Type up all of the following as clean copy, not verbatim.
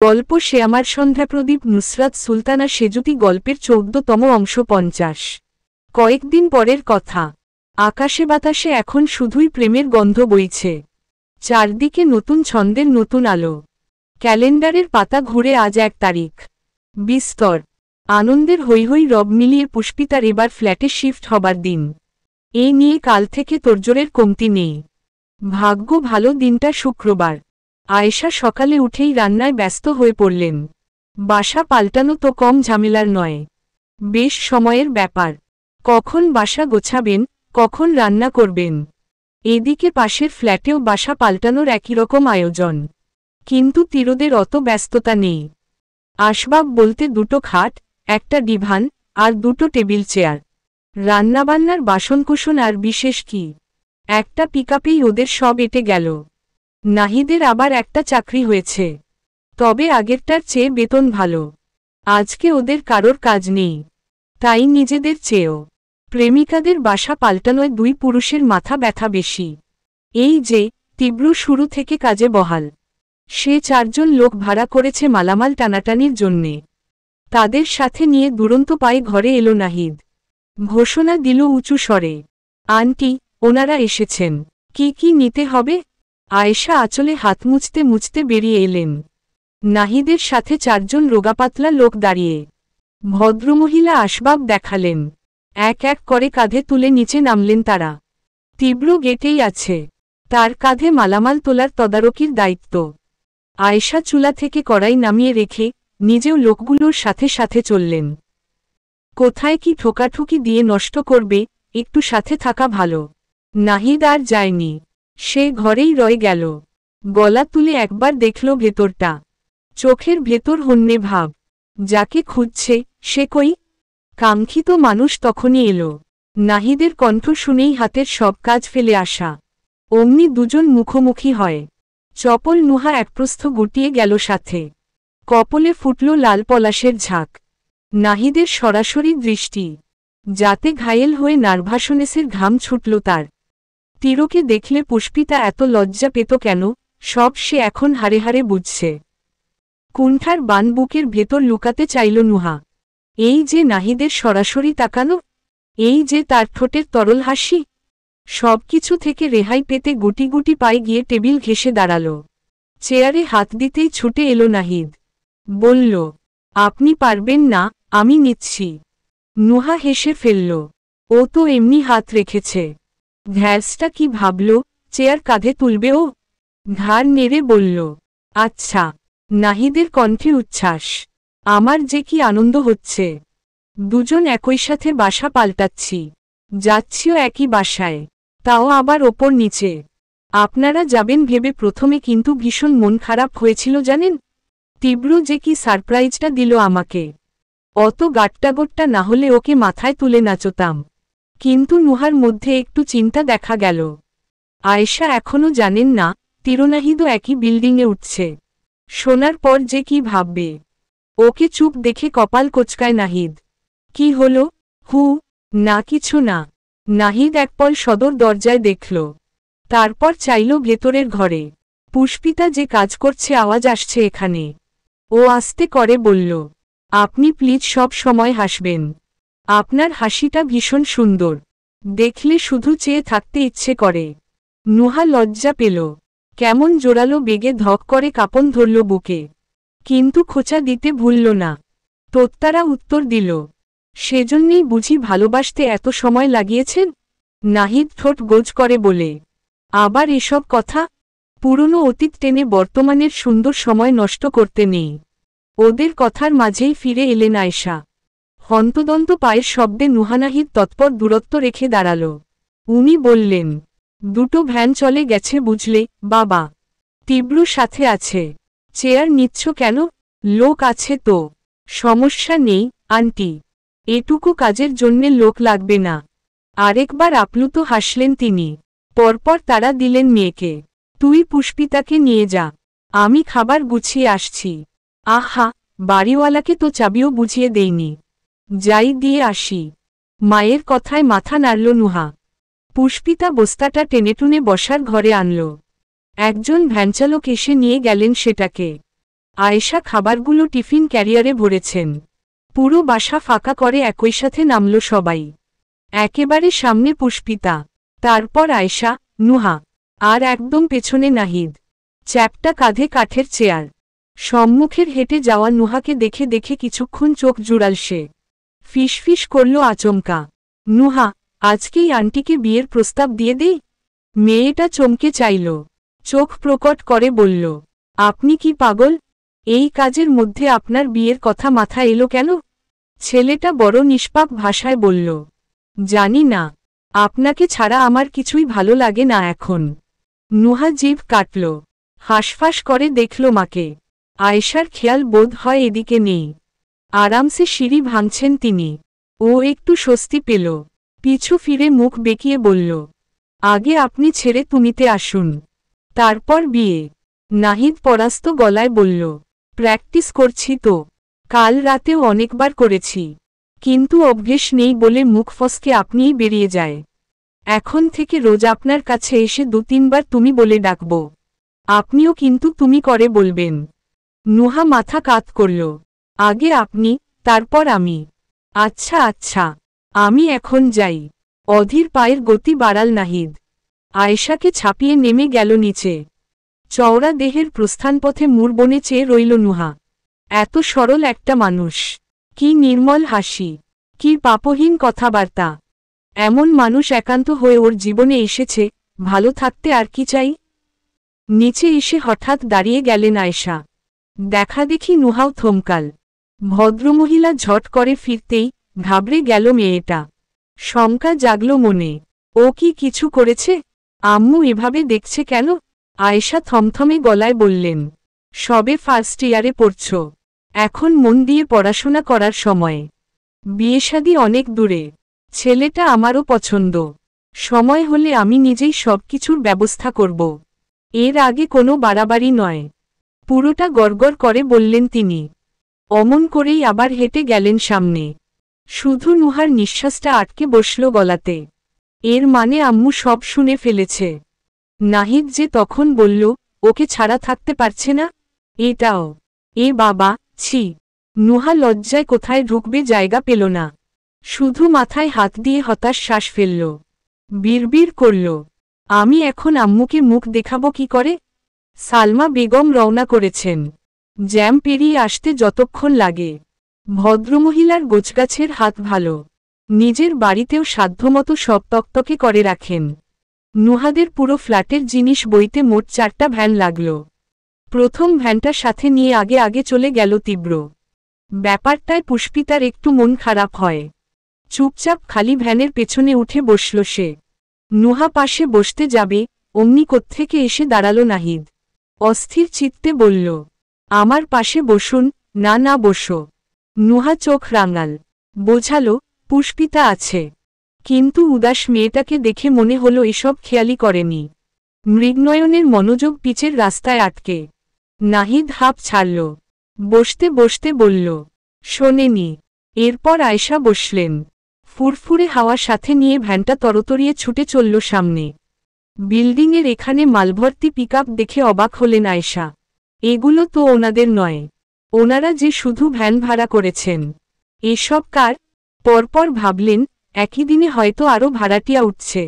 গল্প সে আমার সন্ধ্যাপ্রদীপ নুসরাত সুলতানা সেজুতি গল্পের ১৪তম অংশ ৫০। কয়েকদিন পরের কথা। আকাশে বাতাসে এখন শুধুই প্রেমের গন্ধ বইছে। চারদিকে নতুন ছন্দের নতুন আলো। ক্যালেন্ডারের পাতা ঘুরে আজ ১ তারিখ। বিস্তর আনন্দের হৈহৈ রব মিলিয়ে পুষ্পিতার এবার ফ্ল্যাটে শিফট হবার দিন। এ নিয়ে কাল থেকে তোড়জোড়ের কমতি নেই। ভাগ্য ভালো দিনটা শুক্রবার। আয়েশা সকালে উঠেই রান্নায় ব্যস্ত হয়ে পড়লেন। বাসা পাল্টানো তো কম ঝামেলার নয়, বেশ সময়ের ব্যাপার। কখন বাসা গোছাবেন, কখন রান্না করবেন। এদিকে পাশের ফ্ল্যাটেও বাসা পাল্টানোর একই রকম আয়োজন, কিন্তু তিরোদের অত ব্যস্ততা নেই। আসবাব বলতে ২টো খাট, একটা ডিভান আর ২টো টেবিল চেয়ার। রান্নাবান্নার বাসনকুসন আর বিশেষ কি, একটা পিকআপেই ওদের সব এঁটে গেল। নাহিদের আবার একটা চাকরি হয়েছে, তবে আগেরটার চেয়ে বেতন ভালো। আজকে ওদের কারোর কাজ নেই, তাই নিজেদের চেয়েও প্রেমিকাদের বাসা পাল্টানোয় ২ পুরুষের মাথা ব্যথা বেশি। এই যে তীব্র শুরু থেকে কাজে বহাল, সে ৪ জন লোক ভাড়া করেছে মালামাল টানাটানির জন্যে। তাদের সাথে নিয়ে দুরন্ত পায়ে ঘরে এলো নাহিদ। ঘোষণা দিল উঁচু স্বরে, আন্টি, ওনারা এসেছেন। কি কি নিতে হবে? আয়েশা আঁচলে হাত মুছতে মুছতে বেরিয়ে এলেন। নাহিদের সাথে ৪ জন রোগাপাতলা লোক দাঁড়িয়ে। ভদ্রমহিলা আসবাব দেখালেন। এক এক করে কাঁধে তুলে নিচে নামলেন তারা। তীব্র গেটেই আছে, তার কাঁধে মালামাল তোলার তদারকির দায়িত্ব। আয়েশা চুলা থেকে কড়াই নামিয়ে রেখে নিজেও লোকগুলোর সাথে সাথে চললেন। কোথায় কি ঠোকাঠুকি দিয়ে নষ্ট করবে, একটু সাথে থাকা ভালো। নাহিদ আর যায়নি, সে ঘরেই রয়ে গেল। গলা তুলে একবার দেখল ভেতরটা। চোখের ভেতর হন্যে ভাব। যাকে খুঁজছে সে কই? কাঙ্ক্ষিত মানুষ তখনই এলো। নাহিদের কণ্ঠ শুনেই হাতের সব কাজ ফেলে আসা। অমনি দুজন মুখোমুখি হয়। চপল নুহা একপ্রস্থ গুটিয়ে গেল সাথে। কপলে ফুটল লাল পলাশের ঝাঁক। নাহিদের সরাসরি দৃষ্টি, যাতে ঘায়েল হয়ে নার্ভাসনেসের ঘাম ছুটল তার। তিরোকে দেখলে পুষ্পিতা এত লজ্জা পেত কেন, সব সে এখন হারে হারে বুঝছে। কুণ্ঠার বান বুকের ভেতর লুকাতে চাইল নুহা। এই যে নাহিদের সরাসরি তাকানো, এই যে তার ঠোঁটের তরল হাসি, সবকিছু থেকে রেহাই পেতে গুটি গুটি পায়ে গিয়ে টেবিল ঘেঁষে দাঁড়াল। চেয়ারে হাত দিতেই ছুটে এলো নাহিদ। বলল, আপনি পারবেন না, আমি নিচ্ছি। নুহা হেসে ফেলল। ও তো এমনি হাত রেখেছে। ঘ্যাসটা কি ভাবল, চেয়ার কাঁধে তুলবে ও? ঘাড় নেড়ে বলল, আচ্ছা। নাহিদের কণ্ঠে উচ্ছ্বাস। আমার যে কি আনন্দ হচ্ছে। দুজন একই সাথে বাসা পাল্টাচ্ছি, যাচ্ছিও একই বাসায়, তাও আবার ওপর নিচে। আপনারা যাবেন ভেবে প্রথমে কিন্তু ভীষণ মন খারাপ হয়েছিল জানেন। তীব্র যে কি সারপ্রাইজটা দিল আমাকে। অত গাট্টাগোট্টা না হলে ওকে মাথায় তুলে নাচতাম। কিন্তু নুহার মধ্যে একটু চিন্তা দেখা গেল। আয়েশা এখনও জানেন না তিরোনাহিদও একই বিল্ডিংয়ে উঠছে। শোনার পর যে কি ভাববে। ওকে চুপ দেখে কপাল কোচকায় নাহিদ। কি হলো? হু, না কিছু না। নাহিদ একপল সদর দরজায় দেখল, তারপর চাইল ভেতরের ঘরে। পুষ্পিতা যে কাজ করছে আওয়াজ আসছে এখানে। ও আস্তে করে বলল, আপনি প্লিজ সব সময় হাসবেন। আপনার হাসিটা ভীষণ সুন্দর, দেখলে শুধু চেয়ে থাকতে ইচ্ছে করে। নুহা লজ্জা পেল। কেমন জোরালো বেগে ধক করে কাঁপন ধরল বুকে, কিন্তু খোঁচা দিতে ভুলল না। তোত্তারা উত্তর দিল, সেজন্যেই বুঝি ভালোবাসতে এত সময় লাগিয়েছেন? নাহিদ ঠোঁট গোজ করে বলে, আবার এসব কথা? পুরনো অতীত টেনে বর্তমানের সুন্দর সময় নষ্ট করতে নেই। ওদের কথার মাঝেই ফিরে এলেন আয়েশা। হন্তদন্ত পায়ের শব্দে নুহানাহিদ তৎপর দূরত্ব রেখে দাঁড়াল। উনি বললেন, 2টো ভ্যান চলে গেছে বুঝলে বাবা। তীব্র সাথে আছে। চেয়ার নিচ্ছ কেন? লোক আছে তো। সমস্যা নেই আন্টি, এটুকু কাজের জন্যে লোক লাগবে না। আরেকবার আপ্লুত হাসলেন তিনি। পরপর তারা দিলেন মেয়েকে। তুই পুষ্পিতাকে নিয়ে যা, আমি খাবার গুছিয়ে আসছি। আহা, বাড়িওয়ালাকে তো চাবিও বুঝিয়ে দেইনি। যাই দিয়ে আসি। মায়ের কথায় মাথা নাড়ল নুহা। পুষ্পিতা বস্তাটা টেনেটুনে বসার ঘরে আনল। একজন ভ্যানচালক এসে নিয়ে গেলেন সেটাকে। আয়েশা খাবারগুলো টিফিন ক্যারিয়ারে ভরেছেন। পুরো বাসা ফাঁকা করে একই সাথে নামল সবাই। একেবারে সামনে পুষ্পিতা, তারপর আয়েশা, নুহা, আর একদম পেছনে নাহিদ। চ্যাপটা কাঁধে কাঠের চেয়ার। সম্মুখের হেঁটে যাওয়া নুহাকে দেখে দেখে কিছুক্ষণ চোখ জুড়াল সে। ফিসফিস করল আচমকা, নুহা, আজকেই আন্টিকে বিয়ের প্রস্তাব দিয়ে দেই? মেয়েটা চমকে চাইল, চোখ প্রকট করে বলল, আপনি কি পাগল? এই কাজের মধ্যে আপনার বিয়ের কথা মাথায় এলো কেন? ছেলেটা বড় নিষ্পাপ ভাষায় বলল, জানি না, আপনাকে ছাড়া আমার কিছুই ভালো লাগে না এখন। নুহা জিভ কাটল, হাঁসফাঁস করে দেখল মাকে। আয়েশার খেয়াল বোধ হয় এদিকে নেই। আরামসে সিঁড়ি ভাঙছেন তিনি। ও একটু স্বস্তি পেল, পিছু ফিরে মুখ বেঁকিয়ে বলল, আগে আপনি ছেড়ে তুমিতে আসুন, তারপর বিয়ে। নাহিদ পরাস্ত গলায় বলল, প্র্যাকটিস করছি তো, কাল রাতেও অনেকবার করেছি, কিন্তু অভ্যেস নেই বলে মুখ ফসকে আপনিই বেরিয়ে যায়। এখন থেকে রোজ আপনার কাছে এসে 2-3 বার তুমি বলে ডাকব। আপনিও কিন্তু তুমি করে বলবেন। নুহা মাথা কাত করল, আগে আপনি, তারপর আমি। আচ্ছা আচ্ছা, আমি এখন যাই। অধীর পায়ের গতি বাড়াল নাহিদ। আয়েশাকে ছাপিয়ে নেমে গেল নিচে। চওড়া দেহের প্রস্থানপথে মুড়বনে চেয়ে রইল নুহা। এত সরল একটা মানুষ, কি নির্মল হাসি, কি পাপহীন কথাবার্তা। এমন মানুষ একান্ত হয়ে ওর জীবনে এসেছে, ভালো থাকতে আর কি চাই? নিচে এসে হঠাৎ দাঁড়িয়ে গেলেন আয়েশা। দেখা দেখি নুহাও থমকাল। ভদ্রমহিলা ঝট করে ফিরতেই ঘাবড়ে গেল মেয়েটা। শঙ্কা জাগল মনে, ও কি কিছু করেছে? আম্মু এভাবে দেখছে কেন? আয়েশা থমথমে গলায় বললেন, সবে ফার্স্ট ইয়ারে পড়ছ, এখন মন দিয়ে পড়াশোনা করার সময়। বিয়েশাদী অনেক দূরে, ছেলেটা আমারও পছন্দ। সময় হলে আমি নিজেই সবকিছুর ব্যবস্থা করব। এর আগে কোনো বাড়াবাড়ি নয়। পুরোটা গড়গড় করে বললেন তিনি। অমন করেই আবার হেঁটে গেলেন সামনে। শুধু নুহার নিঃশ্বাসটা আটকে বসল গলাতে। এর মানে আম্মু সব শুনে ফেলেছে। নাহিদ যে তখন বলল, ওকে ছাড়া থাকতে পারছে না। এটাও, এ বাবা, ছি। নুহা লজ্জায় কোথায় ঢুকবে জায়গা পেল না। শুধু মাথায় হাত দিয়ে হতাশ শ্বাস ফেলল। বিড়বিড় করল, আমি এখন আম্মুকে মুখ দেখাবো কি করে? সালমা বেগম রওনা করেছেন। জ্যাম পেরিয়ে আসতে যতক্ষণ লাগে। ভদ্রমহিলার গোছগাছের হাত ভালো। নিজের বাড়িতেও সাধ্যমতো সব তকতকে করে রাখেন। নুহাদের পুরো ফ্ল্যাটের জিনিস বইতে মোট 4টা ভ্যান লাগল। প্রথম ভ্যানটার সাথে নিয়ে আগে আগে চলে গেল তীব্র। ব্যাপারটায় পুষ্পিতার একটু মন খারাপ হয়। চুপচাপ খালি ভ্যানের পেছনে উঠে বসল সে। নুহা পাশে বসতে যাবে, অমনি কোত্থেকে এসে দাঁড়াল নাহিদ। অস্থির চিত্তে বলল, আমার পাশে বসুন। না না বসো। নুহা চোখ রাঙাল, বোঝালো, পুষ্পিতা আছে। কিন্তু উদাস মেয়েটাকে দেখে মনে হলো এসব খেয়ালি করেনি। মৃগনয়নের মনোযোগ পিচের রাস্তায় আটকে। নাহিদ হাঁপ ছাড়ল, বসতে বসতে বলল, শোনেনি। এরপর আয়েশা বসলেন। ফুরফুরে হাওয়ার সাথে নিয়ে ভ্যানটা তরতরিয়ে ছুটে চলল সামনে। বিল্ডিংয়ের এখানে মালভর্তি পিকআপ দেখে অবাক হলেন আয়েশা। এগুলো তো ওনাদের নয়। ওনারা যে শুধু ভ্যান ভাড়া করেছেন। এসব কার? পরপর ভাবলেন, একই দিনে হয়তো আরও ভাড়াটিয়া উঠছে।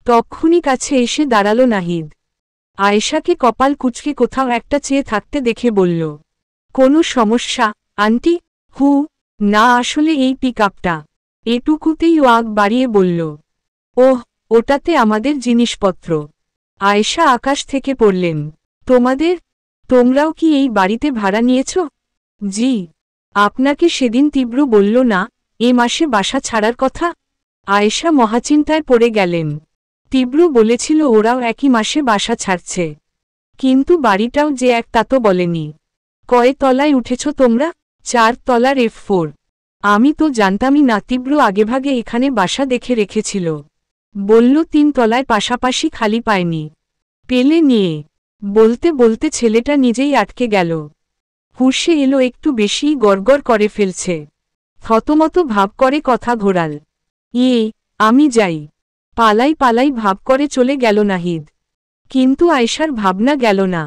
তক্ষুনি কাছে এসে দাঁড়াল নাহিদ। আয়েশাকে কপাল কুঁচকে কোথাও একটা চেয়ে থাকতে দেখে বলল, কোনো সমস্যা আন্টি? না আসলে এই পিকআপটা। এটুকুতেই ও আগ বাড়িয়ে বলল, ওহ, ওটাতে আমাদের জিনিসপত্র। আয়েশা আকাশ থেকে পড়লেন, তোমাদের? তোমরাও কি এই বাড়িতে ভাড়া নিয়েছ? জি। আপনাকে সেদিন তীব্র বলল না এ মাসে বাসা ছাড়ার কথা? আয়েশা মহাচিন্তায় পড়ে গেলেন। তীব্র বলেছিল ওরাও একই মাসে বাসা ছাড়ছে, কিন্তু বাড়িটাও যে এক তা তো বলেনি। কয় তলায় উঠেছ তোমরা? 4 তলার F4। আমি তো জানতামই না। তীব্র আগেভাগে এখানে বাসা দেখে রেখেছিল। বলল 3 তলায় পাশাপাশি খালি পায়নি, পেলে নিয়ে। বলতে বলতে ছেলেটা নিজেই আটকে গেল। হুঁশে এলো একটু বেশিই গড়গড় করে ফেলছে। থতমত ভাব করে কথা ঘোরাল। আমি যাই। পালাই পালাই ভাব করে চলে গেল নাহিদ। কিন্তু আয়েশার ভাবনা গেল না।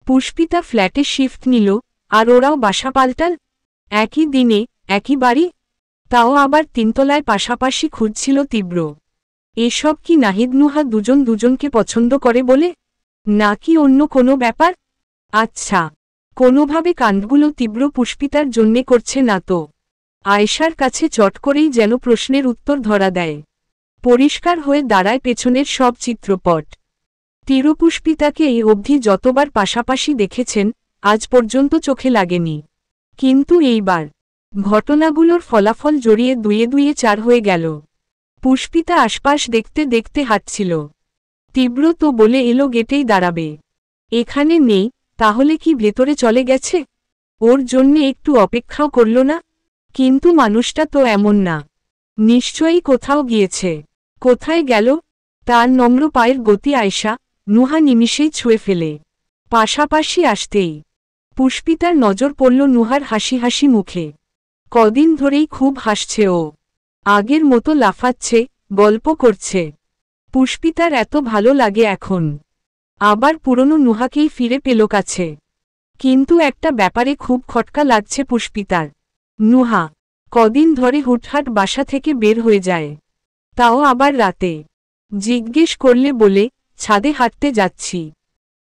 পুষ্পিতা ফ্ল্যাটে শিফট নিল, আর ওরাও বাসা পাল্টাল। একই দিনে, একই বাড়ি, তাও আবার তিনতলায় পাশাপাশি খুঁজছিল তীব্র। এসব কি নাহিদ নুহা দুজন দুজনকে পছন্দ করে বলে, নাকি অন্য কোনো ব্যাপার? আচ্ছা, কোনোভাবে কাণ্ডগুলো তীব্র পুষ্পিতার জন্যে করছে না তো? আয়েশার কাছে চট করেই যেন প্রশ্নের উত্তর ধরা দেয়। পরিষ্কার হয়ে দাঁড়ায় পেছনের সব চিত্রপট। তীরপুষ্পিতাকে এই অবধি যতবার পাশাপাশি দেখেছেন, আজ পর্যন্ত চোখে লাগেনি। কিন্তু এইবার ঘটনাগুলোর ফলাফল জড়িয়ে দুয়ে দুয়ে চার হয়ে গেল। পুষ্পিতা আশপাশ দেখতে দেখতে হাঁটছিল। তীব্র তো বলে এলো গেটেই দাঁড়াবে। এখানে নেই, তাহলে কি ভেতরে চলে গেছে? ওর জন্যে একটু অপেক্ষাও করল না? কিন্তু মানুষটা তো এমন না, নিশ্চয়ই কোথাও গিয়েছে। কোথায় গেল? তার নম্র পায়ের গতি আয়েশা, নুহা নিমিষেই ছুঁয়ে ফেলে। পাশাপাশি আসতেই পুষ্পিতার নজর পড়ল নুহার হাসি হাসি মুখে। কদিন ধরেই খুব হাসছে ও, আগের মতো লাফাচ্ছে, গল্প করছে। পুষ্পিতার এত ভালো লাগে এখন, আবার পুরনো নুহাকেই ফিরে পেল কাছে। কিন্তু একটা ব্যাপারে খুব খটকা লাগছে পুষ্পিতার। নুহা কদিন ধরে হুটহাট বাসা থেকে বের হয়ে যায়, তাও আবার রাতে। জিজ্ঞেস করলে বলে, ছাদে হাঁটতে যাচ্ছি।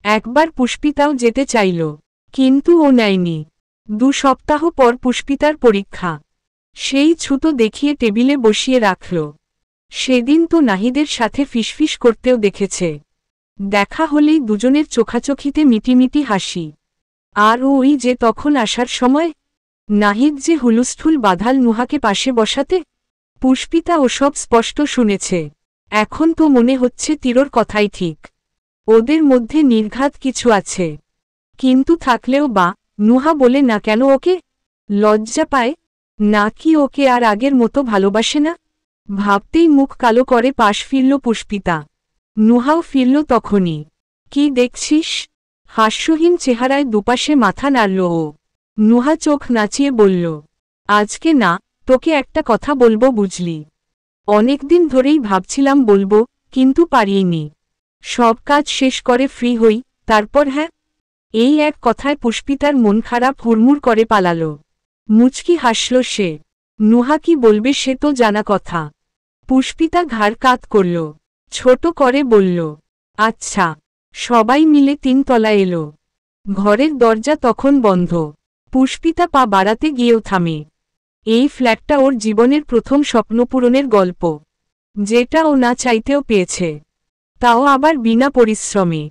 একবার পুষ্পিতাও যেতে চাইল, কিন্তু ও নেয়নি। 2 সপ্তাহ পর পুষ্পিতার পরীক্ষা। সেই ছুতো দেখিয়ে টেবিলে বসিয়ে রাখল। সেদিন তো নাহিদের সাথে ফিসফিস করতেও দেখেছে। দেখা হলেই দুজনের চোখাচোখিতে মিটিমিটি হাসি। আর ওই যে তখন আসার সময় নাহিদ যে হুলুস্থুল বাঁধাল নুহাকে পাশে বসাতে, পুষ্পিতা ওসব স্পষ্ট শুনেছে। এখন তো মনে হচ্ছে তীরর কথাই ঠিক, ওদের মধ্যে নির্ঘাত কিছু আছে। কিন্তু থাকলেও বা নুহা বলে না কেন ওকে? লজ্জা পায়? নাকি ওকে আর আগের মতো ভালোবাসে না? ভাবতেই মুখ কালো করে পাশ ফিরল পুষ্পিতা। নুহাও ফিরল তখনই। কি দেখছিস? হাস্যহীন চেহারায় দুপাশে মাথা নাড়ল ও। নুহা চোখ নাচিয়ে বলল, আজকে না, তোকে একটা কথা বলবো বুঝলি। অনেকদিন ধরেই ভাবছিলাম বলবো, কিন্তু পারিনি। সব কাজ শেষ করে ফ্রি হই, তারপর হ্যাঁ। এই এক কথায় পুষ্পিতার মন খারাপ হুড়মুড় করে পালালো। মুচকি হাসল সে। নুহা কি বলবে সে তো জানা কথা। পুষ্পিতা ঘাড় কাত করল, ছোট করে বলল, আচ্ছা। সবাই মিলে 3 তলায় এলো। ঘরের দরজা তখন বন্ধ। পুষ্পিতা পা বাড়াতে গিয়েও থামে। এই ফ্ল্যাটটা ওর জীবনের প্রথম স্বপ্নপূরণের গল্প, যেটা ও না চাইতেও পেয়েছে। তাও আবার বিনা পরিশ্রমে।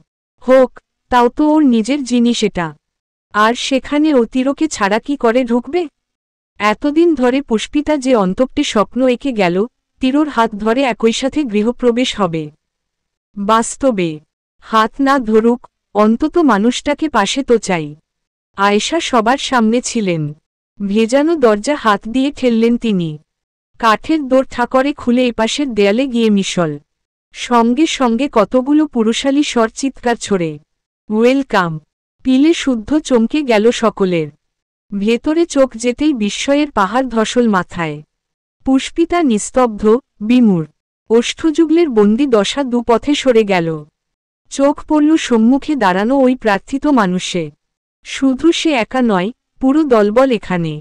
হোক, তাও তো ওর নিজের জিনিস এটা। আর সেখানে অতিরকে ছাড়া কি করে ঢুকবে? এতদিন ধরে পুষ্পিতা যে অন্তপ্টে স্বপ্ন এঁকে গেল, তীরর হাত ধরে একই সাথে গৃহপ্রবেশ হবে। বাস্তবে হাত না ধরুক, অন্তত মানুষটাকে পাশে তো চাই। আয়েশা সবার সামনে ছিলেন। ভেজানো দরজা হাত দিয়ে ঠেললেন তিনি। কাঠের দোর ঠাকরে খুলে এপাশের দেয়ালে গিয়ে মিশল। সঙ্গে সঙ্গে কতগুলো পুরুষালী স্বর চিৎকার ছড়ে, ওয়েলকাম। পিলে শুদ্ধ চমকে গেল সকলের। ভেতরে চোখ যেতেই বিস্ময়ের পাহাড় ধসল মাথায়। পুষ্পিতা নিস্তব্ধ, বিমূঢ়, ওষ্ঠযুগলের বন্দি দশা দুপথে সরে গেল। চোখ পড়ল সম্মুখে দাঁড়ানো ওই প্রার্থিত মানুষে। শুধু সে একা নয়, পুরো দলবল এখানে।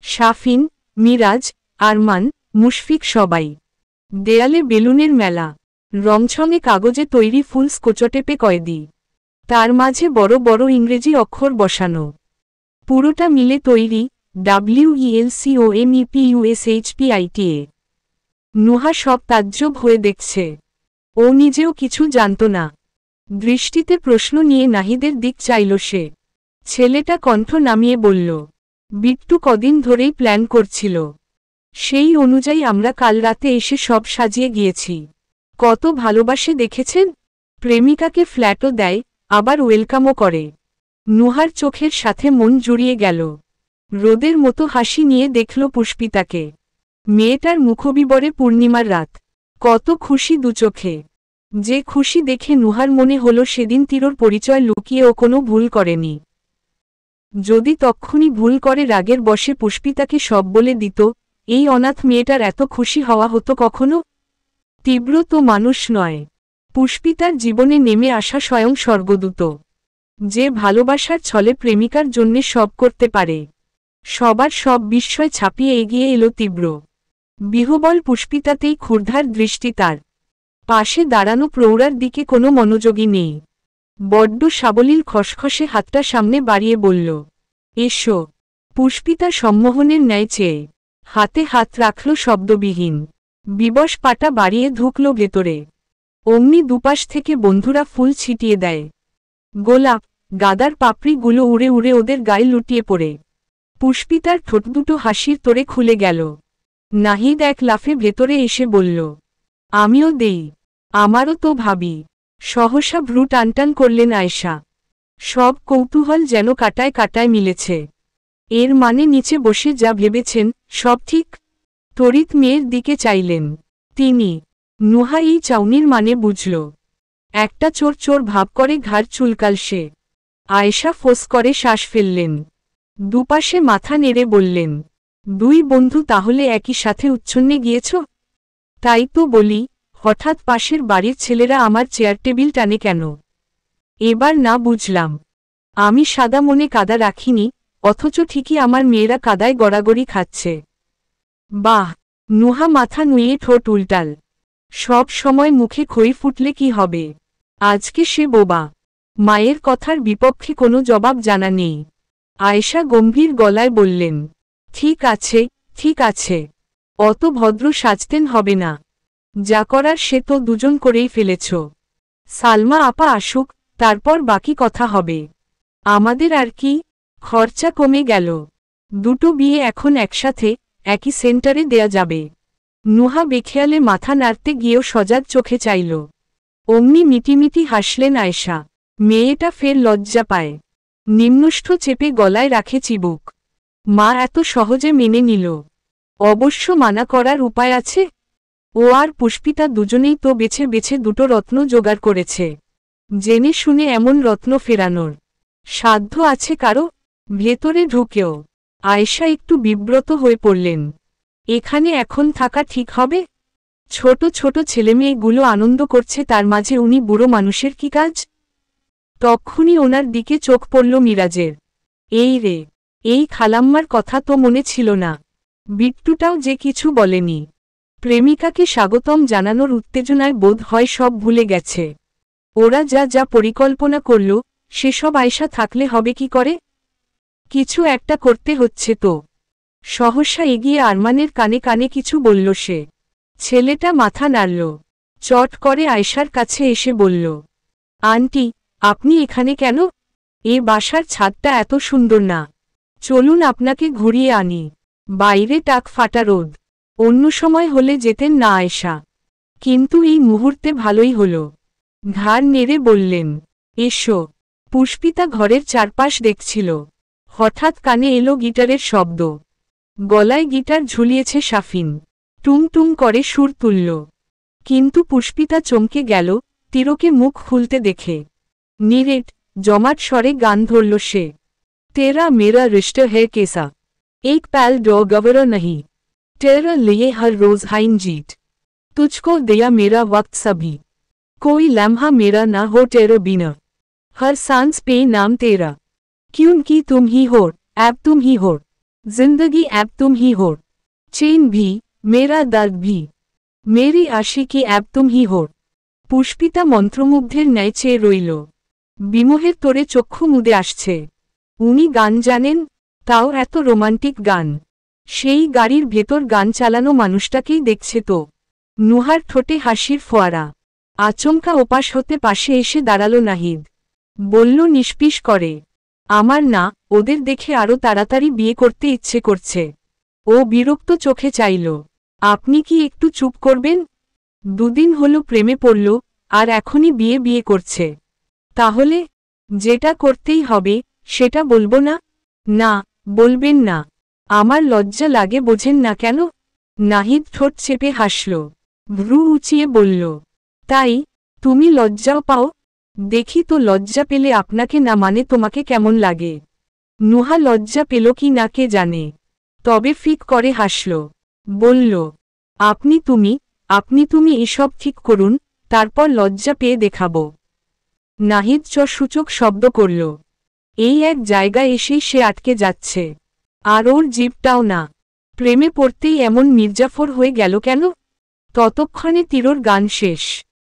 শাফিন, মিরাজ, আরমান, মুশফিক সবাই। দেয়ালে বেলুনের মেলা, রংছঙে কাগজে তৈরি ফুল স্কোচটেপে কয়েদি। তার মাঝে বড় বড় ইংরেজি অক্ষর বসানো। পুরোটা মিলে তৈরি WELCOMEPUSHPITA। নুহা সব তাজ্জব হয়ে দেখছে। ও নিজেও কিছু জানত না। দৃষ্টিতে প্রশ্ন নিয়ে নাহিদের দিক চাইল সে। ছেলেটা কণ্ঠ নামিয়ে বলল, বিট্টু কদিন ধরেই প্ল্যান করছিল। সেই অনুযায়ী আমরা কাল রাতে এসে সব সাজিয়ে গিয়েছি। কত ভালোবাসে দেখেছেন? প্রেমিকাকে ফ্ল্যাটও দেয়, আবার ওয়েলকামও করে। নুহার চোখের সাথে মন জুড়িয়ে গেল। রোদের মতো হাসি নিয়ে দেখল পুষ্পিতাকে। মেয়েটার মুখবিবরে পূর্ণিমার রাত। কত খুশি দুচোখে। যে খুশি দেখে নুহার মনে হলো সেদিন তীরর পরিচয় লুকিয়ে ও কোনো ভুল করেনি। যদি তক্ষুনি ভুল করে রাগের বশে পুষ্পিতাকে সব বলে দিত, এই অনাথ মেয়েটার এত খুশি হওয়া হতো কখনো? তীব্র তো মানুষ নয়, পুষ্পিতার জীবনে নেমে আসা স্বয়ং স্বর্গদূত। যে ভালোবাসার ছলে প্রেমিকার জন্যে সব করতে পারে। সবার সব বিস্ময় ছাপিয়ে এগিয়ে এলো তীব্র বিহ্বল পুষ্পিতাতেই ক্ষুরধার দৃষ্টি তার। পাশে দাঁড়ানো প্রৌঢ়ার দিকে কোনো মনোযোগী নেই। বড্ড সাবলীল খসখসে হাতটা সামনে বাড়িয়ে বলল, এসো। পুষ্পিতা সম্মোহনের ন্যায় চেয়ে হাতে হাত রাখল শব্দবিহীন। বিবশ পাটা বাড়িয়ে ঢুকল ভেতরে। অমনি দুপাশ থেকে বন্ধুরা ফুল ছিটিয়ে দেয়। গোলাপ, গাদার পাপড়িগুলো উড়ে উড়ে ওদের গায়ে লুটিয়ে পড়ে। পুষ্পিতার ঠোঁট দুটো হাসির তোড়ে খুলে গেল। নাহিদ এক লাফে ভেতরে এসে বলল, আমিও দেই। আমারও তো ভাবি। সহসা ভ্রু টানটান করলেন আয়েশা। সব কৌতূহল যেন কাটায় কাটায় মিলেছে। এর মানে নিচে বসে যা ভেবেছেন সব ঠিক? তড়িৎ মেয়ের দিকে চাইলেন তিনি। নুহা এই চাউনির মানে বুঝল। একটা চোর চোর ভাব করে ঘাড় চুলকাল সে। আয়েশা ফোঁস করে শ্বাস ফেললেন। দুপাশে মাথা নেড়ে বললেন, দুই বন্ধু তাহলে একই সাথে উচ্ছন্নে গিয়েছ? তাই তো বলি, হঠাৎ পাশের বাড়ির ছেলেরা আমার চেয়ার টেবিল টানে কেন? এবার না বুঝলাম। আমি সাদা মনে কাদা রাখিনি, অথচ ঠিকই আমার মেয়েরা কাদায় গড়াগড়ি খাচ্ছে। বাহ! নুহা মাথা নুয়ে ঠোঁট উল্টাল। সব সময় মুখে খই ফুটলে কি হবে? আজকে সে বোবা। মায়ের কথার বিপক্ষে কোনো জবাব জানা নেই। আয়েশা গম্ভীর গলায় বললেন, ঠিক আছে, ঠিক আছে। অত ভদ্র সাজতেন হবে না। যা করার সে তো দুজন করেই ফেলেছ। সালমা আপা আসুক, তারপর বাকি কথা হবে। আমাদের আর কি, খরচা কমে গেল। দুটো বিয়ে এখন একসাথে একই সেন্টারে দেয়া যাবে। নুহা বেখেয়ালে মাথা নাড়তে গিয়েও সজাগ চোখে চাইল। অমনি মিটিমিটি হাসলেন আয়েশা। মেয়েটা ফের লজ্জা পায়। নিম্নষ্ঠ চেপে গলায় রাখে চিবুক। মা এত সহজে মেনে নিল? অবশ্য মানা করার উপায় আছে। ও আর পুষ্পিতা দুজনেই তো বেছে বেছে দুটো রত্ন জোগাড় করেছে। জেনে শুনে এমন রত্ন ফেরানোর সাধ্য আছে কারো? ভেতরে ঢুকেও আয়েশা একটু বিব্রত হয়ে পড়লেন। এখানে এখন থাকা ঠিক হবে? ছোট ছোট ছেলেমেয়েগুলো আনন্দ করছে, তার মাঝে উনি বুড়ো মানুষের কি কাজ? তক্ষুনি ওনার দিকে চোখ পড়ল মিরাজের। এই রে, এই খালাম্মার কথা তো মনে ছিল না। বিট্টুটাও যে কিছু বলেনি। প্রেমিকাকে স্বাগতম জানানোর উত্তেজনায় বোধ হয় সব ভুলে গেছে। ওরা যা যা পরিকল্পনা করল সেসব আয়েশা থাকলে হবে কি করে? কিছু একটা করতে হচ্ছে তো। সহসা এগিয়ে আরমানের কানে কানে কিছু বলল সে। ছেলেটা মাথা নাড়ল। চট করে আয়েশার কাছে এসে বলল, আন্টি, আপনি এখানে কেন? এ বাসার ছাদটা এত সুন্দর না। চলুন আপনাকে ঘুরিয়ে আনি। বাইরে টাক ফাটা রোদ। অন্য সময় হলে যেতেন না আয়েশা, কিন্তু এই মুহূর্তে ভালোই হল। ঘাড় নেড়ে বললেন, এসো। পুষ্পিতা ঘরের চারপাশ দেখছিল। হঠাৎ কানে এলো গিটারের শব্দ। গলায় গিটার ঝুলিয়েছে শাফিন। টুং টুং করে সুর তুলল। কিন্তু পুষ্পিতা চমকে গেল তিরকে মুখ খুলতে দেখে। নিরেট জমাট স্বরে গান ধরল সে। তেরা মেরা রিশ্তা হ্যায় কেসা, এক প্যাল ডো গভর नहीं, तेरा लिए हर रोज हाइन जीत, तुझको दिया मेरा वक्त सभी, कोई लम्हा मेरा ना हो तेरे बिना, हर सांस पे नाम तेरा, क्योंकि तुम ही हो, अब तुम ही हो, जिंदगी अब तुम ही हो, चैन भी मेरा दर्द भी, मेरी आशिकी अब तुम ही हो। পুষ্পিতা মন্ত্রমুগ্ধের ন্যায় চেয়ে রইল। বিমোহের তোরে চক্ষু মুদে আসছে। উনি গান জানেন, তাও এত রোমান্টিক গান। সেই গাড়ির ভেতর গান চালানো মানুষটাকেই দেখছে তো। নুহার ঠোঁটে হাসির ফোয়ারা। আচমকা ওপাশ হতে পাশে এসে দাঁড়াল নাহিদ। বলল নিষ্পিস করে, আমার না, ওদের দেখে আরো তাড়াতাড়ি বিয়ে করতে ইচ্ছে করছে। ও বিরক্ত চোখে চাইল। আপনি কি একটু চুপ করবেন? দুদিন হলো প্রেমে পড়ল, আর এখনই বিয়ে বিয়ে করছে। তাহলে যেটা করতেই হবে সেটা বলবো না? না, বলবেন না। আমার লজ্জা লাগে বোঝেন না কেন? নাহিদ ঠোঁট চেপে হাসল। ভ্রু উঁচিয়ে বলল, তাই তুমি লজ্জাও পাও? দেখি তো লজ্জা পেলে আপনাকে না মানে তোমাকে কেমন লাগে। নুহা লজ্জা পেল কি না কে জানে, তবে ফিক করে হাসল। বলল, আপনি তুমি এসব ঠিক করুন, তারপর লজ্জা পেয়ে দেখাবো। নাহিদ সূচক শব্দ করল। এই এক জায়গায় এসেই সে আটকে যাচ্ছে। আর ওর জিভটাও না। প্রেমে পড়তেই এমন মির্জাফর হয়ে গেল কেন? ততক্ষণে তিরোর গান শেষ।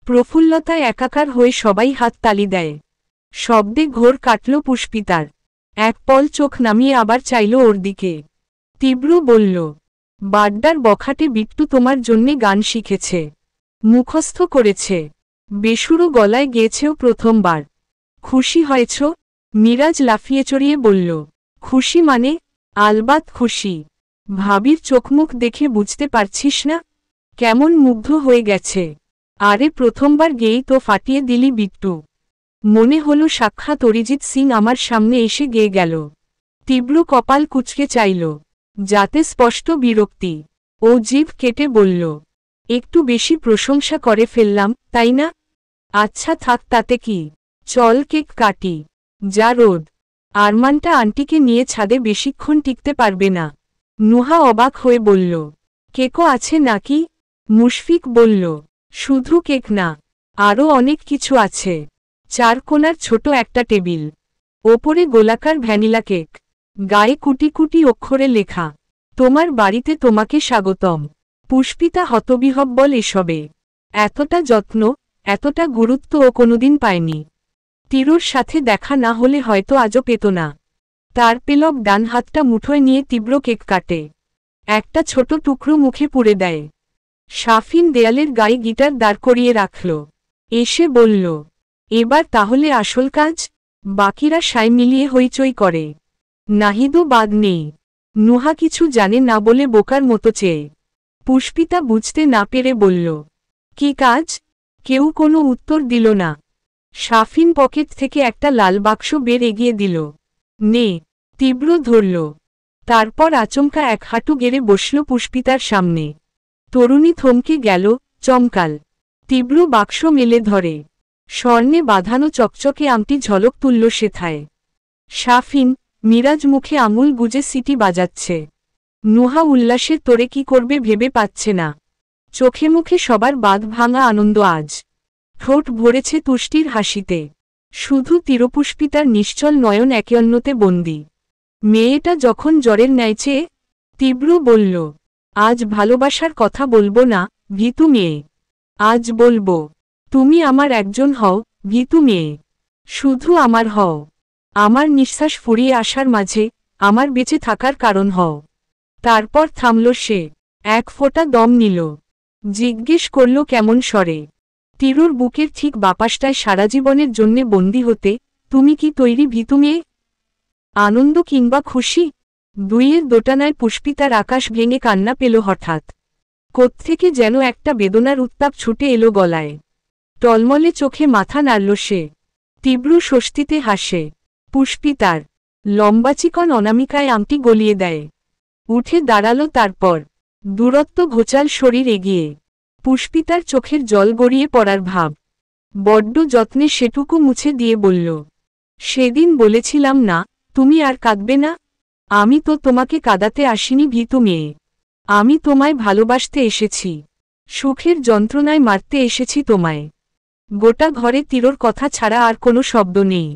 প্রফুল্লতায় একাকার হয়ে সবাই হাততালি দেয়। শব্দে ঘোর কাটল পুষ্পিতার। এক পল চোখ নামিয়ে আবার চাইল ওর দিকে। তীব্র বলল, বাড্ডার বখাটে বিট্টু তোমার জন্যে গান শিখেছে, মুখস্থ করেছে, বেসুরো গলায় গেয়েছেও প্রথমবার। খুশি হয়েছ? মিরাজ লাফিয়ে চড়িয়ে বলল, খুশি মানে? আলবাত খুশি। ভাবির চোখমুখ দেখে বুঝতে পারছিস না? কেমন মুগ্ধ হয়ে গেছে। আরে প্রথমবার গেয়েই তো ফাটিয়ে দিলি বিট্টু। মনে হলো সাক্ষাৎ অরিজিৎ সিং আমার সামনে এসে গেয়ে গেল। তীব্র কপাল কুঁচকে চাইল, যাতে স্পষ্ট বিরক্তি। ও জিভ কেটে বলল, একটু বেশি প্রশংসা করে ফেললাম, তাই না? আচ্ছা থাক, তাতে কি। চল কেক কাটি। যা রোদ। আরমানটা আন্টিকে নিয়ে ছাদে বেশিক্ষণ টিকতে পারবে না। নুহা অবাক হয়ে বলল, কেকও আছে নাকি? মুশফিক বলল, শুধু কেক না, আরও অনেক কিছু আছে। 4 কোণার ছোট একটা টেবিল, ওপরে গোলাকার ভ্যানিলা কেক, গায়ে কুটি কুটি অক্ষরে লেখা, তোমার বাড়িতে তোমাকে স্বাগতম। পুষ্পিতা হতবিহ্বল এসবে। এতটা যত্ন, এতটা গুরুত্ব ও কোনোদিন পায়নি। তিরোর সাথে দেখা না হলে হয়তো আজও পেত না। তার পেলব ডান হাতটা মুঠোয় নিয়ে তীব্র কেক কাটে। একটা ছোট টুকরো মুখে পুরে দেয়। শাফিন দেয়ালের গায়ে গিটার দাঁড় করিয়ে রাখল। এসে বলল, এবার তাহলে আসল কাজ। বাকিরা সায় মিলিয়ে হইচই করে। নাহিদও বাদ নেই। নুহা কিছু জানে না বলে বোকার মতো চেয়ে। পুষ্পিতা বুঝতে না পেরে বলল, কি কাজ? কেউ কোনো উত্তর দিল না। শাফিন পকেট থেকে একটা লাল বাক্স বের এগিয়ে দিল। নে। তীব্র ধরল। তারপর আচমকা এক হাঁটু গেড়ে বসল পুষ্পিতার সামনে। তরুণী থমকে গেল, চমকাল। তীব্র বাক্স মেলে ধরে। স্বর্ণে বাঁধানো চকচকে আংটি ঝলক তুলল সেথায়। শাফিন, মিরাজ মুখে আঙুল গুজে সিটি বাজাচ্ছে। নুহা উল্লাসের তোরে কি করবে ভেবে পাচ্ছে না। চোখে মুখে সবার বাঁধ ভাঙা আনন্দ আজ। ঠোঁট ভরেছে তুষ্টির হাসিতে। শুধু তিরপুষ্পিতার নিশ্চল নয়ন একে অন্যতে বন্দী। মেয়েটা যখন জ্বরের ন্যায় চেয়ে। তীব্র বলল, আজ ভালোবাসার কথা বলবো না, ভীতু মেয়ে। আজ বলবো, তুমি আমার একজন হও, ভীতু মেয়ে। শুধু আমার হও। আমার নিঃশ্বাস ফুরিয়ে আসার মাঝে, আমার বেঁচে থাকার কারণ হও। তারপর থামল সে। এক ফোঁটা দম নিল। জিজ্ঞেস করল কেমন স্বরে, তিরুর বুকের ঠিক বাপাসটায় সারাজীবনের জন্যে বন্দী হতে তুমি কি তৈরি ভীতু মেয়ে? আনন্দ কিংবা খুশি? দুইয়ের দোটানায় পুষ্পিতার আকাশ ভেঙে কান্না পেল হঠাৎ। কোত্থেকে যেন একটা বেদনার উত্তাপ ছুটে এলো গলায়। টলমলে চোখে মাথা নাড়ল সে। তীব্র স্বস্তিতে হাসে। পুষ্পিতার লম্বাচিকন অনামিকায় আংটি গলিয়ে দেয়। উঠে দাঁড়ালো। তারপর দূরত্ব ঘোচাল শরীর এগিয়ে। পুষ্পিতার চোখের জল গড়িয়ে পড়ার ভাব। বড্ড যত্নে সেটুকু মুছে দিয়ে বলল, সেদিন বলেছিলাম না তুমি আর কাঁদবে না? আমি তো তোমাকে কাঁদাতে আসিনি ভীতু মেয়ে। আমি তোমায় ভালোবাসতে এসেছি। সুখের যন্ত্রণায় মারতে এসেছি তোমায়। গোটা ঘরে তিরোর কথা ছাড়া আর কোনো শব্দ নেই।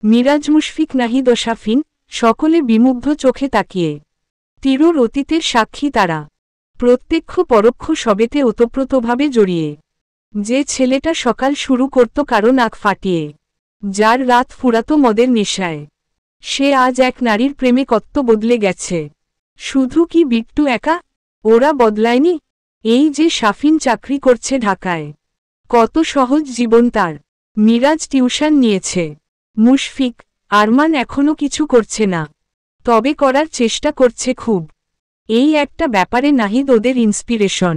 মিরাজ, মুশফিক, নাহিদ ও শাফিন সকলে বিমুগ্ধ চোখে তাকিয়ে। তিরোর অতীতের সাক্ষী তারা। প্রত্যক্ষ পরোক্ষ সবেতে ওতপ্রোতভাবে জড়িয়ে। যে ছেলেটা সকাল শুরু করত কারো নাক ফাটিয়ে, যার রাত ফুরাতো মদের নেশায়, সে আজ এক নারীর প্রেমে কত বদলে গেছে। শুধু কি বিট্টু একা? ওরা বদলায়নি। এই যে শাফিন চাকরি করছে ঢাকায়, কত সহজ জীবন তার। মিরাজ টিউশন নিয়েছে। মুশফিক, আরমান এখনও কিছু করছে না, তবে করার চেষ্টা করছে খুব। এই একটা ব্যাপারে নাহিদ ওদের ইন্সপিরেশন।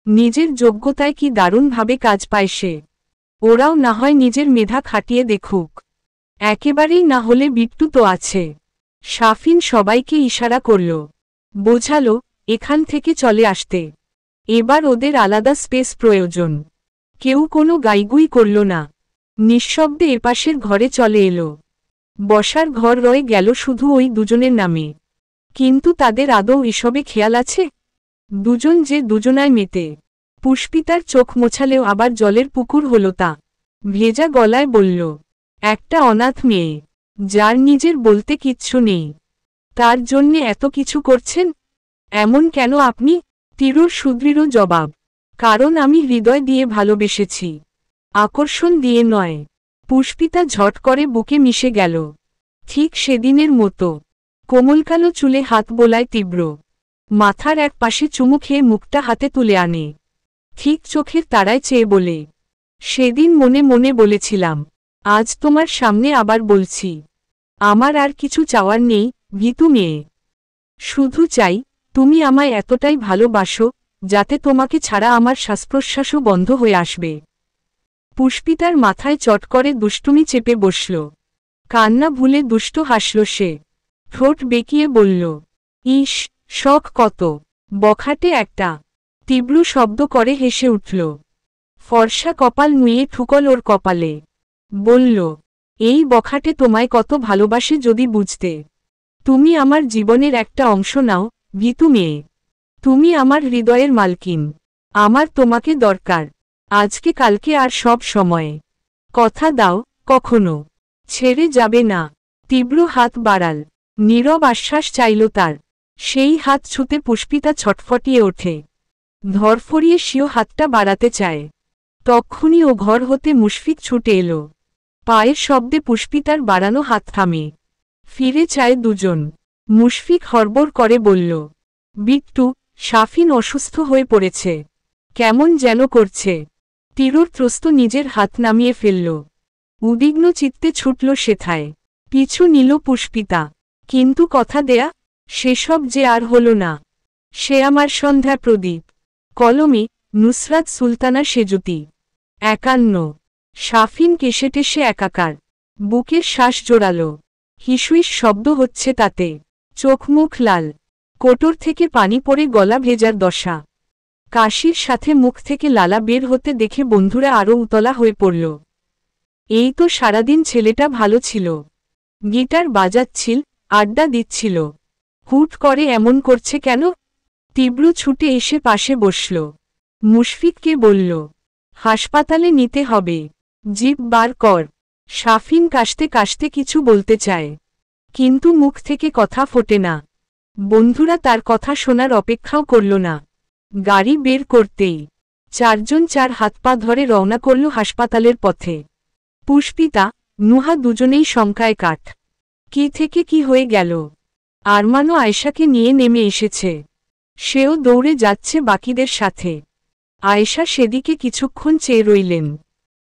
নিজের যোগ্যতায় কি দারুণভাবে কাজ পায় সে। ওরাও না হয় নিজের মেধা খাটিয়ে দেখুক। একেবারেই না হলে বিট্টু তো আছে। শাফিন সবাইকে ইশারা করল, বোঝালো এখান থেকে চলে আসতে। এবার ওদের আলাদা স্পেস প্রয়োজন। কেউ কোনো গাইগুই করল না। নিঃশব্দে এপাশের ঘরে চলে এলো। বসার ঘর রয়ে গেল শুধু ওই দুজনের নামে। কিন্তু তাদের আদৌ এসবে খেয়াল আছে? দুজন যে দুজনায় মেতে। পুষ্পিতার চোখ মোছালেও আবার জলের পুকুর হল তা। ভেজা গলায় বলল, একটা অনাথ মেয়ে, যার নিজের বলতে কিচ্ছু নেই, তার জন্যে এত কিছু করছেন? এমন কেন আপনি? তিরুর সুদৃঢ় জবাব, কারণ আমি হৃদয় দিয়ে ভালোবেসেছি, আকর্ষণ দিয়ে নয়। পুষ্পিতা ঝট করে বুকে মিশে গেল। ঠিক সেদিনের মতো কোমলকালো চুলে হাত বোলায় তীব্র, মাথার এক পাশে চুমু খেয়ে মুখটা হাতে তুলে আনে, ঠিক চোখের তারায় চেয়ে বলে, সেদিন মনে মনে বলেছিলাম, আজ তোমার সামনে আবার বলছি, আমার আর কিছু চাওয়ার নেই ভীতু মেয়ে। শুধু চাই তুমি আমায় এতটাই ভালোবাসো যাতে তোমাকে ছাড়া আমার শ্বাসপ্রশ্বাসও বন্ধ হয়ে আসবে। পুষ্পিতার মাথায় চট করে দুষ্টুমি চেপে বসল। কান্না ভুলে দুষ্ট হাসল সে, ঠোঁট বেঁকিয়ে বলল, ইস, শখ কত বখাটে একটা। তীব্র শব্দ করে হেসে উঠল। ফর্সা কপাল নুয়ে ঠুকল ওর কপালে, বলল, এই বখাটে তোমায় কত ভালোবাসে যদি বুঝতে। তুমি আমার জীবনের একটা অংশ নাও ভীতু মেয়ে, তুমি আমার হৃদয়ের মালকিন, আমার তোমাকে দরকার, আজকে কালকে আর সব সময়ে। কথা দাও কখনো ছেড়ে যাবে না। তীব্র হাত বাড়াল, নীরব আশ্বাস চাইল তার। সেই হাত ছুঁতে পুষ্পিতা ছটফটিয়ে ওঠে, ধরফরিয়ে সেও হাতটা বাড়াতে চায়। তক্ষুনি ও ঘর হতে মুশফিক ছুটে এলো। পায়ের শব্দে পুষ্পিতার বাড়ানো হাত থামে। ফিরে চায় দুজন। মুশফিক হড়বড় করে বলল, বিট্টু, শাফিন অসুস্থ হয়ে পড়েছে, কেমন যেন করছে। তীরুর ত্রস্ত নিজের হাত নামিয়ে ফেলল। উদ্বিগ্ন চিত্তে ছুটল সেথায়। পিছু নিল পুষ্পিতা। কিন্তু কথা দেয়া, সেসব যে আর হল না। সে আমার সন্ধ্যা প্রদীপ। কলমে নুসরাত সুলতানা সেজুতি। ৫১। শাফিন কেশেটেসে একাকার, বুকের শ্বাস জোরালো, হিসুইস শব্দ হচ্ছে তাতে, চোখ মুখ লাল, কোটর থেকে পানি পড়ে গলা ভেজার দশা। কাশির সাথে মুখ থেকে লালা বের হতে দেখে বন্ধুরা আরও উতলা হয়ে পড়ল। এই তো সারাদিন ছেলেটা ভালো ছিল, গিটার বাজাচ্ছিল, আড্ডা দিচ্ছিল, হুট করে এমন করছে কেন? তীব্র ছুটে এসে পাশে বসল। মুশফিককে বলল, হাসপাতালে নিতে হবে, জিভ বার কর। শাফিন কাশতে কাশতে কিছু বলতে চায়, কিন্তু মুখ থেকে কথা ফোটে না। বন্ধুরা তার কথা শোনার অপেক্ষাও করল না। গাড়ি বের করতেই চারজন চার হাত পা ধরে রওনা করল হাসপাতালের পথে। পুষ্পিতা, নুহা দুজনেই শঙ্কায় কাঠ। কি থেকে কি হয়ে গেল? আরমানও আয়েশাকে নিয়ে নেমে এসেছে, সেও দৌড়ে যাচ্ছে বাকিদের সাথে। আয়েশা সেদিকে কিছুক্ষণ চেয়ে রইলেন।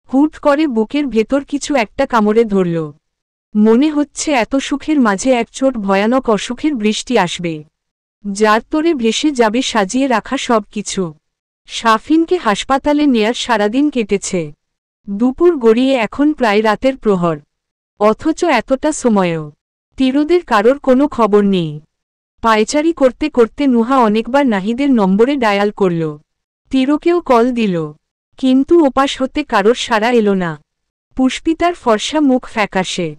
হুট করে বুকের ভেতর কিছু একটা কামড়ে ধরল। মনে হচ্ছে এত সুখের মাঝে এক চোট ভয়ানক অসুখের বৃষ্টি আসবে, যার তোরে ভেসে যাবে সাজিয়ে রাখা সব কিছু। শাফিনকে হাসপাতালে নেয়ার সারাদিন কেটেছে। দুপুর গড়িয়ে এখন প্রায় রাতের প্রহর, অথচ এতটা সময়ও তীরদের কারোর কোনো খবর নেই। পায়চারি করতে করতে নুহা অনেকবার নাহিদের নম্বরে ডায়াল করল, তীরকেও কল দিল, কিন্তু ওপাশ হতে কারোর সাড়া এলো না। পুষ্পিতার ফর্সা মুখ ফ্যাকাশে,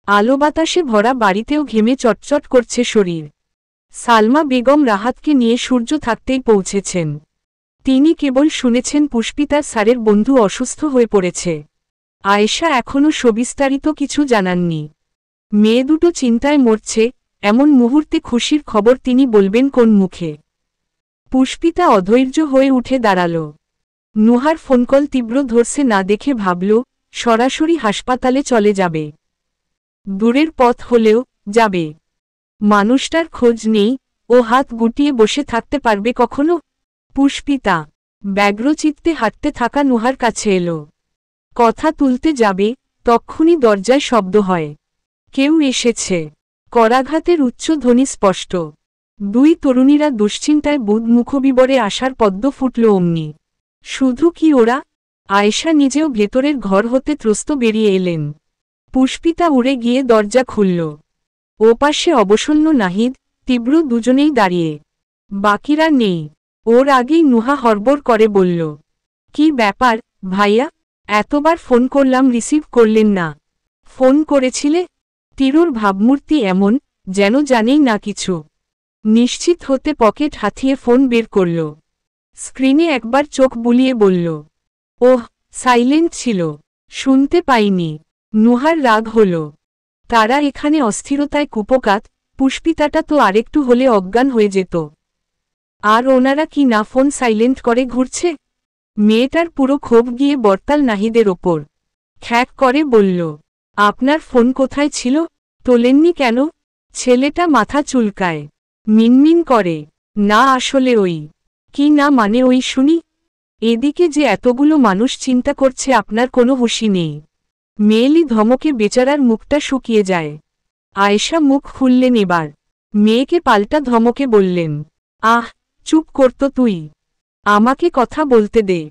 আলো বাতাসে ভরা বাড়িতেও ঘেমে চটচট করছে শরীর। সালমা বেগম রাহাতকে নিয়ে সূর্য থাকতেই পৌঁছেছেন। তিনি কেবল শুনেছেন পুষ্পিতার স্যারের বন্ধু অসুস্থ হয়ে পড়েছে। আয়েশা এখনও সবিস্তারিত কিছু জানাননি। মেয়ে দুটো চিন্তায় মরছে, এমন মুহূর্তে খুশির খবর তিনি বলবেন কোন মুখে? পুষ্পিতা অধৈর্য হয়ে উঠে দাঁড়াল। নুহার ফোনকল তীব্র ধরছে না দেখে ভাবল, সরাসরি হাসপাতালে চলে যাবে। দূরের পথ হলেও যাবে। মানুষটার খোঁজ নেই, ও হাত গুটিয়ে বসে থাকতে পারবে কখনো? পুষ্পিতা ব্যগ্রচিত্তে হাঁটতে থাকা নুহার কাছে এলো। কথা তুলতে যাবে, তক্ষুনি দরজায় শব্দ হয়। কেউ এসেছে। করাঘাতের উচ্চ ধ্বনি স্পষ্ট। দুই তরুণীরা দুশ্চিন্তায় বুধ মুখবিবরে আসার পদ্ম ফুটল অমনি। শুধু কি ওরা? আয়েশা নিজেও ভেতরের ঘর হতে ত্রস্ত বেরিয়ে এলেন। পুষ্পিতা উড়ে গিয়ে দরজা খুলল। ওপাশে অবসন্ন নাহিদ, তীব্র দুজনেই দাঁড়িয়ে। বাকিরা নেই। ওর আগেই নুহা হড়বড় করে বলল, কি ব্যাপার ভাইয়া? এতবার ফোন করলাম রিসিভ করলেন না। ফোন করেছিলে? তীরুর ভাবমূর্তি এমন, যেন জানেই না কিছু। নিশ্চিত হতে পকেট হাতিয়ে ফোন বের করল। স্ক্রিনে একবার চোখ বুলিয়ে বলল, ওহ, সাইলেন্ট ছিল। শুনতে পাইনি। নুহার রাগ হল। তারা এখানে অস্থিরতায় কুপকাত, পুষ্পিতাটা তো আরেকটু হলে অজ্ঞান হয়ে যেত। আর ওনারা কি না ফোন সাইলেন্ট করে ঘুরছে? মেয়েটার পুরো ক্ষোভ গিয়ে বর্তাল নাহিদের ওপর। খ্যাক করে বলল, আপনার ফোন কোথায় ছিল? তোলেননি কেন? ছেলেটা মাথা চুলকায়, মিনমিন করে, না আসলে ওই। কি না মানে ওই শুনি? এদিকে যে এতগুলো মানুষ চিন্তা করছে আপনার কোনো হুঁশি নেই। মেয়েলি ধমকে বেচারার মুখটা শুকিয়ে যায়। আয়েশা মুখ খুললেন এবার। মেয়েকে পাল্টা ধমকে বললেন, আহ, চুপ করতো তুই। আমাকে কথা বলতে দে।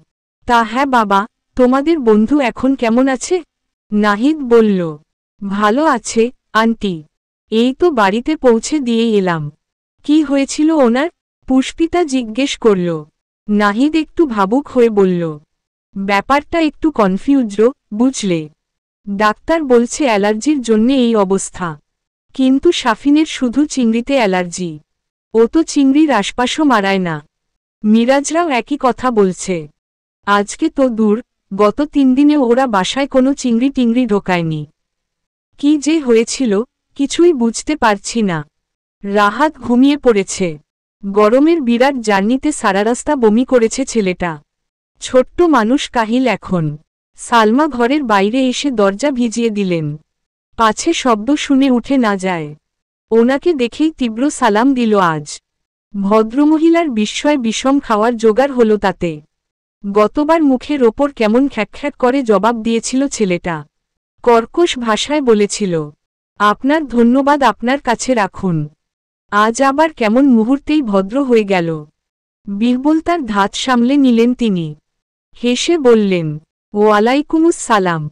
তা হ্যাঁ বাবা, তোমাদের বন্ধু এখন কেমন আছে? নাহিদ বলল, ভালো আছে আন্টি। এই তো বাড়িতে পৌঁছে দিয়ে এলাম। কি হয়েছিল ওনার? পুষ্পিতা জিজ্ঞেস করল। নাহিদ একটু ভাবুক হয়ে বলল, ব্যাপারটা একটু কনফিউজড, বুঝলে। ডাক্তার বলছে অ্যালার্জির জন্যে এই অবস্থা। কিন্তু শাফিনের শুধু চিংড়িতে অ্যালার্জি। ও তো চিংড়ির আশপাশও মারায় না। মিরাজরাও একই কথা বলছে। আজকে তো দূর, গত 3 দিনে ওরা বাসায় কোনো চিংড়ি টিংড়ি ঢোকায়নি। কি যে হয়েছিল কিছুই বুঝতে পারছি না। রাহাত ঘুমিয়ে পড়েছে। গরমের বিরাট জার্নিতে সারা রাস্তা বমি করেছে ছেলেটা। ছোট্ট মানুষ কাহিল এখন। সালমা ঘরের বাইরে এসে দরজা ভিজিয়ে দিলেন, পাছে শব্দ শুনে উঠে না যায়। ওনাকে দেখেই তীব্র সালাম দিল আজ। ভদ্রমহিলার বিস্ময় বিষম খাওয়ার জোগাড় হল তাতে। গতবার মুখের ওপর কেমন খ্যাক করে জবাব দিয়েছিল ছেলেটা। কর্কশ ভাষায় বলেছিল, আপনার ধন্যবাদ আপনার কাছে রাখুন। আজ আবার কেমন মুহূর্তেই ভদ্র হয়ে গেল। বীরবল তার ধাত সামলে নিলেন তিনি। হেসে বললেন, ওয়ালাইকুমুস সালাম।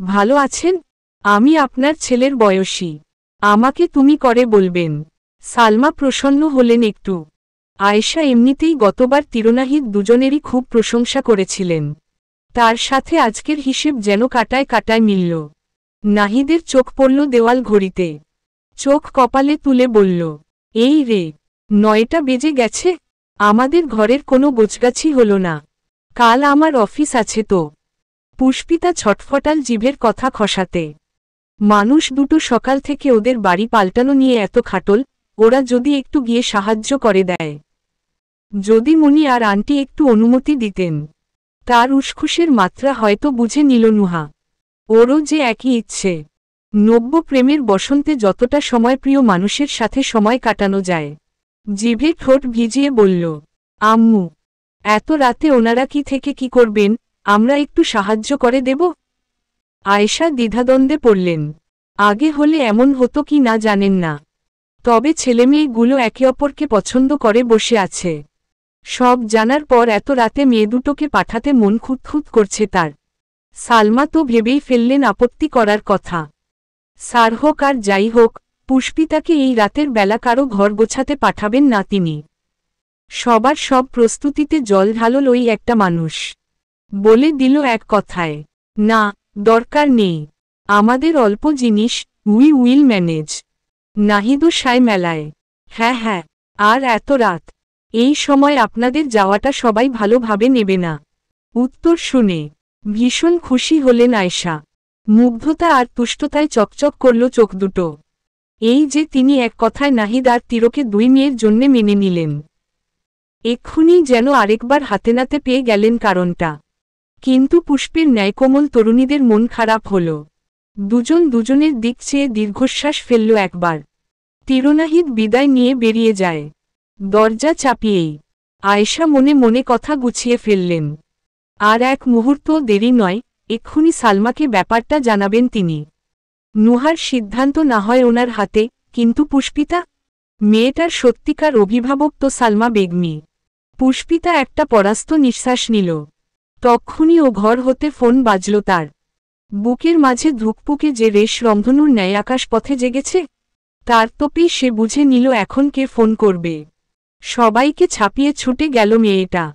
ভালো আছেন? আমি আপনার ছেলের বয়সী। আমাকে তুমি করে বলবেন। সালমা প্রসন্ন হলেন একটু। আয়েশা এমনিতেই গতবার তিরনাহিদ দুজনেরই খুব প্রশংসা করেছিলেন। তার সাথে আজকের হিসেব যেন কাটায় কাটায় মিলল। নাহিদের চোখ পড়ল দেওয়াল ঘড়িতে। চোখ কপালে তুলে বলল, এই রে, 9টা বেজে গেছে। আমাদের ঘরের কোনো গোছগাছি হল না। কাল আমার অফিস আছে তো। পুষ্পিতা ছটফটাল জিভের কথা খসাতে। মানুষ দুটো সকাল থেকে ওদের বাড়ি পাল্টানো নিয়ে এত খাটল, ওরা যদি একটু গিয়ে সাহায্য করে দেয়। যদি মনি আর আন্টি একটু অনুমতি দিতেন। তার উসখুসের মাত্রা হয়তো বুঝে নিল নুহা। ওরও যে একই ইচ্ছে। নব্য প্রেমের বসন্তে যতটা সময় প্রিয় মানুষের সাথে সময় কাটানো যায়। জিভে ঠোঁট ভিজিয়ে বলল, আম্মু, এত রাতে ওনারা কি থেকে কি করবেন, আমরা একটু সাহায্য করে দেব? আয়েশা দ্বিধাদ্বন্দ্বে পড়লেন। আগে হলে এমন হতো কি না জানেন না। তবে ছেলেমেয়েগুলো একে অপরকে পছন্দ করে বসে আছে। সব জানার পর এত রাতে মেয়ে দুটোকে পাঠাতে মন খুঁতখুত করছে তার। সালমা তো ভেবেই ফেললেন আপত্তি করার কথা। সার হোক আর যাই হোক, পুষ্পিতাকে এই রাতের বেলা কারো ঘর গোছাতে পাঠাবেন না তিনি। সবার সব প্রস্তুতিতে জল ঢালল ওই একটা মানুষ। বলে দিল এক কথায়, না, দরকার নেই। আমাদের অল্প জিনিস, উই উইল ম্যানেজ। নাহিদও সায় মেলায়, হ্যাঁ, আর এত রাত, এই সময় আপনাদের যাওয়াটা সবাই ভালোভাবে নেবে না। উত্তর শুনে ভীষণ খুশি হলেন আয়েশা। মুগ্ধতা আর তুষ্টতায় চকচক করল চোখ দুটো। এই যে তিনি এক কথায় নাহিদ আর তিরকে 2 মেয়ের জন্যে মেনে নিলেন। এক্ষুনি যেন আরেকবার হাতে নাতে পেয়ে গেলেন কারণটা। কিন্তু পুষ্পের ন্যায় কোমল তরুণীদের মন খারাপ হল। দুজন দুজনের দিক চেয়ে দীর্ঘশ্বাস ফেলল একবার। তিরনাহিদ বিদায় নিয়ে বেরিয়ে যায়। দরজা চাপিয়েই আয়েশা মনে মনে কথা গুছিয়ে ফেললেন। আর এক মুহূর্তও দেরি নয়, এক্ষুনি সালমাকে ব্যাপারটা জানাবেন তিনি। নুহার সিদ্ধান্ত না হয় ওনার হাতে, কিন্তু পুষ্পিতা? মেয়েটার সত্যিকার অভিভাবক তো সালমা বেগমি। পুষ্পিতা একটা পরাস্ত নিঃশ্বাস নিল। তক্ষুনি ও ঘর হতে ফোন বাজল তার। বুকের মাঝে ধুকপুকে যে রেশ রংধনুর ন্যায় আকাশ পথে জেগেছে, তার তোপেই সে বুঝে নিল এখন কে ফোন করবে। সবাইকে ছাপিয়ে ছুটে গেল মেয়েটা।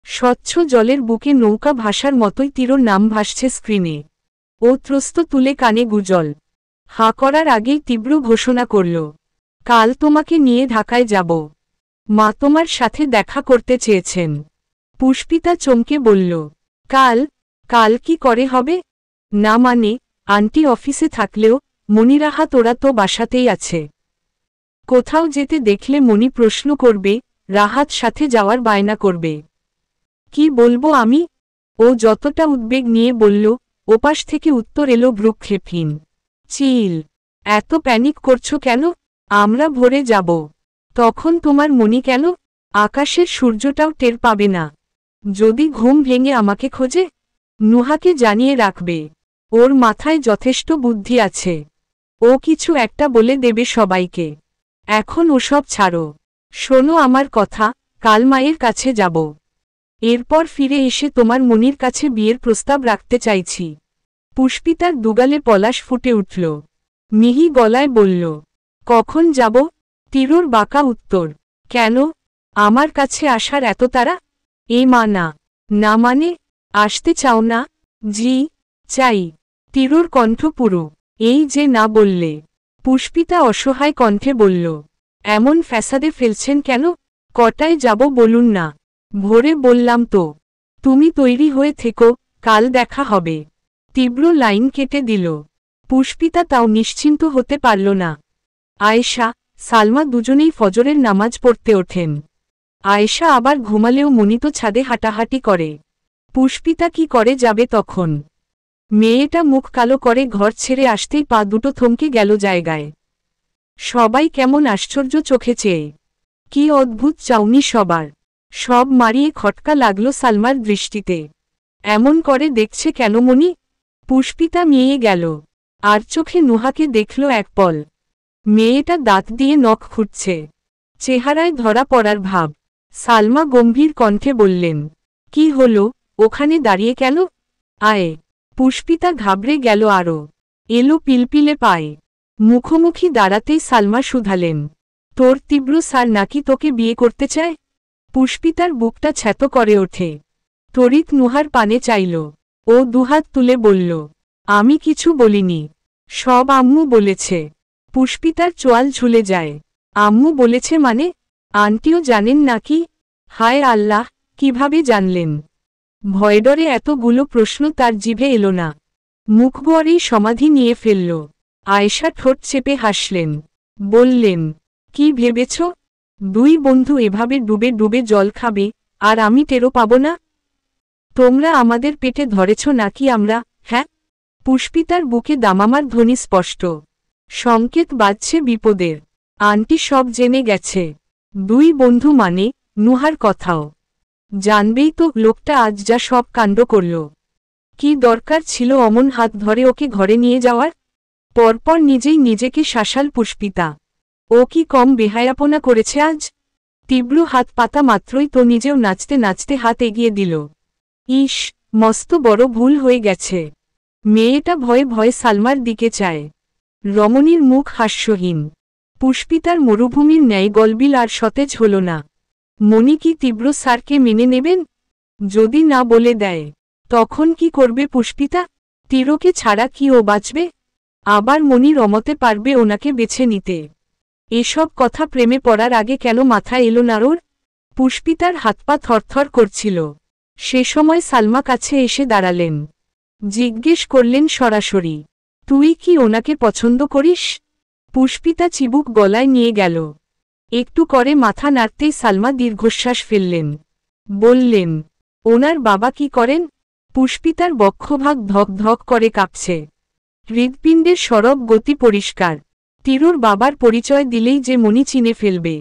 স্বচ্ছ জলের বুকে নৌকা ভাসার মতোই তিরোর নাম ভাসছে স্ক্রিনে। ও ত্রস্ত তুলে কানে গুজল। হাঁ করার আগেই তীব্র ঘোষণা করল, কাল তোমাকে নিয়ে ঢাকায় যাব। মা তোমার সাথে দেখা করতে চেয়েছেন। পুষ্পিতা চমকে বলল, কাল? কাল কি করে হবে? না মানে, আন্টি অফিসে থাকলেও মনিরাহাত ওরা তো বাসাতেই আছে। কোথাও যেতে দেখলে মনি প্রশ্ন করবে, রাহাত সাথে যাওয়ার বায়না করবে। কি বলবো আমি? ও যতটা উদ্বেগ নিয়ে বলল, ওপাশ থেকে উত্তর এলো ভ্রুক্ষেপহীন, চিল। এত প্যানিক করছো কেন? আমরা ভোরে যাব। তখন তোমার মনি কেন? আকাশের সূর্যটাও টের পাবে না। যদি ঘুম ভেঙে আমাকে খোঁজে? নুহাকে জানিয়ে রাখবে। ওর মাথায় যথেষ্ট বুদ্ধি আছে। ও কিছু একটা বলে দেবে সবাইকে। এখন ওসব ছাড়ো। শোনো আমার কথা, কাল মায়ের কাছে যাব। এরপর ফিরে এসে তোমার মনির কাছে বিয়ের প্রস্তাব রাখতে চাইছি। পুষ্পিতার দুগালে পলাশ ফুটে উঠল। মিহি গলায় বলল, কখন যাব? তীরর বাঁকা উত্তর, কেন? আমার কাছে আসার এত তাড়া? এ মা না। না মানে, আসতে চাও না? জি, চাই। তীরর কণ্ঠ পুরো, এই যে না বললে। পুষ্পিতা অসহায় কণ্ঠে বলল, এমন ফ্যাসাদে ফেলছেন কেন? কটায় যাব বলুন না। ভোরে বললাম তো। তুমি তৈরি হয়ে থেকো, কাল দেখা হবে। তীব্র লাইন কেটে দিল। পুষ্পিতা তাও নিশ্চিন্ত হতে পারল না। আয়েশা, সালমা দুজনেই ফজরের নামাজ পড়তে ওঠেন। আয়েশা আবার ঘুমালেও মনি তো ছাদে হাঁটাহাঁটি করে। পুষ্পিতা কি করে যাবে তখন? মেয়েটা মুখ কালো করে ঘর ছেড়ে আসতেই পা দুটো থমকে গেল জায়গায়। সবাই কেমন আশ্চর্য চোখে চেয়ে। কি অদ্ভুত চাউনি সবার। সব মারিয়ে খটকা লাগল সালমার দৃষ্টিতে। এমন করে দেখছে কেন মনি? পুষ্পিতা মেয়ে গেল। আর চোখে নুহাকে দেখল এক পল। মেয়েটা দাঁত দিয়ে নখ খুঁটছে। চেহারায় ধরা পড়ার ভাব। সালমা গম্ভীর কণ্ঠে বললেন, কি হলো, ওখানে দাঁড়িয়ে কেন? আয়ে। পুষ্পিতা ঘাবড়ে গেল আরও। এলো পিলপিলে পায়ে। মুখোমুখি দাঁড়াতেই সালমা শুধালেন, তোর তীব্র স্যার নাকি তোকে বিয়ে করতে চায়? পুষ্পিতার বুকটা ছ্যাতো করে ওঠে। তড়িৎ নুহার পানে চাইল। ও দুহাত তুলে বলল, আমি কিছু বলিনি। সব আম্মু বলেছে। পুষ্পিতার চোয়াল ঝুলে যায়। আম্মু বলেছে মানে? আন্টিও জানেন নাকি? হায় আল্লাহ, কিভাবে জানলেন? ভয়ডরে এতগুলো প্রশ্ন তার জিভে এলো না। মুখবরেই সমাধি নিয়ে ফেলল। আয়েশা ঠোঁট চেপে হাসলেন। বললেন, কি ভেবেছ? দুই বন্ধু এভাবে ডুবে ডুবে জল খাবে, আর আমি টেরও পাব না? তোমরা আমাদের পেটে ধরেছ নাকি আমরা? হ্যাঁ? পুষ্পিতার বুকে দামামার ধ্বনি স্পষ্ট। সংকেত বাজছে বিপদের। আন্টি সব জেনে গেছে। দুই বন্ধু মানে, নুহার কথাও জানবেই তো। লোকটা আজ যা সব কাণ্ড করল। কি দরকার ছিল অমন হাত ধরে ওকে ঘরে নিয়ে যাওয়ার? পরপর নিজেই নিজেকে শাসাল পুষ্পিতা। ও কি কম বেহায়াপনা করেছে আজ? তীব্র হাত পাতা মাত্রই তো নিজেও নাচতে নাচতে হাত এগিয়ে দিল। ইস, মস্ত বড় ভুল হয়ে গেছে। মেয়েটা ভয়ে ভয়ে সালমার দিকে চায়। রমণীর মুখ হাস্যহীন। পুষ্পিতার মরুভূমির ন্যায় গলবিল আর সতেজ হল না। মনি কি তীব্র স্যারকে মেনে নেবেন? যদি না বলে দেয়, তখন কি করবে পুষ্পিতা? তীরকে ছাড়া কি ও বাঁচবে? আবার মনি রমতে পারবে ওনাকে বেছে নিতে? এসব কথা প্রেমে পড়ার আগে কেন মাথায় এলো না ওর? পুষ্পিতার হাত পা থরথর করছিল। সে সময় সালমা কাছে এসে দাঁড়ালেন। জিজ্ঞেস করলেন সরাসরি, তুই কি ওনাকে পছন্দ করিস? পুষ্পিতা চিবুক গলায় নিয়ে গেল। একটু করে মাথা নাড়তেই সালমা দীর্ঘশ্বাস ফেললেন। বললেন, ওনার বাবা কি করেন? পুষ্পিতার বক্ষভাগ ধক ধক করে কাঁপছে। হৃৎপিণ্ডের সরব গতি পরিষ্কার। তীরুর বাবার পরিচয় দিলেই যে মনি চিনে ফেলবে।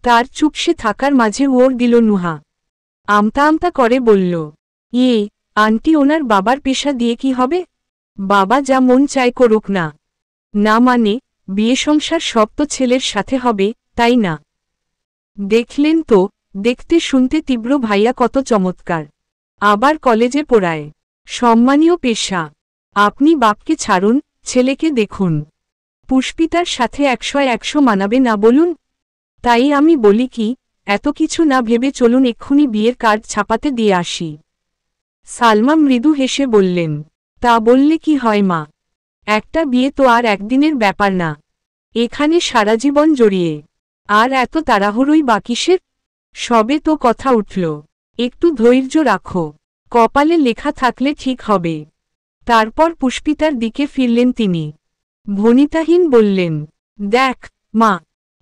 তার চুপসে থাকার মাঝে ওর দিল নুহা। আমতা আমতা করে বলল, ইয়ে, আন্টি ওনার বাবার পেশা দিয়ে কি হবে? বাবা যা মন চায় করুক না। না মানে, বিয়ে সংসার সব তো ছেলের সাথে হবে, তাই না? দেখলেন তো, দেখতে শুনতে তীব্র ভাইয়া কত চমৎকার। আবার কলেজে পড়ায়। সম্মানীয় পেশা। আপনি বাপকে ছাড়ুন, ছেলেকে দেখুন। পুষ্পিতার সাথে 100 মানাবে না বলুন? তাই আমি বলি কি, এত কিছু না ভেবে চলুন এক্ষুনি বিয়ের কার্ড ছাপাতে দিয়ে আসি। সালমা মৃদু হেসে বললেন, তা বললে কি হয় মা? একটা বিয়ে তো আর একদিনের ব্যাপার না। এখানে সারা জীবন জড়িয়ে। আর এত তাড়াহুড়োই বা কিসের? সবে তো কথা উঠল। একটু ধৈর্য রাখো। কপালে লেখা থাকলে ঠিক হবে। তারপর পুষ্পিতার দিকে ফিরলেন তিনি। ভনিতাহীন বললেন, দেখ মা,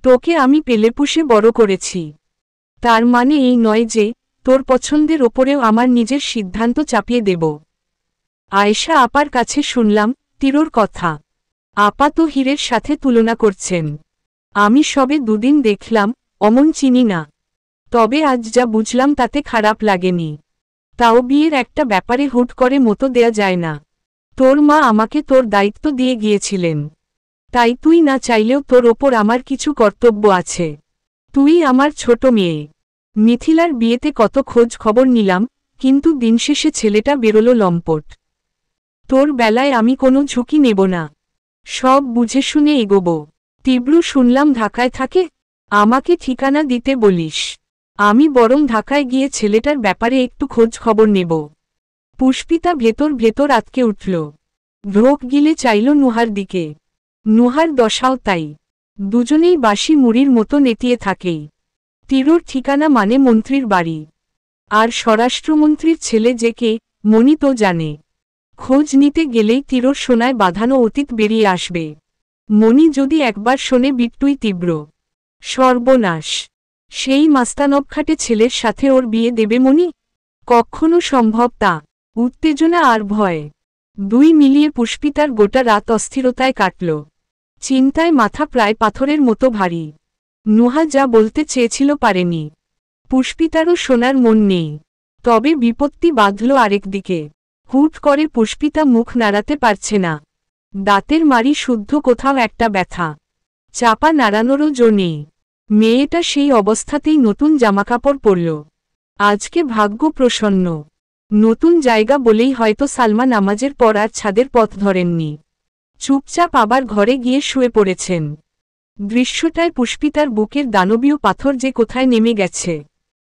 তোকে আমি পেলেপুষে বড় করেছি। তার মানে এই নয় যে তোর পছন্দের ওপরেও আমার নিজের সিদ্ধান্ত চাপিয়ে দেব। আয়েশা আপার কাছে শুনলাম তিরোর কথা। আপা তো হীরের সাথে তুলনা করছেন। আমি সবে দুদিন দেখলাম, অমন চিনি না। তবে আজ যা বুঝলাম তাতে খারাপ লাগেনি। তাও বিয়ের একটা ব্যাপারে হুট করে মতো দেয়া যায় না। তোর মা আমাকে তোর দায়িত্ব দিয়ে গিয়েছিলেন, তাই তুই না চাইলেও তোর ওপর আমার কিছু কর্তব্য আছে। তুই আমার ছোট মেয়ে। মিথিলার বিয়েতে কত খোঁজ খবর নিলাম, কিন্তু দিনশেষে ছেলেটা বেরোলো লম্পট। তোর বেলায় আমি কোনো ঝুঁকি নেব না, সব বুঝে শুনে এগোব। তীব্র শুনলাম ঢাকায় থাকে, আমাকে ঠিকানা দিতে বলিস। আমি বরং ঢাকায় গিয়ে ছেলেটার ব্যাপারে একটু খোঁজ খবর নেব। পুষ্পিতা ভেতর ভেতর আটকে উঠল। ঢোক গিলে চাইল নুহার দিকে। নুহার দশাও তাই। দুজনেই বাসি মুড়ির মতো নেতিয়ে থাকেই। তিরোর ঠিকানা মানে মন্ত্রীর বাড়ি। আর স্বরাষ্ট্রমন্ত্রীর ছেলে যে কে, মনি তো জানে। খোঁজ নিতে গেলেই তিরোর সোনায় বাঁধানো অতীত বেরিয়ে আসবে। মনি যদি একবার শোনে বিট্টুই তীব্র সর্বনাশ। সেই মাস্তানবখাটে ছেলের সাথে ওর বিয়ে দেবে মনি? কখনো সম্ভব তা। উত্তেজনা আর ভয় দুই মিলিয়ে পুষ্পিতার গোটা রাত অস্থিরতায় কাটল। চিন্তায় মাথা প্রায় পাথরের মতো ভারী। নুহা যা বলতে চেয়েছিল পারেনি। পুষ্পিতারও শোনার মন নেই। তবে বিপত্তি বাঁধল আরেকদিকে। হুট করে পুষ্পিতা মুখ নাড়াতে পারছে না। দাঁতের মারি শুদ্ধ কোথাও একটা ব্যথা। চাপা নাড়ানোরও জো নেই। মেয়েটা সেই অবস্থাতেই নতুন জামাকাপড় পরল। আজকে ভাগ্য প্রসন্ন। নতুন জায়গা বলেই হয়তো সালমা নামাজের পর আর ছাদের পথ ধরেননি। চুপচাপ আবার ঘরে গিয়ে শুয়ে পড়েছেন। দৃশ্যটায় পুষ্পিতার বুকের দানবীয় পাথর যে কোথায় নেমে গেছে।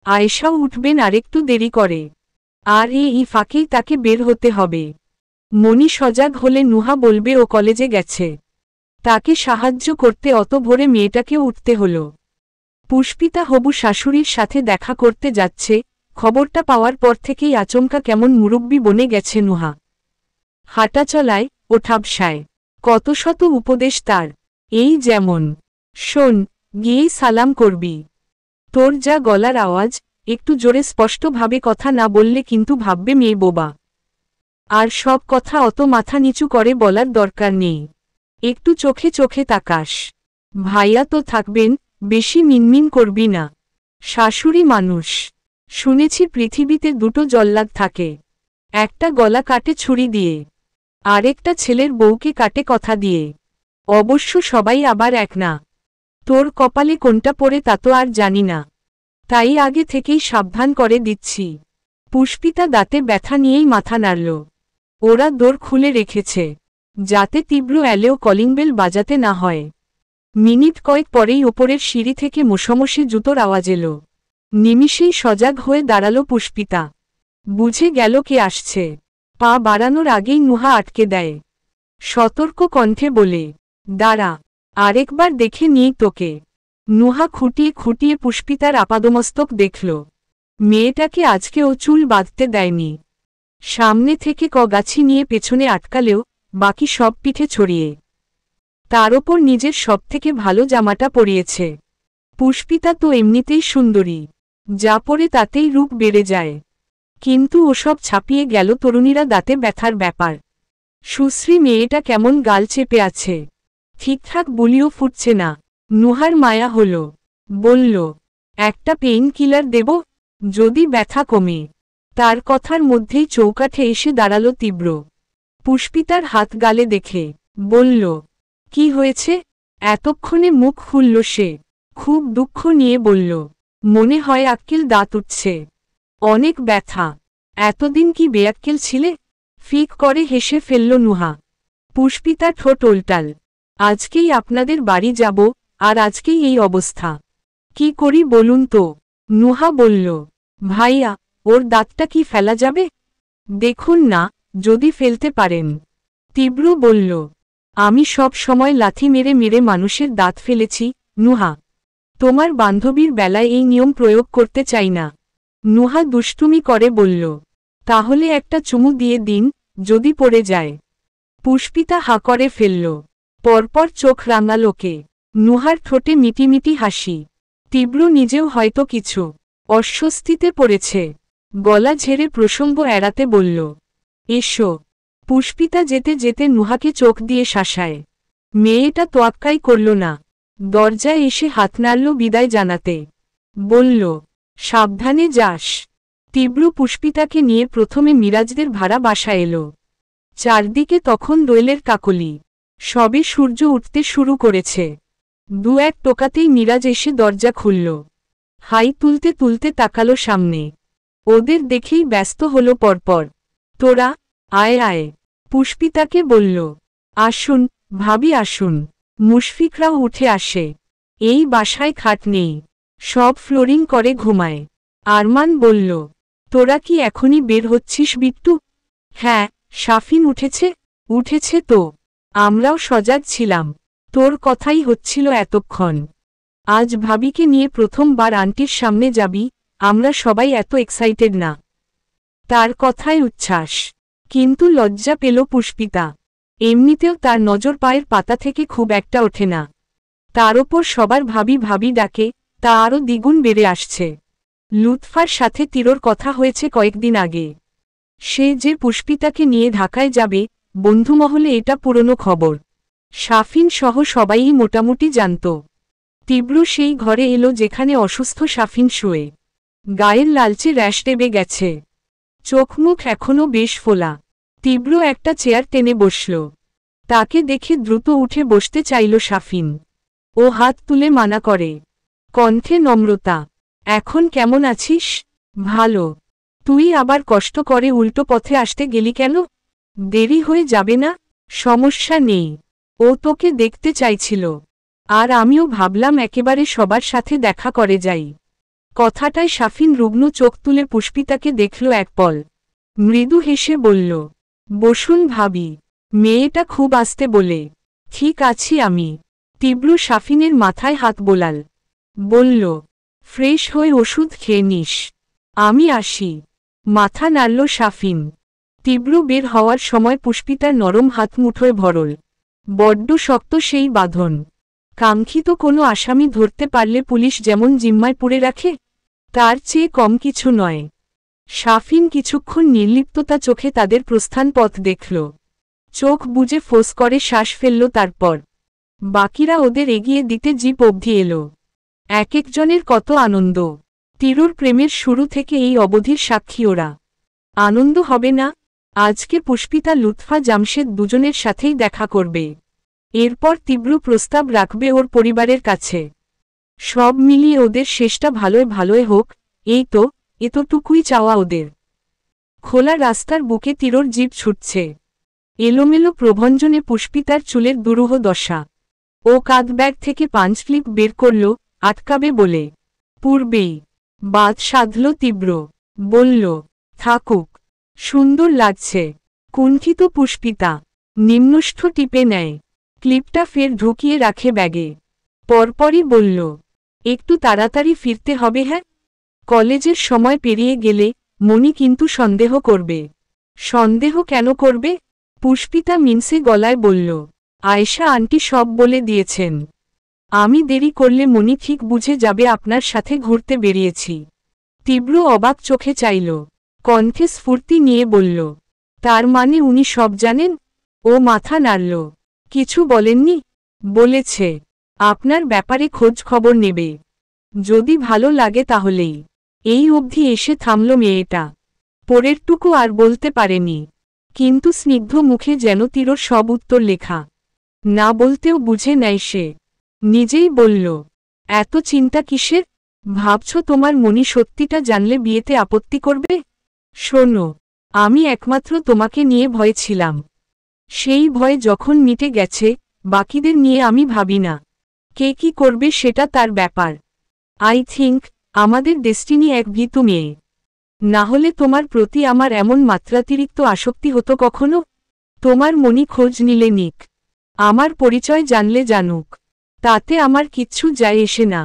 আয়েশাও উঠবেন আরেকটু দেরি করে। আর এই ফাঁকেই তাকে বের হতে হবে। মনি সজাগ হলে নুহা বলবে ও কলেজে গেছে। তাকে সাহায্য করতে অত ভোরে মেয়েটাকেও উঠতে হলো। পুষ্পিতা হবু শাশুড়ির সাথে দেখা করতে যাচ্ছে, খবরটা পাওয়ার পর থেকেই আচমকা কেমন মুরব্বি বনে গেছে নুহা। হাঁটাচলায়, ওঠাবসায় কত শত উপদেশ তার। এই যেমন, শোন, গিয়েই সালাম করবি। তোর যা গলার আওয়াজ, একটু জোরে স্পষ্টভাবে কথা না বললে কিন্তু ভাববে মেয়ে বোবা। আর সব কথা অত মাথা নিচু করে বলার দরকার নেই। একটু চোখে চোখে তাকাস। ভাইয়া তো থাকবেন, বেশি মিনমিন করবি না। শাশুড়ি মানুষ। শুনেছি পৃথিবীতে দুটো জল্লাদ থাকে, একটা গলা কাটে ছুরি দিয়ে, আরেকটা ছেলের বউকে কাটে কথা দিয়ে। অবশ্য সবাই আবার এক না। তোর কপালে কোনটা পড়ে তা তো আর জানি না, তাই আগে থেকেই সাবধান করে দিচ্ছি। পুষ্পিতা দাঁতে ব্যথা নিয়েই মাথা নাড়ল। ওরা দোর খুলে রেখেছে, যাতে তীব্র এলেও কলিংবেল বাজাতে না হয়। মিনিট কয়েক পরেই ওপরের সিঁড়ি থেকে মোসমসে জুতোর আওয়াজ এলো। নিমিষেই সজাগ হয়ে দাঁড়ালো পুষ্পিতা। বুঝে গেল কে আসছে। পা বাড়ানোর আগেই নুহা আটকে দেয়। সতর্ক কণ্ঠে বলে, দাঁড়া, আরেকবার দেখে নিই তোকে। নুহা খুঁটিয়ে খুঁটিয়ে পুষ্পিতার আপাদমস্তক দেখল। মেয়েটাকে আজকে ও চুল বাঁধতে দেয়নি। সামনে থেকে গাছি নিয়ে পেছনে আটকালেও বাকি সব পিঠে ছড়িয়ে। তার ওপর নিজের সবথেকে ভালো জামাটা পরিয়েছে। পুষ্পিতা তো এমনিতেই সুন্দরী, যা পরে তাতেই রূপ বেড়ে যায়। কিন্তু ওসব ছাপিয়ে গেল তরুণীরা দাঁতে ব্যথার ব্যাপার। সুশ্রী মেয়েটা কেমন গাল চেপে আছে, ঠিকঠাক বলিও ফুটছে না। নুহার মায়া হল, বলল, একটা পেইন কিলার দেব, যদি ব্যথা কমে। তার কথার মধ্যেই চৌকাঠে এসে দাঁড়ালো তীব্র। পুষ্পিতার হাত গালে দেখে বলল, কি হয়েছে? এতক্ষণে মুখ খুলল সে। খুব দুঃখ নিয়ে বলল, মনে হয় আক্কেল দাঁত উঠছে। অনেক ব্যথা। এতদিন কি বেয়াক্কেল ছিলে? ফিক করে হেসে ফেলল নুহা। পুষ্পিতা ঠোঁট উল্টাল। আজকেই আপনাদের বাড়ি যাব, আর আজকেই এই অবস্থা। কি করি বলুন তো? নুহা বলল, ভাইয়া, ওর দাঁতটা কি ফেলা যাবে? দেখুন না, যদি ফেলতে পারেন। তীব্র বলল, আমি সব সময় লাথি মেরে মেরে মানুষের দাঁত ফেলেছি নুহা। তোমার বান্ধবীর বেলায় এই নিয়ম প্রয়োগ করতে চাই না। নুহা দুষ্টুমি করে বলল, তাহলে একটা চুমু দিয়ে দিন, যদি পড়ে যায়। পুষ্পিতা হা করে ফেলল। পরপর চোখ রাঙালোকে। নুহার ঠোঁটে মিটিমিটি হাসি। তীব্র নিজেও হয়তো কিছু অস্বস্তিতে পড়েছে। গলা ঝেড়ে প্রসঙ্গ এড়াতে বলল, এসো। পুষ্পিতা যেতে যেতে নুহাকে চোখ দিয়ে শাসায়। মেয়েটা তোয়াক্কাই করল না। দরজায় এসে হাত নাড়ল বিদায় জানাতে। বলল, সাবধানে যাস। তীব্র পুষ্পিতাকে নিয়ে প্রথমে মিরাজদের ভাড়া বাসা এলো। চারদিকে তখন দোয়েলের কাকলি। সবে সূর্য উঠতে শুরু করেছে। দু এক টোকাতেই মিরাজ এসে দরজা খুলল। হাই তুলতে তুলতে তাকালো সামনে। ওদের দেখেই ব্যস্ত হলো পরপর। তোরা, আয় আয়। পুষ্পিতাকে বলল, আসুন ভাবি আসুন। মুশফিকরাও উঠে আসে। এই বাসায় খাট নেই, সব ফ্লোরিং করে ঘুমায়। আরমান বলল, তোরা কি এখনই বের হচ্ছিস বিট্টু? হ্যাঁ, শাফিন উঠেছে তো। আমরাও সজাগ ছিলাম। তোর কথাই হচ্ছিল এতক্ষণ। আজ ভাবিকে নিয়ে প্রথমবার আন্টির সামনে যাবি, আমরা সবাই এত এক্সাইটেড না। তার কথায় উচ্ছ্বাস, কিন্তু লজ্জা পেল পুষ্পিতা। এমনিতেও তার নজর পায়ের পাতা থেকে খুব একটা ওঠে না। তার ওপর সবার ভাবি ভাবি ডাকে, তা আরও দ্বিগুণ বেড়ে আসছে। লুৎফার সাথে তিরোর কথা হয়েছে কয়েকদিন আগে। সে যে পুষ্পিতাকে নিয়ে ঢাকায় যাবে, বন্ধুমহলে এটা পুরনো খবর। শাফিন সহ সবাই মোটামুটি জানত। তীব্র সেই ঘরে এলো যেখানে অসুস্থ শাফিন শুয়ে। গায়ের লালচে র্যাশ দেবে গেছে। চোখমুখ এখনও বেশ ফোলা। তীব্র একটা চেয়ার টেনে বসল। তাকে দেখে দ্রুত উঠে বসতে চাইল শাফিন। ও হাত তুলে মানা করে। কণ্ঠে নম্রতা, এখন কেমন আছিস? ভালো। তুই আবার কষ্ট করে উল্টো পথে আসতে গেলি কেন? দেরি হয়ে যাবে না? সমস্যা নেই। ও তোকে দেখতে চাইছিল। আর আমিও ভাবলাম একেবারে সবার সাথে দেখা করে যাই। কথাটায় শাফিন রুগ্ন চোখ তুলে পুষ্পিতাকে দেখল এক পল। মৃদু হেসে বলল, বসুন ভাবি। মেয়েটা খুব আস্তে বলে, ঠিক আছি আমি। তীব্র শাফিনের মাথায় হাত বোলাল। বলল, ফ্রেশ হয়ে ওষুধ খেয়ে নিস। আমি আসি। মাথা নাড়ল শাফিন। তীব্র বের হওয়ার সময় পুষ্পিতার নরম হাত মুঠোয় ভরল। বড্ড শক্ত সেই বাঁধন। কাঙ্ক্ষিত কোনো আসামি ধরতে পারলে পুলিশ যেমন জিম্মায় পুড়ে রাখে, তার চেয়ে কম কিছু নয়। শাফিন কিছুক্ষণ নির্লিপ্ততা চোখে তাদের প্রস্থান পথ দেখল। চোখ বুজে ফোঁস করে শ্বাস ফেলল। তারপর বাকিরা ওদের এগিয়ে দিতে জিপ অবধি এলো। এক একজনের কত আনন্দ। তিরুর প্রেমের শুরু থেকে এই অবধির সাক্ষী ওরা। আনন্দ হবে না? আজকে পুষ্পিতা লুৎফা জামশেদ দুজনের সাথেই দেখা করবে। এরপর তীব্র প্রস্তাব রাখবে ওর পরিবারের কাছে। সব মিলিয়ে ওদের শেষটা ভালোয় ভালোয় হোক, এই তো, এতটুকুই চাওয়া ওদের। খোলা রাস্তার বুকে তিরোর জিপ ছুটছে। এলোমেলো প্রভঞ্জনে পুষ্পিতার চুলের দুরূহ দশা। ও কাঁধ ব্যাগ থেকে পাঞ্চ ক্লিপ বের করল, আটকাবে বলে। পূর্বেই বাদ সাধল তীব্র। বলল, থাকুক। সুন্দর লাগছে। কুণ্ঠিত পুষ্পিতা নিম্নষ্ঠ টিপে নেয়। ক্লিপটা ফের ঢুকিয়ে রাখে ব্যাগে। পরপরই বলল, একটু তাড়াতাড়ি ফিরতে হবে। হ্যাঁ, কলেজের সময় পেরিয়ে গেলে মনি কিন্তু সন্দেহ করবে। সন্দেহ কেন করবে? পুষ্পিতা মিনসে গলায় বলল, আয়েশা আন্টি সব বলে দিয়েছেন। আমি দেরি করলে মনি ঠিক বুঝে যাবে আপনার সাথে ঘুরতে বেরিয়েছি। তীব্র অবাক চোখে চাইল। কণ্ঠে স্ফূর্তি নিয়ে বলল, তার মানে উনি সব জানেন? ও মাথা নাড়ল। কিছু বলেননি? বলেছে আপনার ব্যাপারে খোঁজ খবর নেবে। যদি ভালো লাগে তাহলেই। এই অবধি এসে থামল মেয়েটা। পরেরটুকু আর বলতে পারেনি। কিন্তু স্নিগ্ধ মুখে যেন তিরোর সব উত্তর লেখা। না বলতেও বুঝে নেয় সে। নিজেই বলল, এত চিন্তা কিসের? ভাবছ তোমার মনি সত্যিটা জানলে বিয়েতে আপত্তি করবে? শোনো, আমি একমাত্র তোমাকে নিয়ে ভয় ছিলাম। সেই ভয় যখন মিটে গেছে, বাকিদের নিয়ে আমি ভাবি না। কে কি করবে সেটা তার ব্যাপার। আই থিঙ্ক আমাদের ডেস্টিনি এক ভীতু মেয়ে। না হলে তোমার প্রতি আমার এমন মাত্রাতিরিক্ত আসক্তি হতো কখনো? তোমার মনি খোঁজ নিলে নিক, আমার পরিচয় জানলে জানুক, তাতে আমার কিচ্ছু যায় এসে না।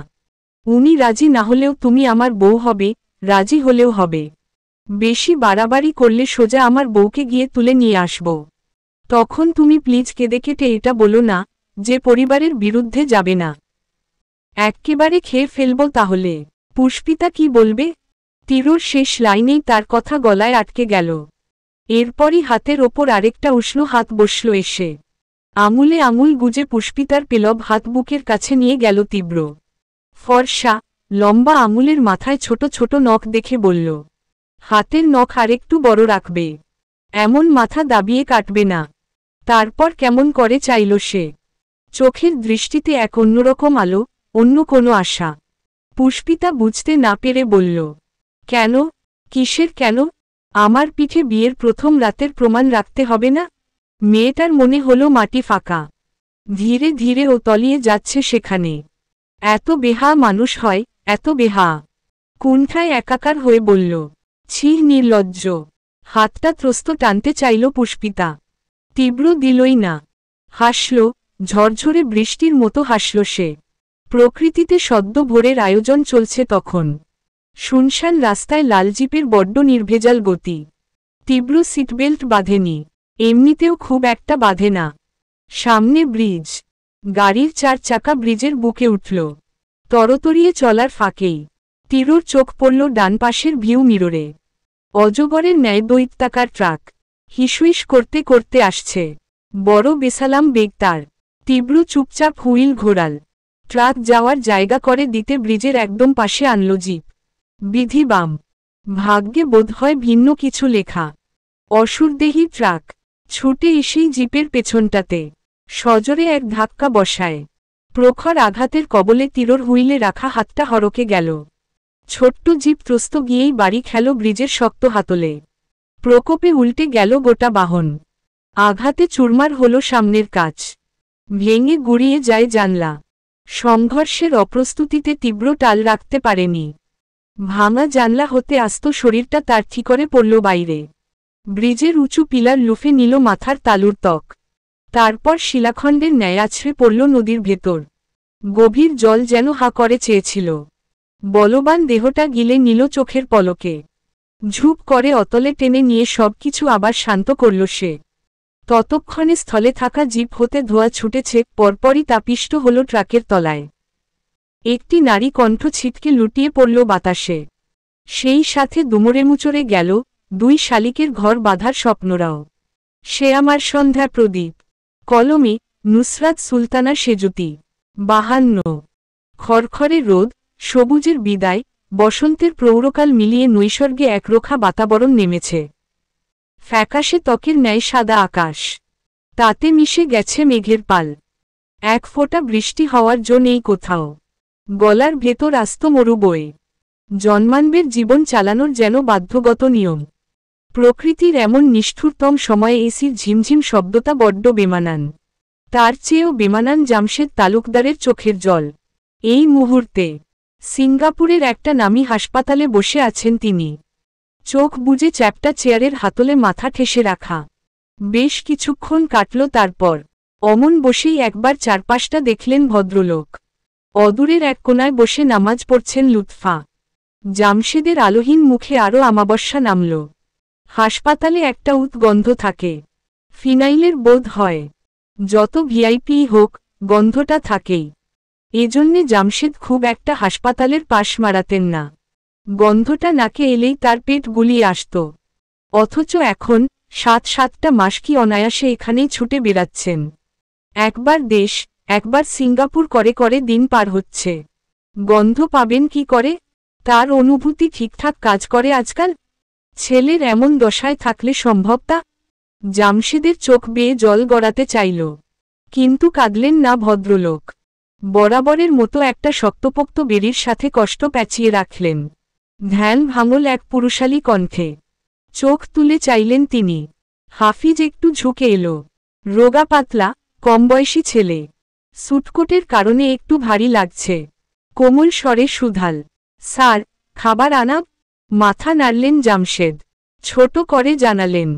উনি রাজি না হলেও তুমি আমার বউ হবে, রাজি হলেও হবে। বেশি বাড়াবাড়ি করলে সোজা আমার বউকে গিয়ে তুলে নিয়ে আসব। তখন তুমি প্লিজ কেঁদে কেটে এটা বলো না যে পরিবারের বিরুদ্ধে যাবে না। এক্কেবারে খেয়ে ফেলব তাহলে। পুষ্পিতা কি বলবে? তীরুর শেষ লাইনেই তার কথা গলায় আটকে গেল। এরপরই হাতের ওপর আরেকটা উষ্ণ হাত বসল এসে। আঙুলে আঙুল গুজে পুষ্পিতার পেলব হাত বুকের কাছে নিয়ে গেল তীব্র। ফর্সা লম্বা আঙুলের মাথায় ছোট ছোট নখ দেখে বলল, হাতের নখ আরেকটু বড় রাখবে, এমন মাথা দাবিয়ে কাটবে না। তারপর কেমন করে চাইল সে। চোখের দৃষ্টিতে এক অন্যরকম আলো, অন্য কোনো আশা। পুষ্পিতা বুঝতে না পেরে বলল, কেন? কিসের কেন? আমার পিঠে বিয়ের প্রথম রাতের প্রমাণ রাখতে হবে না? মেয়েটার মনে হলো মাটি ফাঁকা। ধীরে ধীরে ও তলিয়ে যাচ্ছে সেখানে। এত বেহা মানুষ হয়, এত বেহা। কুণ্ঠায় একাকার হয়ে বলল, ছি নির্লজ্জ। হাতটা ত্রস্ত টানতে চাইল পুষ্পিতা। তীব্র দিলই না। হাসল, ঝরঝরে বৃষ্টির মতো হাসল সে। প্রকৃতিতে সদ্য ভোরের আয়োজন চলছে তখন। শুনশান রাস্তায় লাল জিপের বড্ড নির্ভেজাল গতি। তীব্র সিটবেল্ট বাঁধেনি, এমনিতেও খুব একটা বাঁধে না। সামনে ব্রিজ। গাড়ির 4 চাকা ব্রিজের বুকে উঠল। তরতরিয়ে চলার ফাঁকেই তীরুর চোখ পড়ল ডান পাশের ভিউ মিররে। অজগরের ন্যায় দৈত্যাকার ট্রাক হিসুইস করতে করতে আসছে। বড় বেসালাম বেগ তার। তীব্র চুপচাপ হুইল ঘোরাল। ট্রাক যাওয়ার জায়গা করে দিতে ব্রিজের একদম পাশে আনল জিপ। বিধি বাম। ভাগ্যে বোধহয় ভিন্ন কিছু লেখা। অসুরদেহী ট্রাক ছুটে এসেই জিপের পেছনটাতে সজোরে এক ধাক্কা বসায়। প্রখর আঘাতের কবলে তীরর হুইলে রাখা হাতটা হরকে গেল। ছোট্ট জিপ ত্রস্ত গিয়েই বাড়ি খেল ব্রিজের শক্ত হাতলে। প্রকোপে উল্টে গেল গোটা বাহন। আঘাতে চুরমার হল সামনের কাচ। ভেঙে গুড়িয়ে যায় জানলা। সংঘর্ষের অপ্রস্তুতিতে তীব্র টাল রাখতে পারেনি। ভাঙা জানলা হতে আস্ত শরীরটা তার ঠিকরে পড়ল বাইরে। ব্রিজের উঁচু পিলার লুফে নিল মাথার তালুর ত্বক। তারপর শিলাখণ্ডের ন্যায় আছড়ে পড়ল নদীর ভেতর। গভীর জল যেন হা করে চেয়েছিল। বলবান দেহটা গিলে নিল চোখের পলকে। ঝুপ করে অতলে টেনে নিয়ে সবকিছু আবার শান্ত করল সে। ততক্ষণে স্থলে থাকা জিপ হতে ধোঁয়া ছুটেছে, পরপরই তাপিষ্ট হল ট্রাকের তলায়। একটি নারী কণ্ঠ ছিটকে লুটিয়ে পড়ল বাতাসে। সেই সাথে দুমড়েমুচড়ে গেল 2 শালিকের ঘর বাঁধার স্বপ্নরাও। সে আমার সন্ধ্যা প্রদীপ। কলমে নুসরাত সুলতানা সেজুতি। 52। খড়খড়ে রোদ, সবুজের বিদায়, বসন্তের প্রৌঢ়কাল মিলিয়ে নৈসর্গে একরোখা বাতাবরণ নেমেছে। ফ্যাকাশে ত্বকের ন্যায় সাদা আকাশ। তাতে মিশে গেছে মেঘের পাল। এক ফোঁটা বৃষ্টি হওয়ার জো নেই কোথাও। গলার ভেতর আস্ত মরু বয়ে। জন্মানবের জীবন চালানোর যেন বাধ্যগত নিয়ম। প্রকৃতির এমন নিষ্ঠুরতম সময়ে এসির ঝিমঝিম শব্দটা বড্ড বেমানান। তার চেয়েও বেমানান জামশেদ তালুকদারের চোখের জল। এই মুহূর্তে সিঙ্গাপুরের একটা নামী হাসপাতালে বসে আছেন তিনি। চোখ বুজে চ্যাপ্টা চেয়ারের হাতলে মাথা ঠেসে রাখা। বেশ কিছুক্ষণ কাটল। তারপর অমন বসেই একবার চারপাশটা দেখলেন ভদ্রলোক। অদূরের এক কোনায় বসে নামাজ পড়ছেন লুৎফা। জামশেদের আলোহীন মুখে আরও আমাবস্যা নামল। হাসপাতালে একটা উৎগন্ধ থাকে। ফিনাইলের বোধ হয়। যত ভিআইপি হোক, গন্ধটা থাকেই। এজন্যে জামশেদ খুব একটা হাসপাতালের পাশ মারাতেন না। গন্ধটা নাকে এলেই তার পেট গুলিয়ে আসত। অথচ এখন 7-7টা মাস কি অনায়াসে এখানেই ছুটে বেড়াচ্ছেন। একবার দেশ, একবার সিঙ্গাপুর করে করে দিন পার হচ্ছে। গন্ধ পাবেন কি করে? তার অনুভূতি ঠিকঠাক কাজ করে আজকাল? ছেলের এমন দশায় থাকলে সম্ভব তা? জামশেদের চোখ বেয়ে জল গড়াতে চাইল, কিন্তু কাঁদলেন না ভদ্রলোক। বরাবরের মতো একটা শক্তপোক্ত বেরির সাথে কষ্ট প্যাঁচিয়ে রাখলেন। ধ্যান ভাঙল এক পুরুষালী কণ্ঠে। চোখ তুলে চাইলেন তিনি। হাফিজ একটু ঝুঁকে এলো। রোগা পাতলা, কমবয়সী ছেলে। সুটকোটের কারণে একটু ভারী লাগছে। কোমল স্বরে সুধাল, স্যার, খাবার আনাব? মাথা নাড়লেন জামশেদ। ছোট করে জানালেন,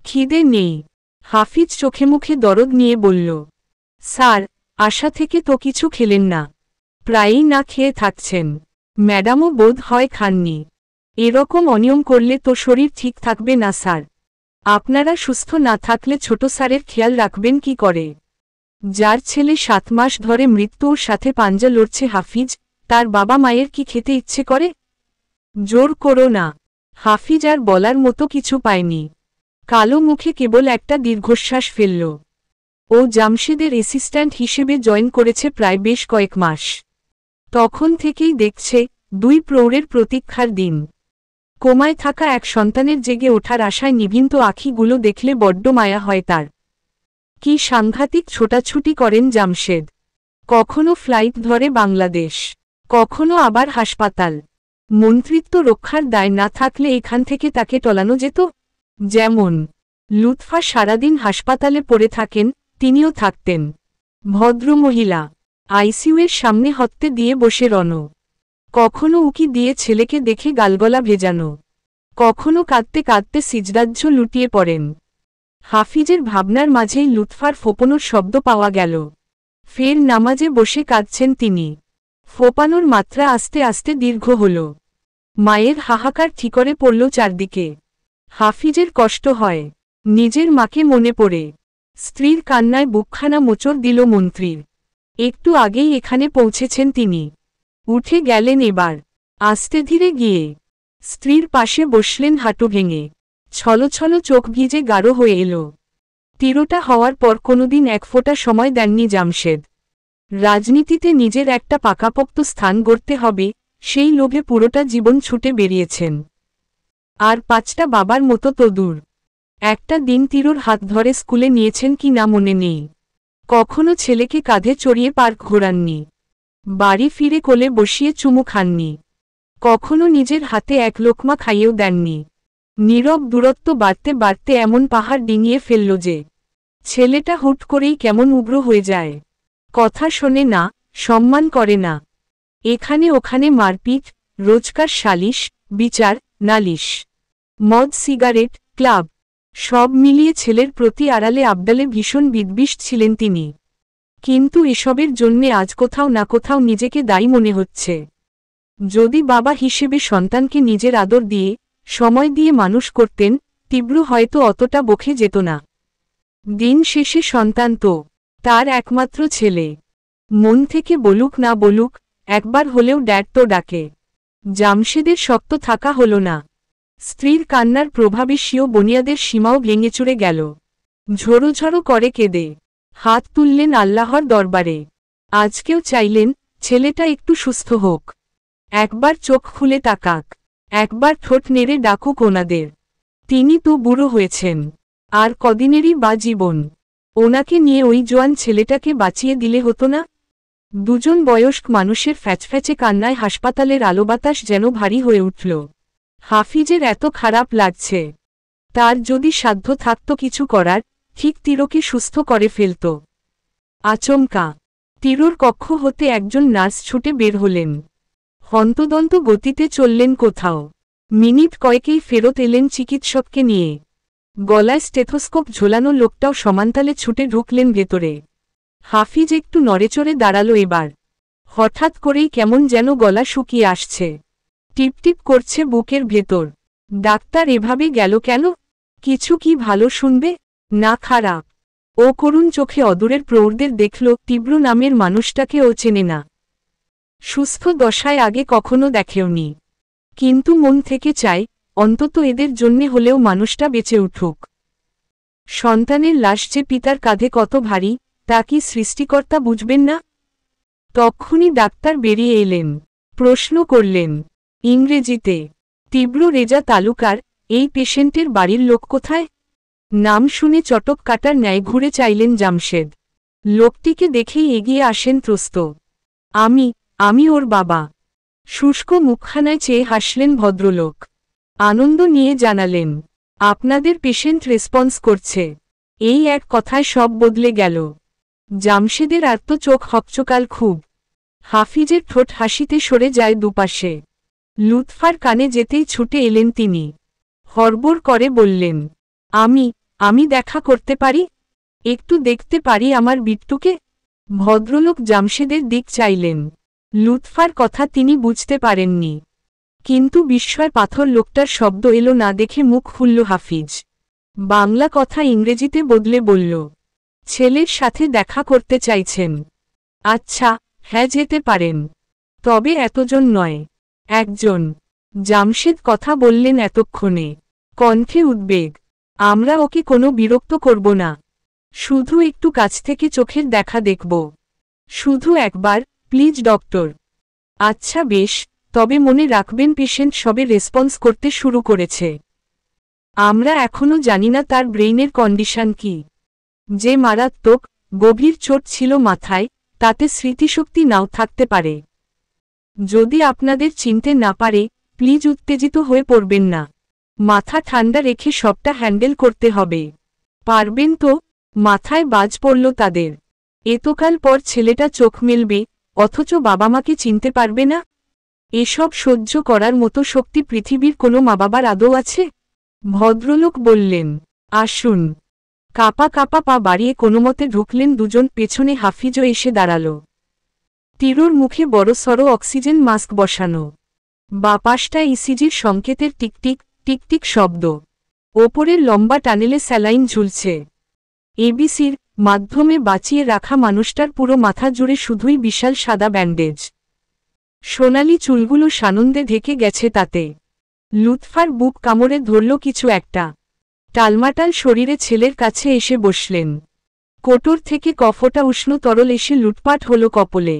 খিদে নেই। হাফিজ চোখে মুখে দরদ নিয়ে বলল, স্যার, আশা থেকে তো কিছু খেলেন না। প্রায়ই না খেয়ে থাকছেন। ম্যাডামও বোধ হয় খাননি। এরকম অনিয়ম করলে তো শরীর ঠিক থাকবে না স্যার। আপনারা সুস্থ না থাকলে ছোট স্যারের খেয়াল রাখবেন কি করে? যার ছেলে 7 মাস ধরে মৃত্যুর সাথে পাঞ্জা লড়ছে হাফিজ, তার বাবা মায়ের কি খেতে ইচ্ছে করে? জোর করো না। হাফিজ আর বলার মতো কিছু পায়নি। কালো মুখে কেবল একটা দীর্ঘশ্বাস ফেলল। ও জামশেদের অ্যাসিস্ট্যান্ট হিসেবে জয়েন করেছে প্রায় বেশ কয়েক মাস। তখন থেকেই দেখছে 2 প্রৌঢ়ের প্রতীক্ষার দিন। কোমায় থাকা এক সন্তানের জেগে ওঠার আশায় নিভিন্ত আখিগুলো দেখলে বড্ড মায়া হয় তার। কি সাংঘাতিক ছোটাছুটি করেন জামশেদ। কখনো ফ্লাইট ধরে বাংলাদেশ, কখনো আবার হাসপাতাল। মন্ত্রিত্ব রক্ষার দায় না থাকলে এখান থেকে তাকে টলানো যেত। যেমন লুৎফা সারাদিন হাসপাতালে পড়ে থাকেন, তিনিও থাকতেন। ভদ্রমহিলা আইসিইউয়ের সামনে হত্যে দিয়ে বসে রণ। কখনো উকি দিয়ে ছেলেকে দেখে গালগলা ভেজানো, কখনো কাঁদতে কাঁদতে সিজদাজ্য লুটিয়ে পড়েন। হাফিজের ভাবনার মাঝেই লুৎফার ফোপানোর শব্দ পাওয়া গেল। ফের নামাজে বসে কাঁদছেন তিনি। ফোপানোর মাত্রা আস্তে আস্তে দীর্ঘ হল। মায়ের হাহাকার ঠিকরে পড়ল চারদিকে। হাফিজের কষ্ট হয়, নিজের মাকে মনে পড়ে। স্ত্রীর কান্নায় বুকখানা মোচড় দিল মন্ত্রীর। একটু আগেই এখানে পৌঁছেছেন তিনি। উঠে গেলেন এবার, আস্তে ধীরে গিয়ে স্ত্রীর পাশে বসলেন হাঁটু ভেঙে। ছলছল চোখ ভিজে গাঢ় হয়ে এলো। তিরোটা হওয়ার পর কোনোদিন এক ফোঁটা সময় দেননি জামশেদ। রাজনীতিতে নিজের একটা পাকাপোক্ত স্থান গড়তে হবে, সেই লোভে পুরোটা জীবন ছুটে বেরিয়েছেন। আর 5টা বাবার মতো তো দূর। একটা দিন তিরোর হাত ধরে স্কুলে নিয়েছেন কি না মনে নেই। কখনো ছেলেকে কাঁধে চড়িয়ে পার্ক ঘোরাননি। বাড়ি ফিরে কোলে বসিয়ে চুমু খাননি। কখনো নিজের হাতে এক লোকমা খাইয়েও দেননি। নীরব দূরত্ব বাড়তে বাড়তে এমন পাহাড় ডিঙিয়ে ফেলল যে ছেলেটা হুট করেই কেমন উগ্র হয়ে যায়। কথা শোনে না, সম্মান করে না। এখানে ওখানে মারপিট, রোজকার সালিশ, বিচার, নালিশ, মদ, সিগারেট, ক্লাব, সব মিলিয়ে ছেলের প্রতি আড়ালে আবডালে ভীষণ বিদ্বিষ ছিলেন তিনি। কিন্তু এসবের জন্যে আজ কোথাও না কোথাও নিজেকে দায়ী মনে হচ্ছে। যদি বাবা হিসেবে সন্তানকে নিজের আদর দিয়ে, সময় দিয়ে মানুষ করতেন, তীব্র হয়তো অতটা বকে যেত না। দিন শেষে সন্তান তো তার একমাত্র ছেলে। মন থেকে বলুক না বলুক, একবার হলেও ড্যাড তো ডাকে। জামশেদের শক্ত থাকা হল না। স্ত্রীর কান্নার প্রভাবে স্বীয় বনিয়াদের সীমাও ভেঙে চুরে গেল। ঝোড়ো ঝোড়ো করে কেঁদে হাত তুললেন আল্লাহর দরবারে। আজকেও চাইলেন ছেলেটা একটু সুস্থ হোক, একবার চোখ খুলে তাকাক, একবার ঠোঁট নেড়ে ডাকুক ওনাদের। তিনি তো বুড়ো হয়েছেন, আর কদিনেরই বা জীবন। ওনাকে নিয়ে ওই জোয়ান ছেলেটাকে বাঁচিয়ে দিলে হতো না? দুজন বয়স্ক মানুষের ফ্যাচফ্যাচে কান্নায় হাসপাতালের আলো বাতাস যেন ভারী হয়ে উঠল। হাফিজের এত খারাপ লাগছে। তার যদি সাধ্য থাকত কিছু করার, ঠিক তিরোকে সুস্থ করে ফেলত। আচমকা তিরোর কক্ষ হতে একজন নার্স ছুটে বের হলেন। হন্তদন্ত গতিতে চললেন কোথাও। মিনিট কয়েকেই ফেরত এলেন চিকিৎসককে নিয়ে। গলায় স্টেথোস্কোপ ঝোলানো লোকটাও সমান্তালে ছুটে ঢুকলেন ভেতরে। হাফিজ একটু নড়েচড়ে দাঁড়ালো এবার। হঠাৎ করেই কেমন যেন গলা শুকিয়ে আসছে, টিপটিপ করছে বুকের ভেতর। ডাক্তার এভাবে গেল কেন? কিছু কি ভালো শুনবে, না খারাপ? ও করুণ চোখে অদূরের প্রৌঢ়দের দেখল। তীব্র নামের মানুষটাকে ও চেনে না। সুস্থ দশায় আগে কখনো দেখেওনি। কিন্তু মন থেকে চায়, অন্তত এদের জন্যে হলেও মানুষটা বেঁচে উঠুক। সন্তানের লাশ যে পিতার কাঁধে কত ভারী, তা কি সৃষ্টিকর্তা বুঝবেন না? তক্ষুনি ডাক্তার বেরিয়ে এলেন। প্রশ্ন করলেন ইংরেজিতে, তীব্র রেজা তালুকার, এই পেশেন্টের বাড়ির লোক কোথায়? নাম শুনে চটক কাটার ন্যায় ঘুরে চাইলেন জামশেদ। লোকটিকে দেখেই এগিয়ে আসেন ত্রস্ত। আমি ওর বাবা। শুষ্ক মুখখানায় চেয়ে হাসলেন ভদ্রলোক। আনন্দ নিয়ে জানালেন, আপনাদের পেশেন্ট রেসপন্স করছে। এই এক কথায় সব বদলে গেল। জামশেদের আর্ত চোখ হকচকাল খুব। হাফিজের ঠোঁট হাসিতে সরে যায় দুপাশে। লুৎফার কানে যেতেই ছুটে এলেন তিনি। হড়বড় করে বললেন, আমি দেখা করতে পারি? একটু দেখতে পারি আমার বিট্টুকে? ভদ্রলোক জামশেদের দিক চাইলেন। লুৎফার কথা তিনি বুঝতে পারেননি। কিন্তু বিস্ময় পাথর লোকটার শব্দ এলো না দেখে মুখ খুলল হাফিজ। বাংলা কথা ইংরেজিতে বদলে বলল, ছেলের সাথে দেখা করতে চাইছেন? আচ্ছা, হ্যাঁ যেতে পারেন, তবে এতজন নয়, একজন। জামশেদ কথা বললেন এতক্ষণে, কণ্ঠে উদ্বেগ। আমরা ওকে কোনো বিরক্ত করব না, শুধু একটু কাছ থেকে চোখের দেখা দেখব, শুধু একবার, প্লিজ ডক্টর। আচ্ছা বেশ, তবে মনে রাখবেন পেশেন্ট সবে রেসপন্স করতে শুরু করেছে। আমরা এখনও জানি না তার ব্রেইনের কন্ডিশন কি। যে মারাত্মক, গভীর চোট ছিল মাথায়, তাতে স্মৃতিশক্তি নাও থাকতে পারে। যদি আপনাদের চিনতে না পারে, প্লিজ উত্তেজিত হয়ে পড়বেন না। মাথা ঠান্ডা রেখে সবটা হ্যান্ডেল করতে হবে। পারবেন তো? মাথায় বাজ পড়ল তাদের। এতকাল পর ছেলেটা চোখ মেলবে, অথচ বাবা মাকে চিনতে পারবে না। এসব সহ্য করার মতো শক্তি পৃথিবীর কোনো মা বাবার আদৌ আছে? ভদ্রলোক বললেন, আসুন। কাপা কাপা পা বাড়িয়ে কোনোমতে ঢুকলেন দুজন, পেছনে হাফিজও এসে দাঁড়াল। তীরুর মুখে বড়সড় অক্সিজেন মাস্ক বসানো, বাপাশটা ইসিজির সংকেতের টিকটিক টিকটিক শব্দ, ওপরের লম্বা টানেলে স্যালাইন ঝুলছে। এবিসির মাধ্যমে বাঁচিয়ে রাখা মানুষটার পুরো মাথা জুড়ে শুধুই বিশাল সাদা ব্যান্ডেজ, সোনালি চুলগুলো সানন্দে ঢেকে গেছে তাতে। লুৎফার বুক কামড়ে ধরল কিছু একটা। টালমাটাল শরীরে ছেলের কাছে এসে বসলেন। কোটর থেকে কফটা উষ্ণ তরল এসে লুটপাট হল কপলে।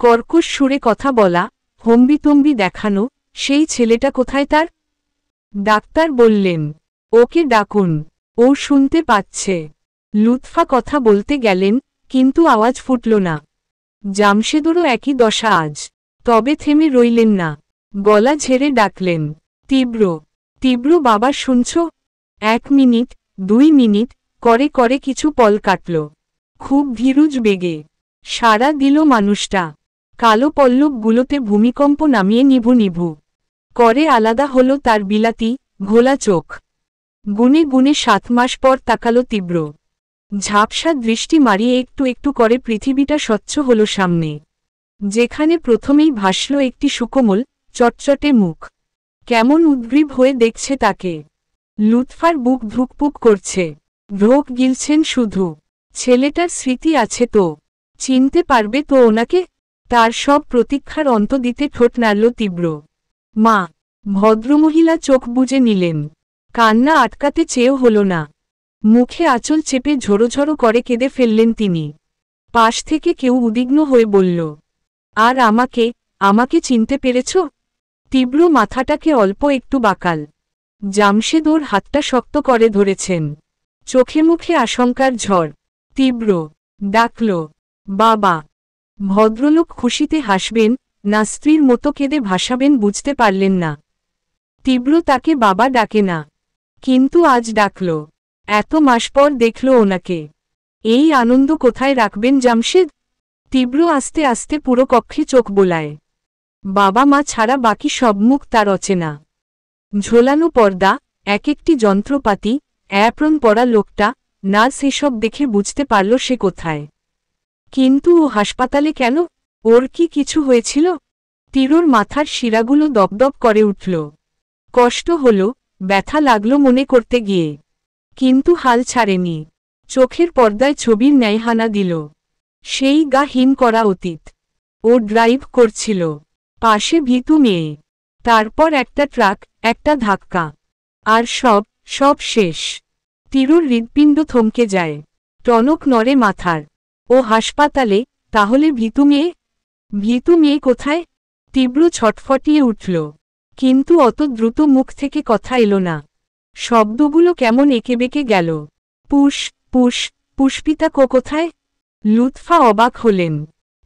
কর্কশ সুরে কথা বলা, হম্বিতম্বি দেখানো, সেই ছেলেটা কোথায় তার? ডাক্তার বললেন, ওকে ডাকুন, ও শুনতে পাচ্ছে। লুৎফা কথা বলতে গেলেন, কিন্তু আওয়াজ ফুটল না। জামশেদুরও একই দশা আজ, তবে থেমে রইলেন না। গলা ঝেড়ে ডাকলেন, তীব্র, তীব্র বাবা শুনছ? 1 মিনিট, 2 মিনিট, করে করে কিছু পল কাটল। খুব ধীরুজ বেগে সাড়া দিল মানুষটা। কালো পল্লবগুলোতে ভূমিকম্প নামিয়ে নিভু নিভু করে আলাদা হলো তার বিলাতি ঘোলা চোখ। গুনে গুনে 7 মাস পর তাকালো তীব্র। ঝাপসা দৃষ্টি মারিয়ে একটু একটু করে পৃথিবীটা স্বচ্ছ হলো সামনে, যেখানে প্রথমেই ভাসল একটি সুকোমল চটচটে মুখ। কেমন উদ্গ্রীব হয়ে দেখছে তাকে। লুৎফার বুক ধুকপুক করছে, ঢোক গিলছেন শুধু। ছেলেটার স্মৃতি আছে তো? চিনতে পারবে তো ওনাকে? তার সব প্রতীক্ষার অন্ত দিতে ঠোঁট নাড়ল তীব্র। মা! ভদ্রমহিলা চোখ বুজে নিলেন। কান্না আটকাতে চেয়েও হল না। মুখে আঁচল চেপে ঝোড়োঝোড়ো করে কেঁদে ফেললেন তিনি। পাশ থেকে কেউ উদ্বিগ্ন হয়ে বলল, আর আমাকে, আমাকে চিনতে পেরেছ? তীব্র মাথাটাকে অল্প একটু বাঁকাল। জামশেদ ওর হাতটা শক্ত করে ধরেছেন। চোখে মুখে আশঙ্কার ঝড়। তীব্র ডাকল, বাবা। ভদ্রলোক খুশিতে হাসবেন না স্ত্রীর মতো কেঁদে ভাসাবেন বুঝতে পারলেন না। তীব্র তাকে বাবা ডাকে না, কিন্তু আজ ডাকল। এত মাস পর দেখল ওনাকে। এই আনন্দ কোথায় রাখবেন জামশেদ? তীব্র আস্তে আস্তে পুরো কক্ষে চোখ বোলায়। বাবা মা ছাড়া বাকি সব মুখ তার অচেনা। ঝোলানো পর্দা, এক একটি যন্ত্রপাতি, অ্যাপ্রন পরা লোকটা, নার্স এসব দেখে বুঝতে পারল সে কোথায়। কিন্তু ও হাসপাতালে কেন? ওর কি কিছু হয়েছিল? তীরুর মাথার শিরাগুলো দপদপ করে উঠল। কষ্ট হল, ব্যথা লাগলো মনে করতে গিয়ে, কিন্তু হাল ছাড়েনি। চোখের পর্দায় ছবির ন্যায় হানা দিল। সেই গা হিম করা অতীত। ও ড্রাইভ করছিল, পাশে ভীতু মেয়ে। তারপর একটা ট্রাক, একটা ধাক্কা, আর সব শেষ। তীরুর হৃৎপিণ্ড থমকে যায়। টনক নড়ে মাথার। ও হাসপাতালে, তাহলে ভীতু মেয়ে? ভীতু মেয়ে কোথায়? তীব্র ছটফটিয়ে উঠল, কিন্তু অত দ্রুত মুখ থেকে কথা এলো না। শব্দগুলো কেমন এঁকেবেঁকে গেল। পুষ্পিতা কোথায়? লুৎফা অবাক হলেন।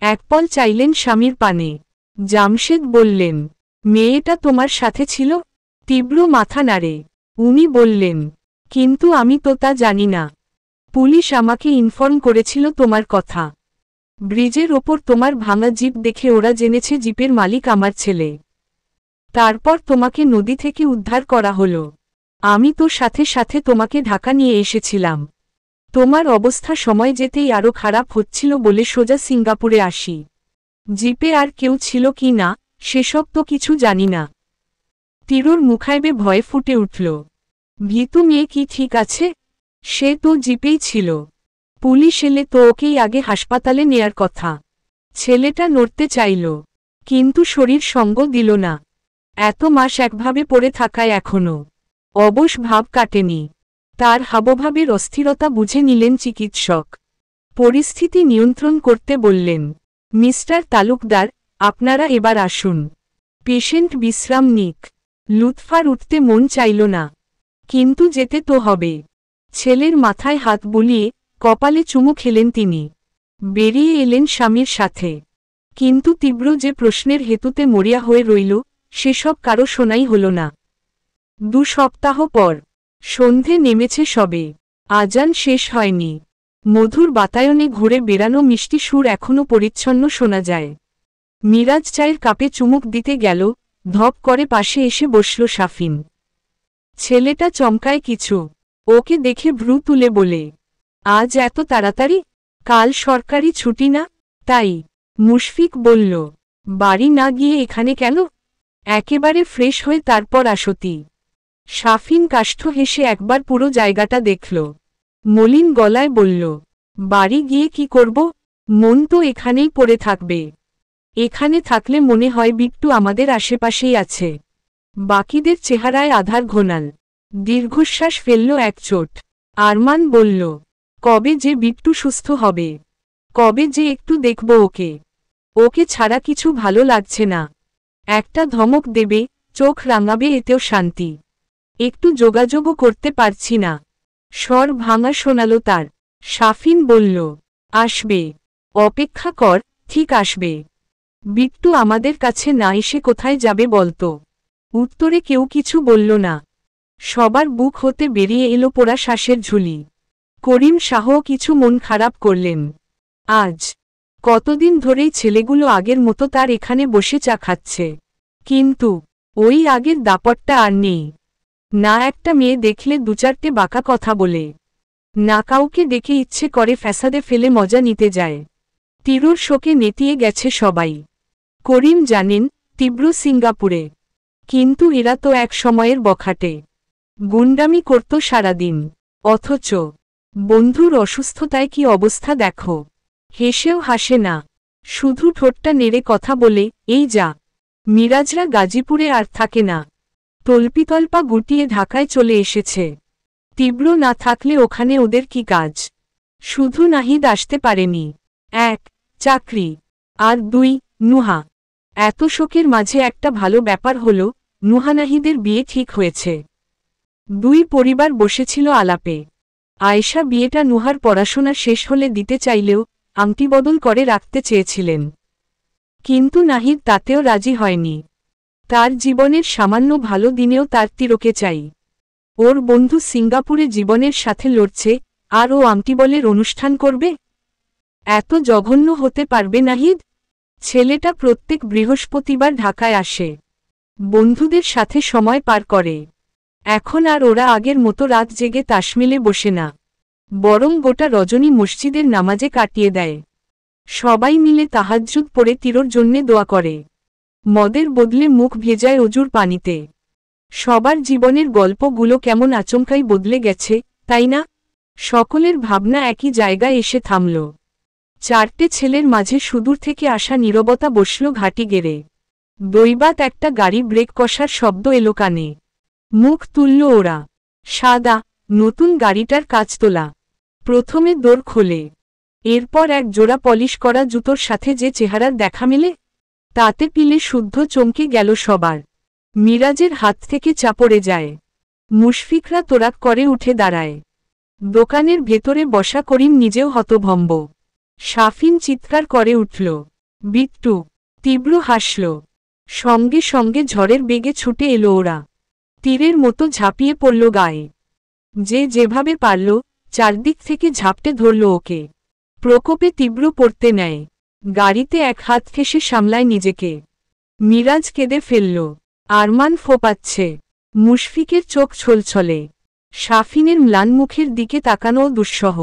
একপল চাইলেন স্বামীর পানে। জামশেদ বললেন, মেয়েটা তোমার সাথে ছিল? তীব্র মাথা নাড়ে। উনি বললেন, কিন্তু আমি তো তা জানি না। পুলিশ আমাকে ইনফর্ম করেছিল তোমার কথা। ব্রিজের ওপর তোমার ভাঙা জিপ দেখে ওরা জেনেছে জিপের মালিক আমার ছেলে। তারপর তোমাকে নদী থেকে উদ্ধার করা হলো। আমি তো সাথে সাথে তোমাকে ঢাকা নিয়ে এসেছিলাম। তোমার অবস্থা সময় যেতেই আরও খারাপ হচ্ছিল বলে সোজা সিঙ্গাপুরে আসি। জিপে আর কেউ ছিল কি না সেসব তো কিছু জানি না। তীরর মুখাইবে ভয়ে ফুটে উঠল। ভীতু মেয়ে কি ঠিক আছে? সে তো জিপেই ছিল। পুলিশ এলে তো ওকেই আগে হাসপাতালে নেয়ার কথা। ছেলেটা নড়তে চাইল, কিন্তু শরীর সঙ্গ দিল না। এত মাস একভাবে পড়ে থাকায় এখনও অবশ ভাব কাটেনি। তার হাবভাবের অস্থিরতা বুঝে নিলেন চিকিৎসক। পরিস্থিতি নিয়ন্ত্রণ করতে বললেন, মিস্টার তালুকদার, আপনারা এবার আসুন। পেশেন্ট বিশ্রাম নিক। লুৎফার উঠতে মন চাইল না, কিন্তু যেতে তো হবে। ছেলের মাথায় হাত বুলিয়ে কপালে চুমু খেলেন তিনি। বেরিয়ে এলেন স্বামীর সাথে। কিন্তু তীব্র যে প্রশ্নের হেতুতে মরিয়া হয়ে রইল, সেসব কারো শোনাই হল না। 2 সপ্তাহ পর সন্ধে নেমেছে সবে। আজান শেষ হয়নি। মধুর বাতায়নে ঘুরে বেড়ানো মিষ্টি সুর এখনও পরিচ্ছন্ন শোনা যায়। মিরাজ চায়ের কাপে চুমুক দিতে গেল, ধপ করে পাশে এসে বসল শাফিন। ছেলেটা চমকায় কিছু। ওকে দেখে ভ্রু তুলে বলে, আজ এত তাড়াতাড়ি? কাল সরকারি ছুটি না? তাই। মুশফিক বলল, বাড়ি না গিয়ে এখানে কেন? একেবারে ফ্রেশ হয়ে তারপর আসতি। শাফিন কাষ্ঠ হেসে একবার পুরো জায়গাটা দেখল। মলিন গলায় বলল, বাড়ি গিয়ে কি করব? মন তো এখানেই পড়ে থাকবে। এখানে থাকলে মনে হয় বিট্টু আমাদের আশেপাশেই আছে। বাকিদের চেহারায় আধার ঘোনাল। দীর্ঘশ্বাস ফেলল একচোট। আরমান বলল, কবে যে বিট্টু সুস্থ হবে? কবে যে একটু দেখব ওকে? ওকে ছাড়া কিছু ভালো লাগছে না। একটা ধমক দেবে, চোখ রাঙাবে, এতেও শান্তি। একটু যোগাযোগও করতে পারছি না। স্বর ভাঙা শোনাল তার। শাফিন বলল, আসবে। অপেক্ষা কর, ঠিক আসবে। বিট্টু আমাদের কাছে না এসে কোথায় যাবে বলতো? উত্তরে কেউ কিছু বলল না। সবার বুক হতে বেরিয়ে এলো পোড়া শ্বাসের ঝুলি। করিম শাহও কিছু মন খারাপ করলেন। আজ কতদিন ধরেই ছেলেগুলো আগের মতো তার এখানে বসে চা খাচ্ছে, কিন্তু ওই আগের দাপটটা আর নেই। না একটা মেয়ে দেখলে 2-4টে বাঁকা কথা বলে, না কাউকে দেখে ইচ্ছে করে ফ্যাসাদে ফেলে মজা নিতে যায়। তীরর শোকে নেতিয়ে গেছে সবাই। করিম জানেন, তীব্র সিঙ্গাপুরে। কিন্তু এরা তো এক সময়ের বখাটে। গুন্ডামি করত সারাদিন। অথচ বন্ধুর অসুস্থতায় কি অবস্থা দেখো। হেসেও হাসে না, শুধু ঠোঁটটা নেড়ে কথা বলে, এই যা। মিরাজরা গাজীপুরে আর থাকে না। তল্পিতল্পা গুটিয়ে ঢাকায় চলে এসেছে। তীব্র না থাকলে ওখানে ওদের কি কাজ? শুধু নাহিদ আসতে পারেনি। 1 চাকরি, আর 2 নুহা। এত শোকের মাঝে একটা ভালো ব্যাপার হলো, নুহা নাহিদের বিয়ে ঠিক হয়েছে। 2 পরিবার বসেছিল আলাপে। আয়েশা বিয়েটা নুহার পড়াশোনা শেষ হলে দিতে চাইলেও আংটি বদল করে রাখতে চেয়েছিলেন। কিন্তু নাহিদ তাতেও রাজি হয়নি। তার জীবনের সামান্য ভালো দিনেও তার তীরকে চাই। ওর বন্ধু সিঙ্গাপুরে জীবনের সাথে লড়ছে, আর ও আংটিবলের অনুষ্ঠান করবে? এত জঘন্য হতে পারবে নাহিদ? ছেলেটা প্রত্যেক বৃহস্পতিবার ঢাকায় আসে, বন্ধুদের সাথে সময় পার করে। এখন আর ওরা আগের মতো রাত জেগে তাস মেলে বসে না, বরং গোটা রজনী মসজিদের নামাজে কাটিয়ে দেয়। সবাই মিলে তাহাজ্জুদ পড়ে তীরর জন্যে দোয়া করে। মদের বদলে মুখ ভেজায় অজুর পানিতে। সবার জীবনের গল্পগুলো কেমন আচমকাই বদলে গেছে, তাই না? সকলের ভাবনা একই জায়গায় এসে থামল। 4টে ছেলের মাঝে সুদূর থেকে আসা নীরবতা বসল ঘাটি গেড়ে। দৈবাত একটা গাড়ি ব্রেক কষার শব্দ এলো কানে। মুখ তুলল ওরা। সাদা নতুন গাড়িটার কাচ তোলা। প্রথমে দোর খোলে, এরপর এক জোড়া পলিশ করা জুতোর সাথে যে চেহারার দেখা মেলে, তাতে পিলে শুদ্ধ চমকে গেল সবার। মিরাজের হাত থেকে চা পড়ে যায়। মুশফিকরা তোরাক করে উঠে দাঁড়ায়। দোকানের ভেতরে বসা করিম নিজেও হতভম্ব। শাফিন চিৎকার করে উঠল, বিট্টু! তীব্র হাসল। সঙ্গে সঙ্গে ঝড়ের বেগে ছুটে এলো ওরা। তীরের মতো ঝাঁপিয়ে পড়ল গায়ে। যে যেভাবে পারল চারদিক থেকে ঝাপটে ধরল ওকে। প্রকোপে তীব্র পড়তে নেয়। গাড়িতে এক হাত ঘেঁষে সামলায় নিজেকে। মিরাজ কেঁদে ফেলল। আরমান ফোপাচ্ছে। মুশফিকের চোখ ছলছলে। শাফিনের ম্লান মুখের দিকে তাকানোও দুঃসহ।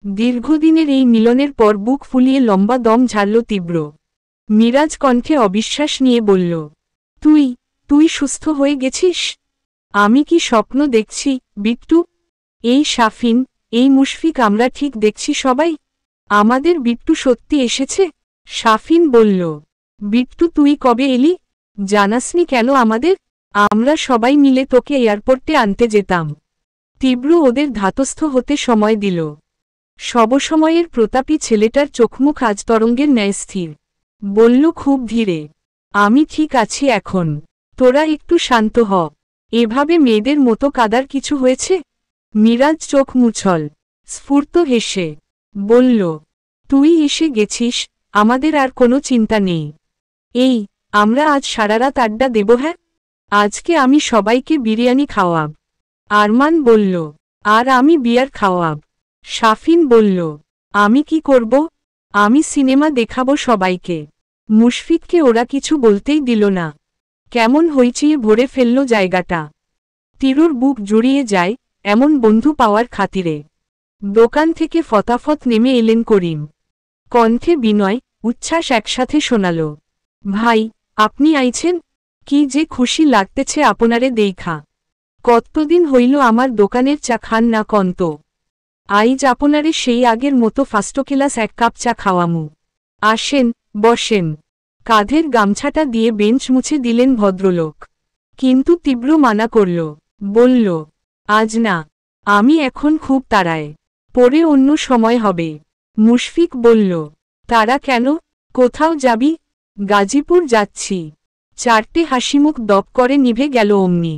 দীর্ঘদিনের এই মিলনের পর বুক ফুলিয়ে লম্বা দম ঝাড়ল তীব্র। মিরাজ কণ্ঠে অবিশ্বাস নিয়ে বলল, তুই তুই সুস্থ হয়ে গেছিস? আমি কি স্বপ্ন দেখছি বিট্টু? এই শাফিন, এই মুশফিক, আমরা ঠিক দেখছি সবাই? আমাদের বিট্টু সত্যি এসেছে? শাফিন বলল, বিট্টু তুই কবে এলি? জানাসনি কেন আমাদের? আমরা সবাই মিলে তোকে এয়ারপোর্টে আনতে যেতাম। তীব্র ওদের ধাতস্থ হতে সময় দিল। সবসময়ের প্রতাপী ছেলেটার চোখমুখ আজ তরঙ্গের ন্যায় স্থির। বলল খুব ধীরে, আমি ঠিক আছি এখন, তোরা একটু শান্ত হ। এভাবে মেয়েদের মতো কাদার কিছু হয়েছে? মিরাজ চোখ মুছল, স্ফূর্ত হেসে বলল, তুই এসে গেছিস, আমাদের আর কোনো চিন্তা নেই। এই, আমরা আজ সারারাত আড্ডা দেব। হ্যাঁ, আজকে আমি সবাইকে বিরিয়ানি খাওয়াব। আরমান বলল, আর আমি বিয়ার খাওয়াব। শাফিন বলল, আমি কি করব? আমি সিনেমা দেখাবো সবাইকে। মুশফিককে ওরা কিছু বলতেই দিল না। কেমন হইচিয়ে ভরে ফেলল জায়গাটা। তিরুর বুক জুড়িয়ে যায় এমন বন্ধু পাওয়ার খাতিরে। দোকান থেকে ফতাফত নেমে এলেন করিম। কণ্ঠে বিনয়, উচ্ছ্বাস একসাথে শোনাল, ভাই, আপনি আইছেন? কি যে খুশি লাগতেছে আপনারে দেইখা। কতদিন হইল আমার দোকানের চা খান না কন্ত। আইজ আপনারে সেই আগের মতো ফার্স্ট ক্লাস এক কাপ চা খাওয়ামু। আসেন, বসেন। কাঁধের গামছাটা দিয়ে বেঞ্চ মুছে দিলেন ভদ্রলোক। কিন্তু তীব্র মানা করল, বলল, আজ না, আমি এখন খুব তাড়ায়, পরে অন্য সময় হবে। মুশফিক বলল, তারা কেন? কোথাও যাবি? গাজীপুর যাচ্ছি। চারটে হাসিমুখ দপ করে নিভে গেল অমনি।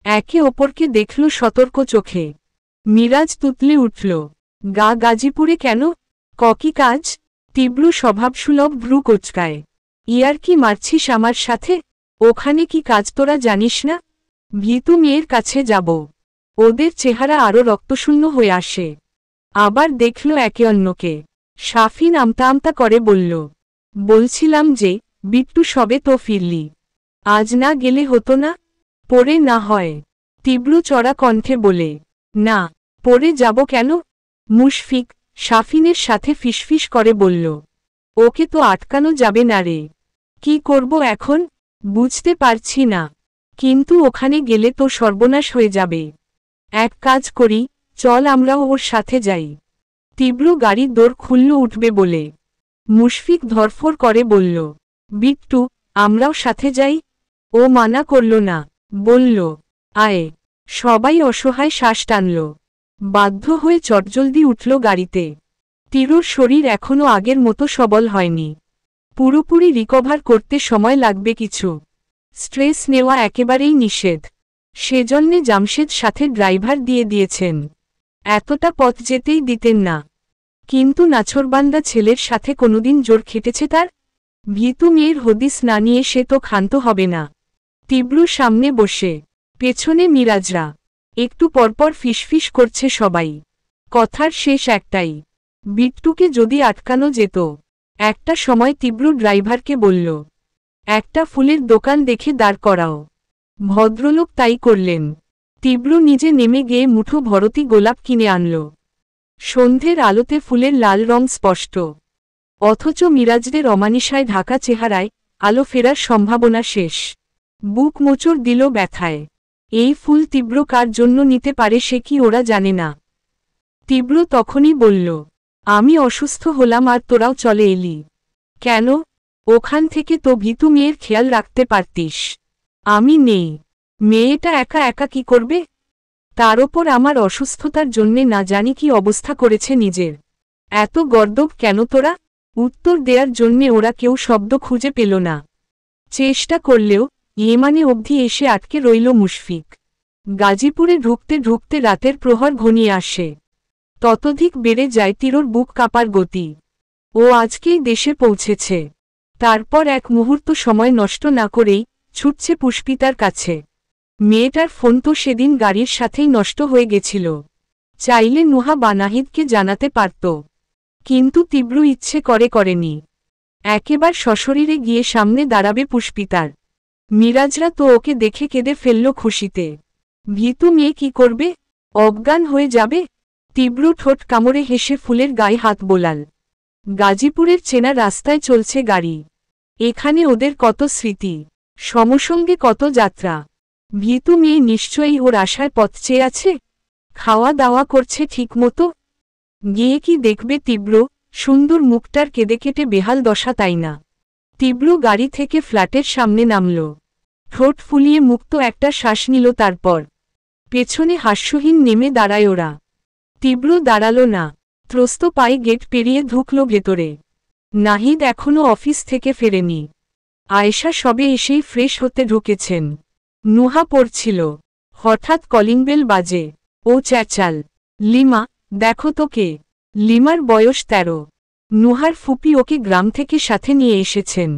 একে অপরকে দেখল সতর্ক চোখে। মিরাজ তুতলে উঠল, গাজীপুরে কেন? ককি কাজ? তীব্র স্বভাবসুলভ ভ্রু কোচকায়। ইয়ার কি মারছিস আমার সাথে? ওখানে কি কাজ তোরা জানিস না? ভীতু মেয়ের কাছে যাব। ওদের চেহারা আরও রক্তশূন্য হয়ে আসে। আবার দেখল একে অন্যকে। শাফিন আমতা আমতা করে বলল, বলছিলাম যে, বিট্টু সবে তো ফিরলি, আজ না গেলে হতো না? পরে না হয়। তীব্র চড়া কণ্ঠে বলে, না, পরে যাব কেন? মুশফিক শাফিনের সাথে ফিসফিস করে বলল, ওকে তো আটকানো যাবে না রে। কি করব এখন? বুঝতে পারছি না, কিন্তু ওখানে গেলে তো সর্বনাশ হয়ে যাবে। এক কাজ করি, চল আমরাও ওর সাথে যাই। তীব্র গাড়ির দৌড় খুলল উঠবে বলে। মুশফিক ধরফর করে বলল, বিট্টু, আমরাও সাথে যাই। ও মানা করল না, বলল, আয়। সবাই অসহায় শ্বাস টানল। বাধ্য হয়ে চটজলদি উঠল গাড়িতে। তীরুর শরীর এখনও আগের মতো সবল হয়নি। পুরোপুরি রিকভার করতে সময় লাগবে কিছু। স্ট্রেস নেওয়া একেবারেই নিষেধ। সেজন্যে জামশেদ সাথে ড্রাইভার দিয়ে দিয়েছেন। এতটা পথ যেতেই দিতেন না। কিন্তু নাছোড়বান্দা ছেলের সাথে কোনোদিন জোর খেটেছে তার? ভীতু মেয়ের হদিস না নিয়ে সে তো ক্ষান্ত হবে না। তীব্র সামনে বসে, পেছনে মিরাজরা। একটু পরপর ফিসফিস করছে সবাই। কথার শেষ একটাই, বিট্টুকে যদি আটকানো যেত। একটা সময় তীব্র ড্রাইভারকে বলল, একটা ফুলের দোকান দেখে দাঁড় করাও। ভদ্রলোক তাই করলেন। তীব্র নিজে নেমে গিয়ে মুঠো ভরতি গোলাপ কিনে আনল। সন্ধ্যের আলোতে ফুলের লাল রং স্পষ্ট, অথচ মিরাজদের অমানিসায় ঢাকা চেহারায় আলো ফেরার সম্ভাবনা শেষ। বুক মোচড় দিল ব্যথায়। এই ফুল তীব্র কার জন্য নিতে পারে সে কি ওরা জানে না। তীব্র তখনই বলল, আমি অসুস্থ হলাম আর তোরাও চলে এলি কেন? ওখান থেকে তো ভীতু মেয়ের খেয়াল রাখতে পারতিস। আমি নেই, মেয়েটা একা একা কি করবে? তার ওপর আমার অসুস্থতার জন্যে না জানি কি অবস্থা করেছে নিজের। এত গর্দব কেন তোরা? উত্তর দেয়ার জন্যে ওরা কেউ শব্দ খুঁজে পেল না। চেষ্টা করলেও ইয়েমানে অবধি এসে আটকে রইল মুশফিক। গাজীপুরে ঢুকতে ঢুকতে রাতের প্রহর ঘনিয়ে আসে। ততোধিক বেড়ে যায় তীরর বুক কাঁপার গতি। ও আজকেই দেশে পৌঁছেছে। তারপর এক মুহূর্ত সময় নষ্ট না করেই ছুটছে পুষ্পিতার কাছে। মেয়েটার ফোন তো সেদিন গাড়ির সাথেই নষ্ট হয়ে গেছিল। চাইলে নুহা বা নাহিদকে জানাতে পারত, কিন্তু তীব্র ইচ্ছে করেনি। একেবার সশরীরে গিয়ে সামনে দাঁড়াবে পুষ্পিতার। মিরাজরা তো ওকে দেখে কেঁদে ফেলল খুশিতে। ভীতু মেয়ে কি করবে? অজ্ঞান হয়ে যাবে? তীব্র ঠোঁট কামড়ে হেসে ফুলের গায়ে হাত বোলাল। গাজীপুরের চেনা রাস্তায় চলছে গাড়ি। এখানে ওদের কত স্মৃতি। সমসঙ্গে কত যাত্রা। ভীতু মেয়ে নিশ্চয়ই ওর আশায় পথ চেয়ে আছে। খাওয়া দাওয়া করছে ঠিকমতো। গিয়ে কি দেখবে তীব্র, সুন্দর মুখটার কেঁদে কেটে বেহাল দশা, তাই না? তীব্র গাড়ি থেকে ফ্ল্যাটের সামনে নামল। ঠোঁট ফুলিয়ে মুক্ত একটা শ্বাস নিল, তারপর পেছনে হাস্যহীন নেমে দাঁড়ায় ওরা। তীব্র দাঁড়াল না, ত্রস্ত পায়ে গেট পেরিয়ে ঢুকল ভেতরে। নাহিদ এখনও অফিস থেকে ফেরেনি। আয়েশা সবে এসেই ফ্রেশ হতে ঢুকেছেন। নুহা পড়ছিল। হঠাৎ কলিং বেল বাজে। ও চেঁচাল, লিমা, দেখো তো কে। লিমার বয়স 13। নুহার ফুপি ওকে গ্রাম থেকে সাথে নিয়ে এসেছেন।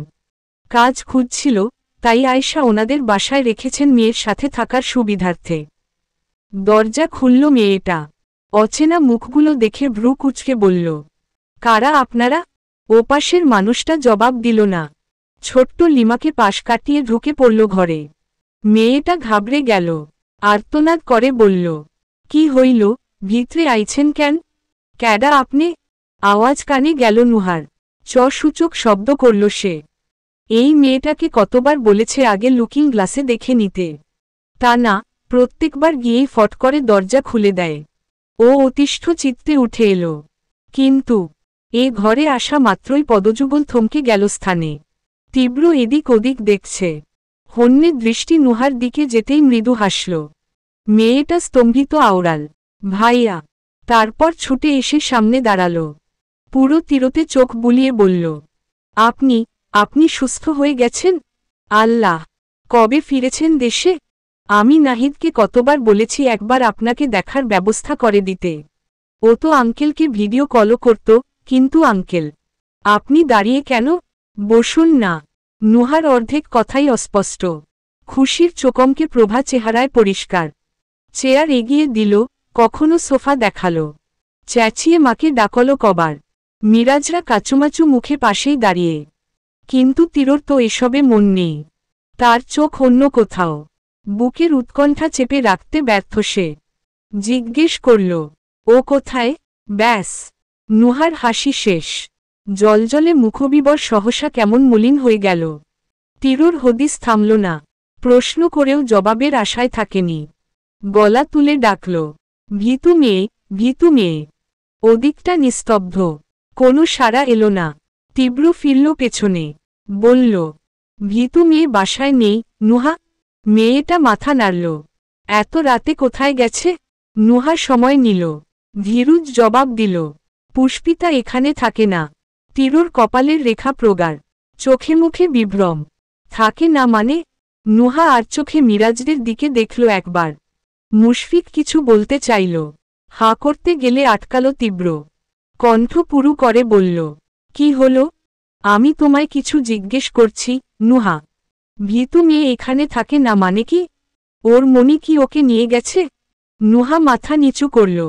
কাজ খুঁজছিল, তাই আয়েশা ওনাদের বাসায় রেখেছেন মেয়ের সাথে থাকার সুবিধার্থে। দরজা খুলল মেয়েটা। অচেনা মুখগুলো দেখে ভ্রু কুঁচকে বলল, কারা আপনারা? ওপাশের মানুষটা জবাব দিল না। ছোট্ট লিমাকে পাশ কাটিয়ে ঢুকে পড়ল ঘরে। মেয়েটা ঘাবড়ে গেল, আর্তনাদ করে বলল, কি হইল, ভিতরে আইছেন কেন? ক্যাডা আপনি? আওয়াজ কানে গেল নুহার। সূচক শব্দ করল সে। এই মেয়েটাকে কতবার বলেছে আগে লুকিং গ্লাসে দেখে নিতে। তা না, প্রত্যেকবার গিয়েই ফট করে দরজা খুলে দেয়। ও অতিষ্ঠ চিত্তে উঠে এলো। কিন্তু এ ঘরে আসা মাত্রই পদযুগল থমকে গেল স্থানে। তীব্র এদিক ওদিক দেখছে। হন্যে দৃষ্টি নুহার দিকে যেতেই মৃদু হাসল। মেয়েটা স্তম্ভিত আওড়াল, ভাইয়া। তারপর ছুটে এসে সামনে দাঁড়াল। পুরো তীরতে চোখ বুলিয়ে বলল, আপনি সুস্থ হয়ে গেছেন? আল্লাহ, কবে ফিরেছেন দেশে? আমি নাহিদকে কতবার বলেছি একবার আপনাকে দেখার ব্যবস্থা করে দিতে। ও তো আঙ্কেলকে ভিডিও কলও করত, কিন্তু আঙ্কেল। আপনি দাঁড়িয়ে কেন? বসুন না। নুহার অর্ধেক কথাই অস্পষ্ট। খুশির চোকমকে প্রভা চেহারায় পরিষ্কার। চেয়ার এগিয়ে দিল, কখনো সোফা দেখাল। চেঁচিয়ে মাকে ডাকল কবার। মিরাজরা কাচুমাচু মুখে পাশেই দাঁড়িয়ে। কিন্তু তীরর তো এসবে মন নেই। তার চোখ অন্য কোথাও। বুকের উৎকণ্ঠা চেপে রাখতে ব্যর্থ সে। জিজ্ঞেস করল, ও কোথায়? ব্যাস। নুহার হাসি শেষ। জলজলে মুখবিবর সহসা কেমন মলিন হয়ে গেল। তীরর হদিস থামল না। প্রশ্ন করেও জবাবের আশায় থাকেনি। গলা তুলে ডাকল, ভীতু মেয়ে, ভীতু মেয়ে। ওদিকটা নিস্তব্ধ। কোনো সাড়া এলো না। তীব্র ফিরল পেছনে। বলল, ভীতু মেয়ে বাসায় নেই, নুহা। মেয়েটা মাথা নাড়ল। এত রাতে কোথায় গেছে? নুহা সময় নিল। ধীরুজ জবাব দিল, পুষ্পিতা এখানে থাকে না। তীরর কপালের রেখা প্রগাঢ়। চোখে মুখে বিভ্রম। থাকে না মানে? নুহা আর চোখে মিরাজদের দিকে দেখল একবার। মুশফিক কিছু বলতে চাইল। হাঁ করতে গেলে আটকাল তীব্র। কণ্ঠ পুরু করে বলল, কি হলো? আমি তোমায় কিছু জিজ্ঞেস করছি, নুহা। ভীতু মেয়ে এখানে থাকে না মানে কি? ওর মনি কি ওকে নিয়ে গেছে? নুহা মাথা নিচু করল।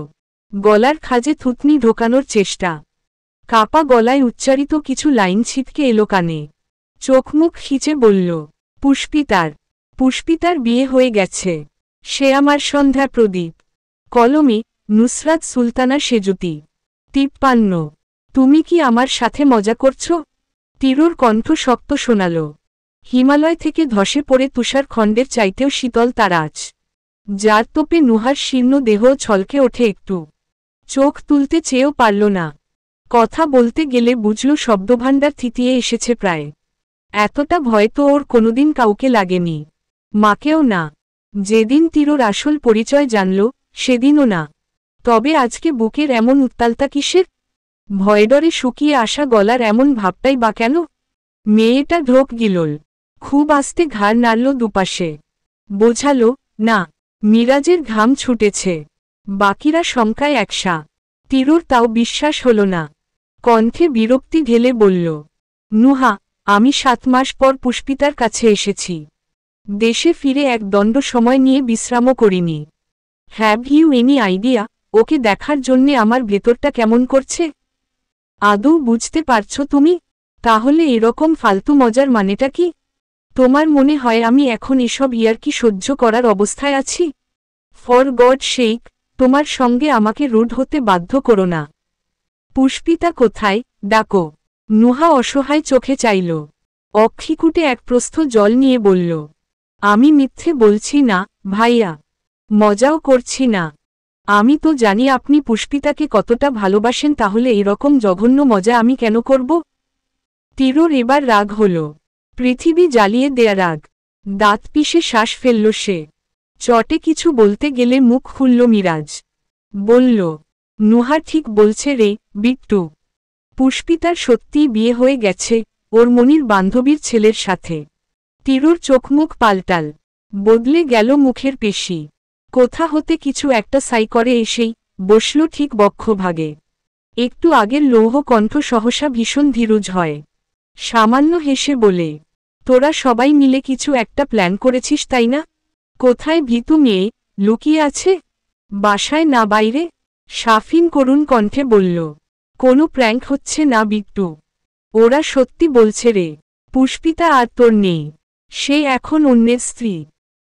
গলার খাজে থুতনি ঢোকানোর চেষ্টা। কাপা গলায় উচ্চারিত কিছু লাইন ছিটকে এলো কানে। চোখমুখ খিচে বলল, পুষ্পিতার বিয়ে হয়ে গেছে। সে আমার সন্ধ্যা প্রদীপ। কলমে নুসরাত সুলতানা সেজুতি। 53। তুমি কি আমার সাথে মজা করছ? তীরর কণ্ঠ শক্ত শোনাল। হিমালয় থেকে ধসে পড়ে তুষার খণ্ডের চাইতেও শীতল তার আঁচ। যার তোপে নুহার শীর্ণ দেহ ছলকে ওঠে একটু। চোখ তুলতে চেয়েও পারল না। কথা বলতে গেলে বুঝল শব্দভাণ্ডার থিতিয়ে এসেছে প্রায়। এতটা ভয় তো ওর কোনোদিন কাউকে লাগেনি। মাকেও না। যেদিন তীরর আসল পরিচয় জানল, সেদিনও না। তবে আজকে বুকের এমন উত্তালতা কিসের? ভয়ডরে শুকিয়ে আসা গলার এমন ভাবটাই বা কেন? মেয়েটা ঢোক গিলল। খুব আস্তে ঘাড় নাড়ল দুপাশে। বোঝাল, না। মিরাজের ঘাম ছুটেছে। বাকিরা শঙ্কায় একসা। তীরর তাও বিশ্বাস হল না। কণ্ঠে বিরক্তি ঢেলে বলল, নুহা, আমি 7 মাস পর পুষ্পিতার কাছে এসেছি। দেশে ফিরে এক দণ্ড সময় নিয়ে বিশ্রামও করিনি। হ্যাভ ইউ এনি আইডিয়া ওকে দেখার জন্যে আমার ভেতরটা কেমন করছে? আদৌ বুঝতে পারছ তুমি? তাহলে এরকম ফালতু মজার মানেটা কি? তোমার মনে হয় আমি এখন এসব ইয়ার্কি সহ্য করার অবস্থায় আছি? ফর গড শেক, তোমার সঙ্গে আমাকে রুড হতে বাধ্য করো না। পুষ্পিতা কোথায়? ডাকো। নুহা অসহায় চোখে চাইল। অক্ষিকুটে এক প্রস্থ জল নিয়ে বলল, আমি মিথ্যে বলছি না ভাইয়া, মজাও করছি না। আমি তো জানি আপনি পুষ্পিতাকে কতটা ভালোবাসেন, তাহলে এরকম জঘন্য মজা আমি কেন করব? তীরর এবার রাগ হল, পৃথিবী জ্বালিয়ে দেয়া রাগ। দাঁত পিষে শ্বাস ফেলল সে। চটে কিছু বলতে গেলে মুখ খুলল মিরাজ। বলল, নুহা ঠিক বলছে রে বিট্টু, পুষ্পিতার সত্যিই বিয়ে হয়ে গেছে ওর মনির বান্ধবীর ছেলের সাথে। তীরর চোখমুখ পাল্টাল, বদলে গেল মুখের পেশি। কোথা হতে কিছু একটা সাই করে এসেই বসল ঠিক বক্ষভাগে। একটু আগের লৌহ কণ্ঠ সহসা ভীষণ ধীরুজ হয়। সামান্য হেসে বলে, তোরা সবাই মিলে কিছু একটা প্ল্যান করেছিস তাই না? কোথায় ভীতু মেয়ে লুকিয়ে আছে? বাসায় না বাইরে? সাফিন করুণ কণ্ঠে বলল, কোনো প্র্যাঙ্ক হচ্ছে না বিট্টু, ওরা সত্যি বলছে রে, পুষ্পিতা আর তোর নেই, সে এখন অন্যের স্ত্রী।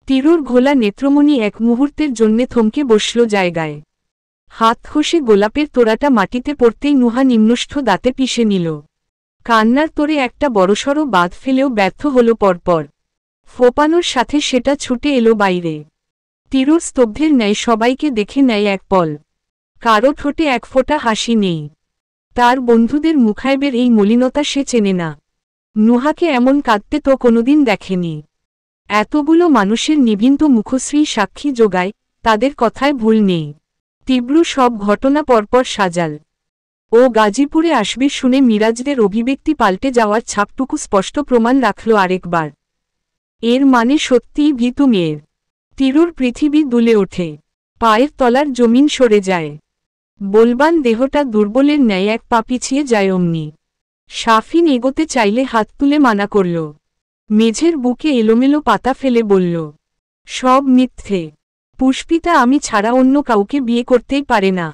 তীরর ঘোলা নেত্রমণি এক মুহূর্তের জন্যে থমকে বসল জায়গায়। হাত খসে গোলাপের তোড়াটা মাটিতে পড়তেই নুহা নিম্নষ্ঠ দাঁতে পিষে নিল। কান্নার তোরে একটা বড়সড় বাঁধ ফেলেও ব্যর্থ হল পরপর। ফোপানোর সাথে সেটা ছুটে এলো বাইরে। তীরর স্তব্ধের ন্যায় সবাইকে দেখে নেয় এক পল। কারো ঠোঁটে এক ফোঁটা হাসি নেই। তার বন্ধুদের মুখাইবের এই মলিনতা সে চেনে না। নুহাকে এমন কাঁদতে তো কোনোদিন দেখেনি। এতগুলো মানুষের নিভিন্ত মুখশ্রী সাক্ষী যোগায়, তাদের কথায় ভুল নেই। তীব্র সব ঘটনা পরপর সাজাল। ও গাজীপুরে আসবে শুনে মিরাজদের অভিব্যক্তি পাল্টে যাওয়ার ছাপটুকু স্পষ্ট প্রমাণ রাখল আরেকবার। এর মানে সত্যিই ভীতু মেয়ের। তীরর পৃথিবী দুলে ওঠে, পায়ের তলার জমিন সরে যায়। বলবান দেহটা দুর্বলের ন্যায় এক পা পিছিয়ে যায় অমনি। সাফিন এগোতে চাইলে হাত তুলে মানা করল। মেঝের বুকে এলোমেলো পাতা ফেলে বলল, সব মিথ্যে। পুষ্পিতা আমি ছাড়া অন্য কাউকে বিয়ে করতেই পারে না,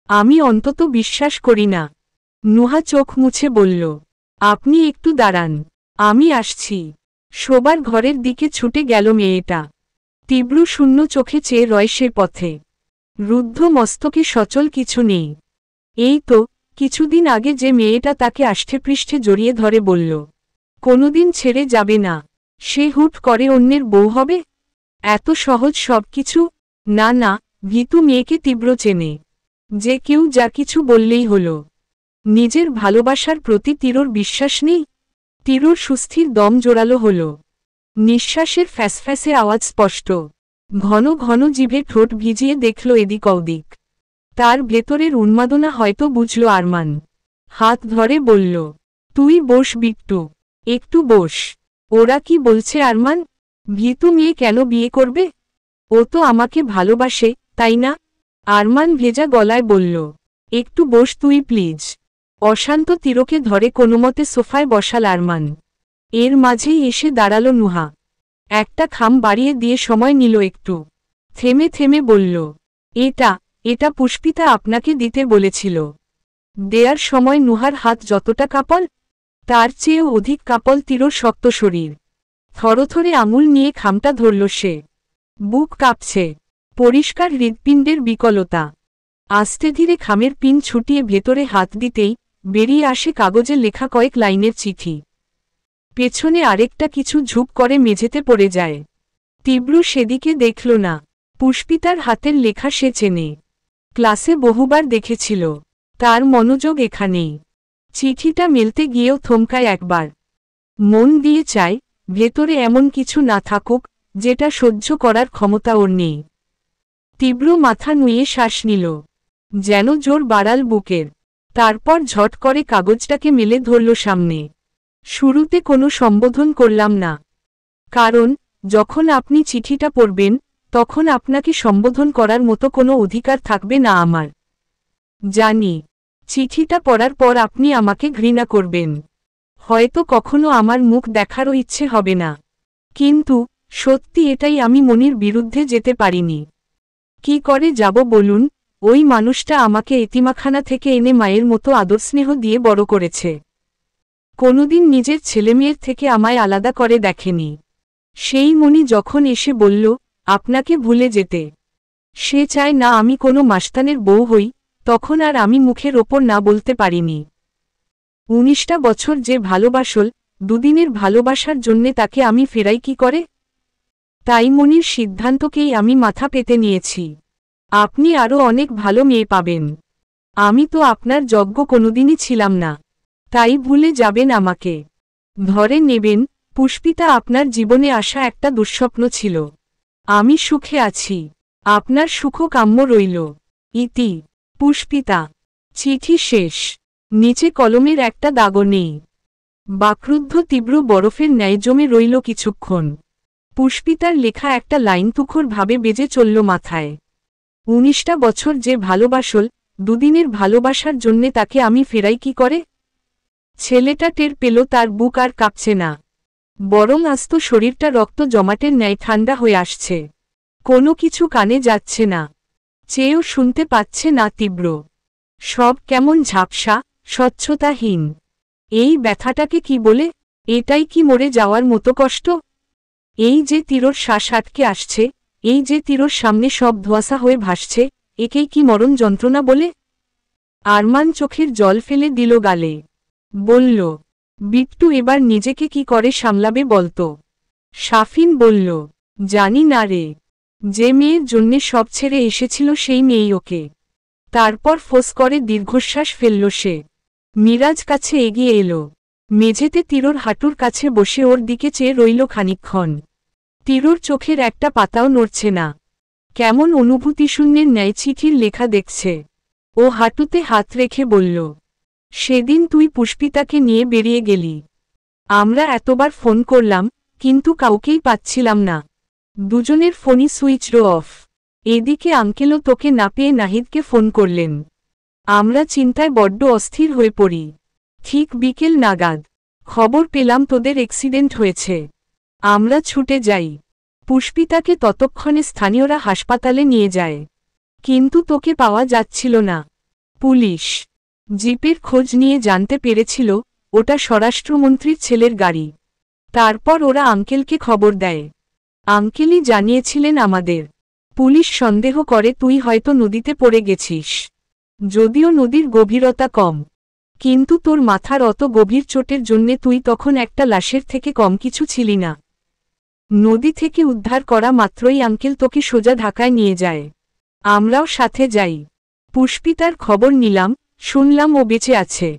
আমি অন্তত বিশ্বাস করি না। নুহা চোখ মুছে বলল, আপনি একটু দাঁড়ান, আমি আসছি। শোবার ঘরের দিকে ছুটে গেল মেয়েটা। তীব্র শূন্য চোখে চেয়ে রয় সে পথে। রুদ্ধ মস্তকে সচল কিছু নেই। এই তো কিছুদিন আগে যে মেয়েটা তাকে আষ্টেপৃষ্ঠে জড়িয়ে ধরে বলল, কোনোদিন ছেড়ে যাবে না, সে হুট করে অন্যের বউ হবে? এত সহজ সব কিছু? না না, ভীতু মেয়েকে তীব্র চেনে। যে কেউ যা কিছু বললেই হল। নিজের ভালোবাসার প্রতি তীরর বিশ্বাস নেই। তীরর সুস্থির দম জোরালো হল। নিঃশ্বাসের ফ্যাসফ্যাসে আওয়াজ স্পষ্ট। ঘন ঘন জিভে ঠোঁট ভিজিয়ে দেখল এদিক ওদিক। তার ভেতরের উন্মাদনা হয়তো বুঝল আরমান। হাত ধরে বলল, তুই বস বিট্টু, একটু বস। ওরা কি বলছে আরমান? ভীতু মেয়ে কেন বিয়ে করবে? ও তো আমাকে ভালোবাসে, তাই না? আরমান ভেজা গলায় বলল, একটু বস তুই প্লিজ। অশান্ত তীরকে ধরে কোনোমতে সোফায় বসাল আরমান। এর মাঝেই এসে দাঁড়াল নুহা। একটা খাম বাড়িয়ে দিয়ে সময় নিল একটু। থেমে থেমে বলল, এটা পুষ্পিতা আপনাকে দিতে বলেছিল। দেয়ার সময় নুহার হাত যতটা কাঁপল, তার চেয়েও অধিক কাঁপল তীরর শক্ত শরীর। থরথরে আঙুল নিয়ে খামটা ধরল সে। বুক কাঁপছে, পরিষ্কার হৃৎপিণ্ডের বিকলতা। আস্তে ধীরে খামের পিন ছুটিয়ে ভেতরে হাত দিতেই বেরিয়ে আসে কাগজে লেখা কয়েক লাইনের চিঠি। পেছনে আরেকটা কিছু ঝুপ করে মেঝেতে পড়ে যায়। তীব্র সেদিকে দেখল না। পুষ্পিতার হাতের লেখা সে চেনে। ক্লাসে বহুবার দেখেছিল। তার মনোযোগ এখানেই। চিঠিটা মেলতে গিয়েও থমকায় একবার। মন দিয়ে চায় ভেতরে এমন কিছু না থাকুক যেটা সহ্য করার ক্ষমতা ওর নেই। তীব্র মাথা নুয়ে শ্বাস নিল, যেন জোর বাড়াল বুকের। তারপর ঝট করে কাগজটাকে মেলে ধরল সামনে। শুরুতে কোনো সম্বোধন করলাম না, কারণ যখন আপনি চিঠিটা পড়বেন তখন আপনাকে সম্বোধন করার মতো কোনো অধিকার থাকবে না আমার। জানি চিঠিটা পড়ার পর আপনি আমাকে ঘৃণা করবেন, হয়তো কখনো আমার মুখ দেখারও ইচ্ছে হবে না। কিন্তু সত্যি এটাই, আমি মনির বিরুদ্ধে যেতে পারিনি। কি করে যাব বলুন? ওই মানুষটা আমাকে এতিমাখানা থেকে এনে মায়ের মতো আদর স্নেহ দিয়ে বড় করেছে। কোনোদিন নিজের ছেলেমেয়ের থেকে আমায় আলাদা করে দেখেনি। সেই মনি যখন এসে বলল আপনাকে ভুলে যেতে, সে চায় না আমি কোনো মাস্তানের বউ হই, তখন আর আমি মুখের ওপর না বলতে পারিনি। 19টা বছর যে ভালোবাসল দুদিনের ভালোবাসার জন্যে তাকে আমি ফেরাই কি করে? তাই মনির সিদ্ধান্তকেই আমি মাথা পেতে নিয়েছি। আপনি আরও অনেক ভালো মেয়ে পাবেন। আমি তো আপনার যোগ্য কোনোদিনই ছিলাম না, তাই ভুলে যাবেন আমাকে। ধরে নেবেন, পুষ্পিতা আপনার জীবনে আসা একটা দুঃস্বপ্ন ছিল। আমি সুখে আছি, আপনার সুখও কাম্য রইল। ইতি পুষ্পিতা। চিঠি শেষ। নিচে কলমের একটা দাগও নেই। বাকরুদ্ধ তীব্র বরফের ন্যায় জমে রইল কিছুক্ষণ। পুষ্পিতার লেখা একটা লাইন তুখোর ভাবে বেজে চলল মাথায়। 19টা বছর যে ভালোবাসল, দুদিনের ভালোবাসার জন্যে তাকে আমি ফেরাই কি করে? ছেলেটা টের পেল তার বুক আর কাঁপছে না, বরং আস্ত শরীরটা রক্ত জমাটের ন্যায় ঠান্ডা হয়ে আসছে। কোনো কিছু কানে যাচ্ছে না, চেয়েও শুনতে পাচ্ছে না। তীব্র সব কেমন ঝাপসা, স্বচ্ছতাহীন। এই ব্যথাটাকে কি বলে? এটাই কি মরে যাওয়ার মতো কষ্ট? এই যে তীরর শ্বাস আটকে আসছে, এই যে তীরর সামনে সব ধোঁয়াশা হয়ে ভাসছে, একেই কি মরণ যন্ত্রণা বলে? আরমান চোখের জল ফেলে দিল গালে। বলল, বিট্টু এবার নিজেকে কি করে সামলাবে বলতো? সাফিন বলল, জানি না রে। যে মেয়ের জন্যে সব ছেড়ে এসেছিল সেই মেয়েই ওকে। তারপর ফোঁস করে দীর্ঘশ্বাস ফেলল সে। মিরাজ কাছে এগিয়ে এলো। মেঝেতে তীরর হাঁটুর কাছে বসে ওর দিকে চেয়ে রইল খানিকক্ষণ। তীরর চোখের একটা পাতাও নড়ছে না, কেমন অনুভূতিশূন্যের ন্যায় চিঠির লেখা দেখছে। ও হাঁটুতে হাত রেখে বলল, সেদিন তুই পুষ্পিতাকে নিয়ে বেরিয়ে গেলি। আমরা এতবার ফোন করলাম, কিন্তু কাউকেই পাচ্ছিলাম না। দুজনের ফোনই সুইচড অফ। এদিকে আঙ্কেলও তোকে না পেয়ে নাহিদকে ফোন করলেন। আমরা চিন্তায় বড্ড অস্থির হয়ে পড়ি। ঠিক বিকেল নাগাদ খবর পেলাম তোদের অ্যাক্সিডেন্ট হয়েছে। আমরা ছুটে যাই। পুষ্পিতাকে ততক্ষণে স্থানীয়রা হাসপাতালে নিয়ে যায়, কিন্তু তোকে পাওয়া যাচ্ছিল না। পুলিশ জিপের খোঁজ নিয়ে জানতে পেরেছিল ওটা স্বরাষ্ট্রমন্ত্রীর ছেলের গাড়ি। তারপর ওরা আঙ্কেলকে খবর দেয়। আঙ্কেলই জানিয়েছিলেন আমাদের। পুলিশ সন্দেহ করে তুই হয়তো নদীতে পড়ে গেছিস। যদিও নদীর গভীরতা কম, কিন্তু তোর মাথার অত গভীর চোটের জন্যে তুই তখন একটা লাশের থেকে কম কিছু ছিলি না। নদী থেকে উদ্ধার করা মাত্রই আঙ্কেল তোকে সোজা ঢাকায় নিয়ে যায়। আমরাও সাথে যাই। পুষ্পিতার খবর নিলাম, শুনলাম ও বেঁচে আছে।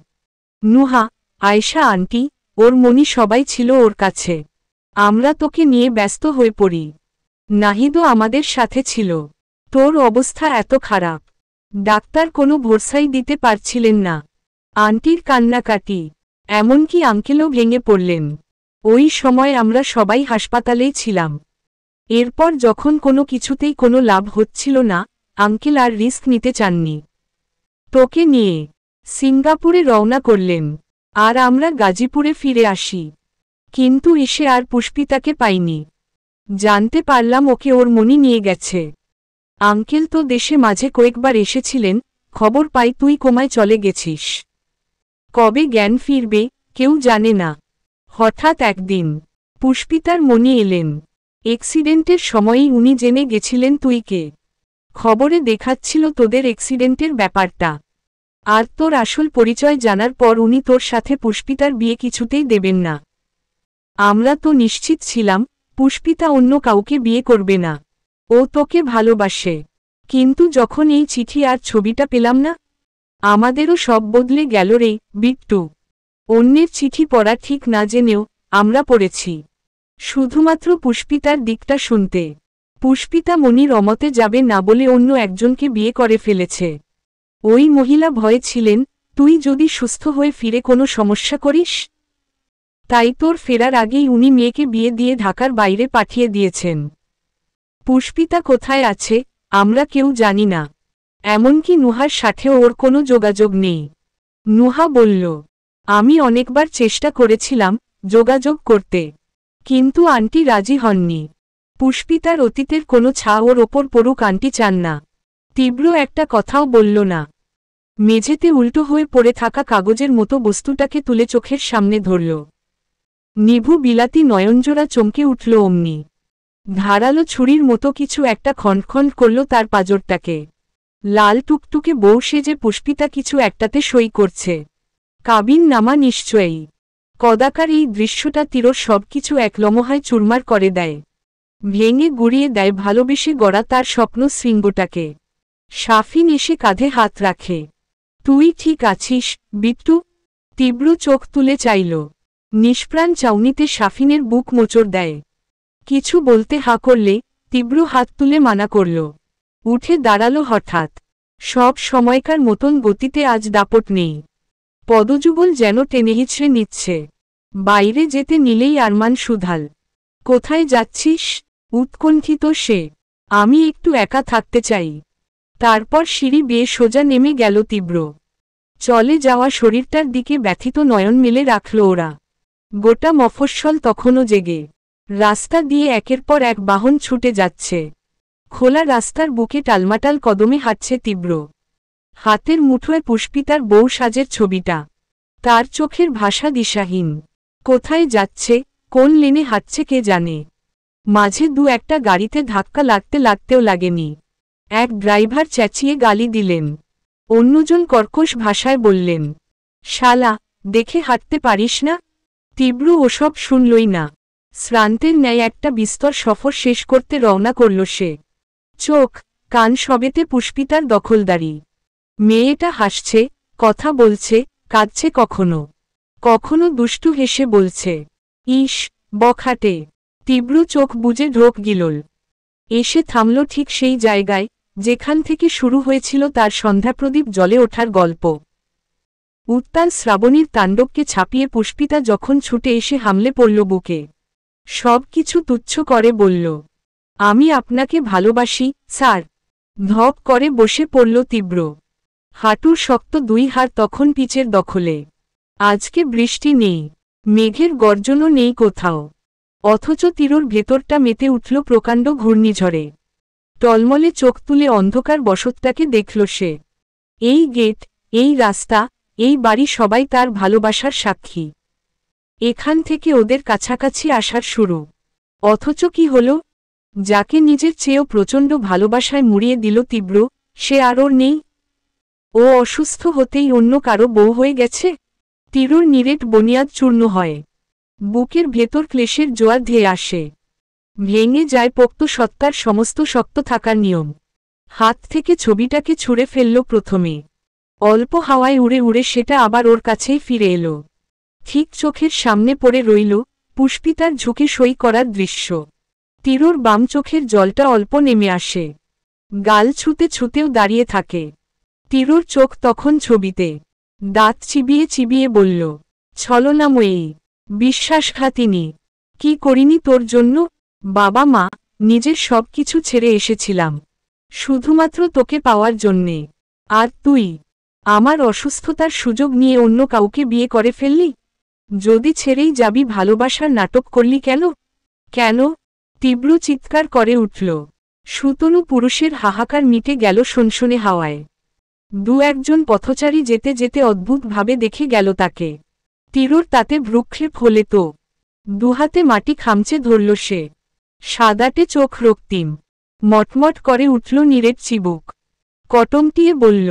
নুহা, আয়েশা আন্টি, ওর মনি সবাই ছিল ওর কাছে। আমরা তোকে নিয়ে ব্যস্ত হয়ে পড়ি। নাহিদও আমাদের সাথে ছিল। তোর অবস্থা এত খারাপ, ডাক্তার কোনো ভরসাই দিতে পারছিলেন না। আন্টির কান্নাকাটি, এমনকি আঙ্কেলও ভেঙে পড়লেন। ওই সময় আমরা সবাই হাসপাতালেই ছিলাম। এরপর যখন কোনো কিছুতেই কোনো লাভ হচ্ছিল না, আঙ্কেল আর রিস্ক নিতে চাননি। তোকে নিয়ে সিঙ্গাপুরে রওনা করলেন, আর আমরা গাজীপুরে ফিরে আসি। কিন্তু এসে আর পুষ্পিতাকে পাইনি। জানতে পারলাম ওকে ওর মনি নিয়ে গেছে। আঙ্কেল তো দেশে মাঝে কয়েকবার এসেছিলেন, খবর পাই তুই কোমায় চলে গেছিস। কবে জ্ঞান ফিরবে কেউ জানে না। হঠাৎ একদিন পুষ্পিতার মনি এলেন। অ্যাক্সিডেন্টের সময়ই উনি জেনে গেছিলেন তুই কে। খবরে দেখাচ্ছিল তোদের অ্যাক্সিডেন্টের ব্যাপারটা। আর তোর আসল পরিচয় জানার পর উনি তোর সাথে পুষ্পিতার বিয়ে কিছুতেই দেবেন না। আমরা তো নিশ্চিত ছিলাম পুষ্পিতা অন্য কাউকে বিয়ে করবে না। ও তোকে ভালোবাসে। কিন্তু যখন এই চিঠি আর ছবিটা পেলাম না, আমাদেরও সব বদলে গেল রে বিট্টু। অন্যের চিঠি পড়া ঠিক না জেনেও আমরা পড়েছি, শুধুমাত্র পুষ্পিতার দিকটা শুনতে। পুষ্পিতা মনির অমতে যাবে না বলে অন্য একজনকে বিয়ে করে ফেলেছে। ওই মহিলা ভয়ে ছিলেন তুই যদি সুস্থ হয়ে ফিরে কোনো সমস্যা করিস। তাই তোর ফেরার আগেই উনি মেয়েকে বিয়ে দিয়ে ঢাকার বাইরে পাঠিয়ে দিয়েছেন। পুষ্পিতা কোথায় আছে আমরা কেউ জানি না। এমনকি নুহার সাথেও ওর কোনো যোগাযোগ নেই। নুহা বলল, আমি অনেকবার চেষ্টা করেছিলাম যোগাযোগ করতে, কিন্তু আন্টি রাজি হননি। পুষ্পিতার অতীতের কোনো ছা ওর ওপর পড়ুক আন্টি চান না। তীব্র একটা কথাও বলল না। মেঝেতে উল্টো হয়ে পড়ে থাকা কাগজের মতো বস্তুটাকে তুলে চোখের সামনে ধরল। নিভু বিলাতি নয়নজোড়া চমকে উঠল অমনি। ধারালো ছুরির মতো কিছু একটা খণ্ডখণ্ড করল তার পাঁজরটাকে। লাল টুকটুকে বউ সেজে পুষ্পিতা কিছু একটাতে সই করছে। কাবিন নামা নিশ্চয়ই। কদাকার এই দৃশ্যটা তীরর সবকিছু এক লমহায় চুরমার করে দেয়, ভেঙে গুড়িয়ে দেয় ভালোবেসে গড়া তার স্বপ্ন শৃঙ্গটাকে। শাফিন এসে কাঁধে হাত রাখে। তুই ঠিক আছিস বিট্টু? তীব্র চোখ তুলে চাইল। নিষ্প্রাণ চাউনিতে শাফিনের বুক মোচড় দেয়। কিছু বলতে হা করলে তীব্র হাত তুলে মানা করল। উঠে দাঁড়ালো হঠাৎ। সব সময়কার মতন গতিতে আজ দাপট নেই। পদযুগল যেন টেনে হিচড়ে নিচ্ছে। বাইরে যেতে নিলেই আরমান সুধাল। কোথায় যাচ্ছিস? উৎকণ্ঠিত সে। আমি একটু একা থাকতে চাই। তারপর সিঁড়ি বেয়ে সোজা নেমে গেল তীব্র। চলে যাওয়া শরীরটার দিকে ব্যথিত নয়ন মেলে রাখল ওরা। গোটা মফস্বল তখনও জেগে। রাস্তা দিয়ে একের পর এক বাহন ছুটে যাচ্ছে। খোলা রাস্তার বুকে টালমাটাল কদমে হাঁটছে তীব্র। হাতের মুঠোয় পুষ্পিতার বউ সাজের ছবিটা। তার চোখের ভাষা দিশাহীন। কোথায় যাচ্ছে, কোন লেনে হাঁটছে কে জানে। মাঝে দু একটা গাড়িতে ধাক্কা লাগতেও লাগেনি। এক ড্রাইভার চেঁচিয়ে গালি দিলেন। অন্যজন কর্কশ ভাষায় বললেন, শালা, দেখে হাঁটতে পারিস না? তীব্র ওসব শুনলই না। শ্রান্তের ন্যায় একটা বিস্তর সফর শেষ করতে রওনা করল সে। চোখ কান সবেতে পুষ্পিতার দখলদারি। মেয়েটা হাসছে, কথা বলছে, কাঁদছে, কখনো কখনো দুষ্টু হেসে বলছে, ইস বখাটে। তীব্র চোখ বুজে ঢোক গিলল। এসে থামল ঠিক সেই জায়গায় যেখান থেকে শুরু হয়েছিল তার সন্ধ্যাপ্রদীপ জ্বলে ওঠার গল্প। উত্তাল শ্রাবণীর তাণ্ডবকে ছাপিয়ে পুষ্পিতা যখন ছুটে এসে হামলে পড়ল বুকে। সব কিছু তুচ্ছ করে বলল, আমি আপনাকে ভালোবাসি স্যার। ধপ করে বসে পড়ল তীব্র। হাঁটুর শক্ত দুই হাড় তখন পিচের দখলে। আজকে বৃষ্টি নেই, মেঘের গর্জনও নেই কোথাও। অথচ তীরর ভেতরটা মেতে উঠল প্রকাণ্ড ঘূর্ণিঝড়ে। টলমলে চোখ তুলে অন্ধকার বসতটাকে দেখল সে। এই গেট, এই রাস্তা, এই বাড়ি সবাই তার ভালোবাসার সাক্ষী। এখান থেকে ওদের কাছাকাছি আসার শুরু। অথচ কি হল? যাকে নিজের চেয়েও প্রচণ্ড ভালোবাসায় মুড়িয়ে দিল তীব্র, সে আর ওর নেই। ও অসুস্থ হতেই অন্য কারো বউ হয়ে গেছে। তীরর নিরেট বনিয়াদ চূর্ণ হয়। বুকের ভেতর ক্লেশের জোয়ার ধেয়ে আসে। ভেঙে যায় পোক্ত সত্তার সমস্ত শক্ত থাকার নিয়ম। হাত থেকে ছবিটাকে ছুঁড়ে ফেলল প্রথমে। অল্প হাওয়ায় উড়ে উড়ে সেটা আবার ওর কাছেই ফিরে এলো। ঠিক চোখের সামনে পড়ে রইল পুষ্পিতার ঝুঁকে সই করার দৃশ্য। তীরর বাম চোখের জলটা অল্প নেমে আসে। গাল ছুঁতে ছুঁতেও দাঁড়িয়ে থাকে। তীরর চোখ তখন ছবিতে। দাঁত চিবিয়ে চিবিয়ে বলল, ছলনাময়ী, বিশ্বাসঘাতিনী। কি করিনি তোর জন্য? বাবা মা, নিজের সব কিছু ছেড়ে এসেছিলাম শুধুমাত্র তোকে পাওয়ার জন্যে। আর তুই আমার অসুস্থতার সুযোগ নিয়ে অন্য কাউকে বিয়ে করে ফেললি। যদি ছেড়েই যাবি ভালোবাসার নাটক করলি কেন? কেন? তীব্র চিৎকার করে উঠল। সুতনু পুরুষের হাহাকার মিটে গেল সনসনে হাওয়ায়। দু একজন পথচারী যেতে যেতে অদ্ভুতভাবে দেখে গেল তাকে। তীরর তাতে ভ্রুক্ষেপ হলে তো। দুহাতে মাটি খামচে ধরল সে। সাদাটে চোখ রক্তিম। মটমট করে উঠল নিরেট চিবুক। কটমটিয়ে বলল,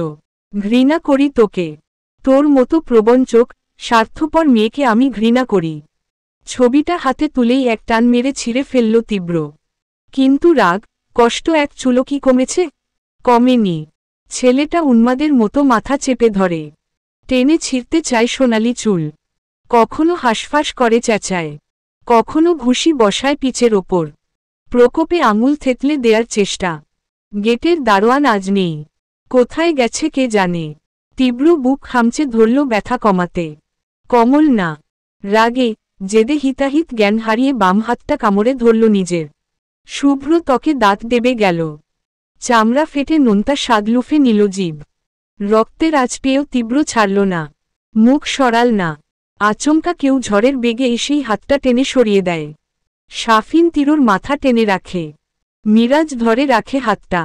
ঘৃণা করি তোকে। তোর মতো প্রবঞ্চক, স্বার্থপর মেয়েকে আমি ঘৃণা করি। ছবিটা হাতে তুলেই এক টান মেরে ছিঁড়ে ফেলল তীব্র। কিন্তু রাগ, কষ্ট এক চুলো কি কমেছে? কমেনি। ছেলেটা উন্মাদের মতো মাথা চেপে ধরে। টেনে ছিঁড়তে চায় সোনালি চুল। কখনো হাঁসফাঁস করে চেঁচায়, কখনো ঘুষি বসায় পিচের ওপর। প্রকোপে আঙুল থেতলে দেয়ার চেষ্টা। গেটের দারোয়ান আজ নেই। কোথায় গেছে কে জানে। তীব্র বুক খামচে ধরল ব্যথা কমাতে। কমল না। রাগে জেদে হিতাহিত জ্ঞান হারিয়ে বাম হাতটা কামড়ে ধরল নিজের। শুভ্র ত্বকে দাঁত দেবে গেল। চামড়া ফেটে নোনতা স্বাদ লুফে নিল জিভ। রক্তের আঁচ পেয়েও তীব্র ছাড়ল না। মুখ সরাল না। আচমকা কেউ ঝড়ের বেগে এসেই হাতটা টেনে সরিয়ে দেয়। শাফিন তীরর মাথা টেনে রাখে। মিরাজ ধরে রাখে হাতটা।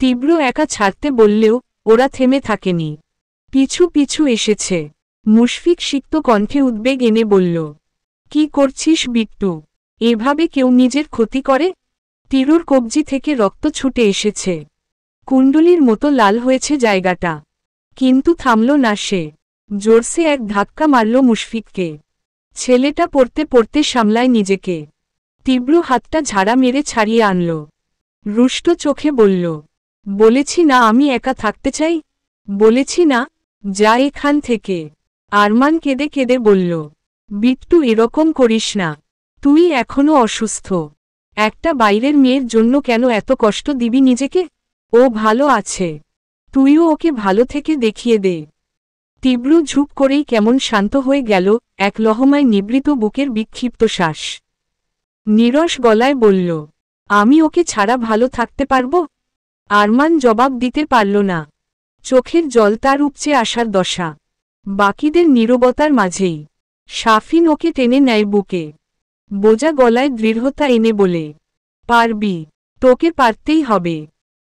তীব্র একা ছাড়তে বললেও ওরা থেমে থাকেনি। পিছু পিছু এসেছে। মুশফিক সিক্ত কণ্ঠে উদ্বেগ এনে বলল, কি করছিস বিট্টু? এভাবে কেউ নিজের ক্ষতি করে? তীরর কবজি থেকে রক্ত ছুটে এসেছে। কুণ্ডলির মতো লাল হয়েছে জায়গাটা। কিন্তু থামল না সে। জোরসে এক ধাক্কা মারল মুশফিককে। ছেলেটা পড়তে পড়তে সামলায় নিজেকে। তীব্র হাতটা ঝাড়া মেরে ছাড়িয়ে আনল। রুষ্ট চোখে বলল, বলেছি না আমি একা থাকতে চাই, বলেছি না, যা এখান থেকে। আরমান কেঁদে কেঁদে বলল, বিট্টু এরকম করিস না, তুই এখনো অসুস্থ। একটা বাইরের মেয়ের জন্য কেন এত কষ্ট দিবি নিজেকে? ও ভালো আছে, তুইও ওকে ভালো থেকে দেখিয়ে দে। তীব্র ঝুপ করেই কেমন শান্ত হয়ে গেল, এক লহমায় নিবৃত বুকের বিক্ষিপ্ত শ্বাস। নীরস গলায় বলল, আমি ওকে ছাড়া ভালো থাকতে পারব? আরমান জবাব দিতে পারল না। চোখের জল তার উপচে আসার দশা। বাকিদের নীরবতার মাঝেই শাফিন ওকে টেনে নেয় বুকে। বোঝা গলায় দৃঢ়তা এনে বলে, পারবি, তোকে পারতেই হবে।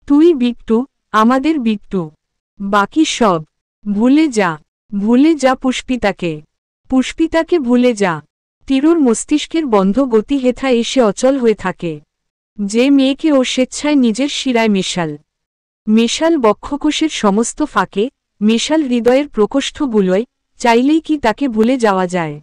তুই বিট্টু, আমাদের বিট্টু। বাকি সব ভুলে যা, ভুলে যা পুষ্পিতাকে, পুষ্পিতাকে ভুলে যা। তীরুর মস্তিষ্কের বন্ধ গতি হেথা এসে অচল হয়ে থাকে। যে মেয়েকে ও স্বেচ্ছায় নিজের শিরায় মেশাল বক্ষকোষের সমস্ত ফাঁকে, মেশাল হৃদয়ের প্রকোষ্ঠগুলোয়, চাইলেই কি তাকে ভুলে যাওয়া যায়?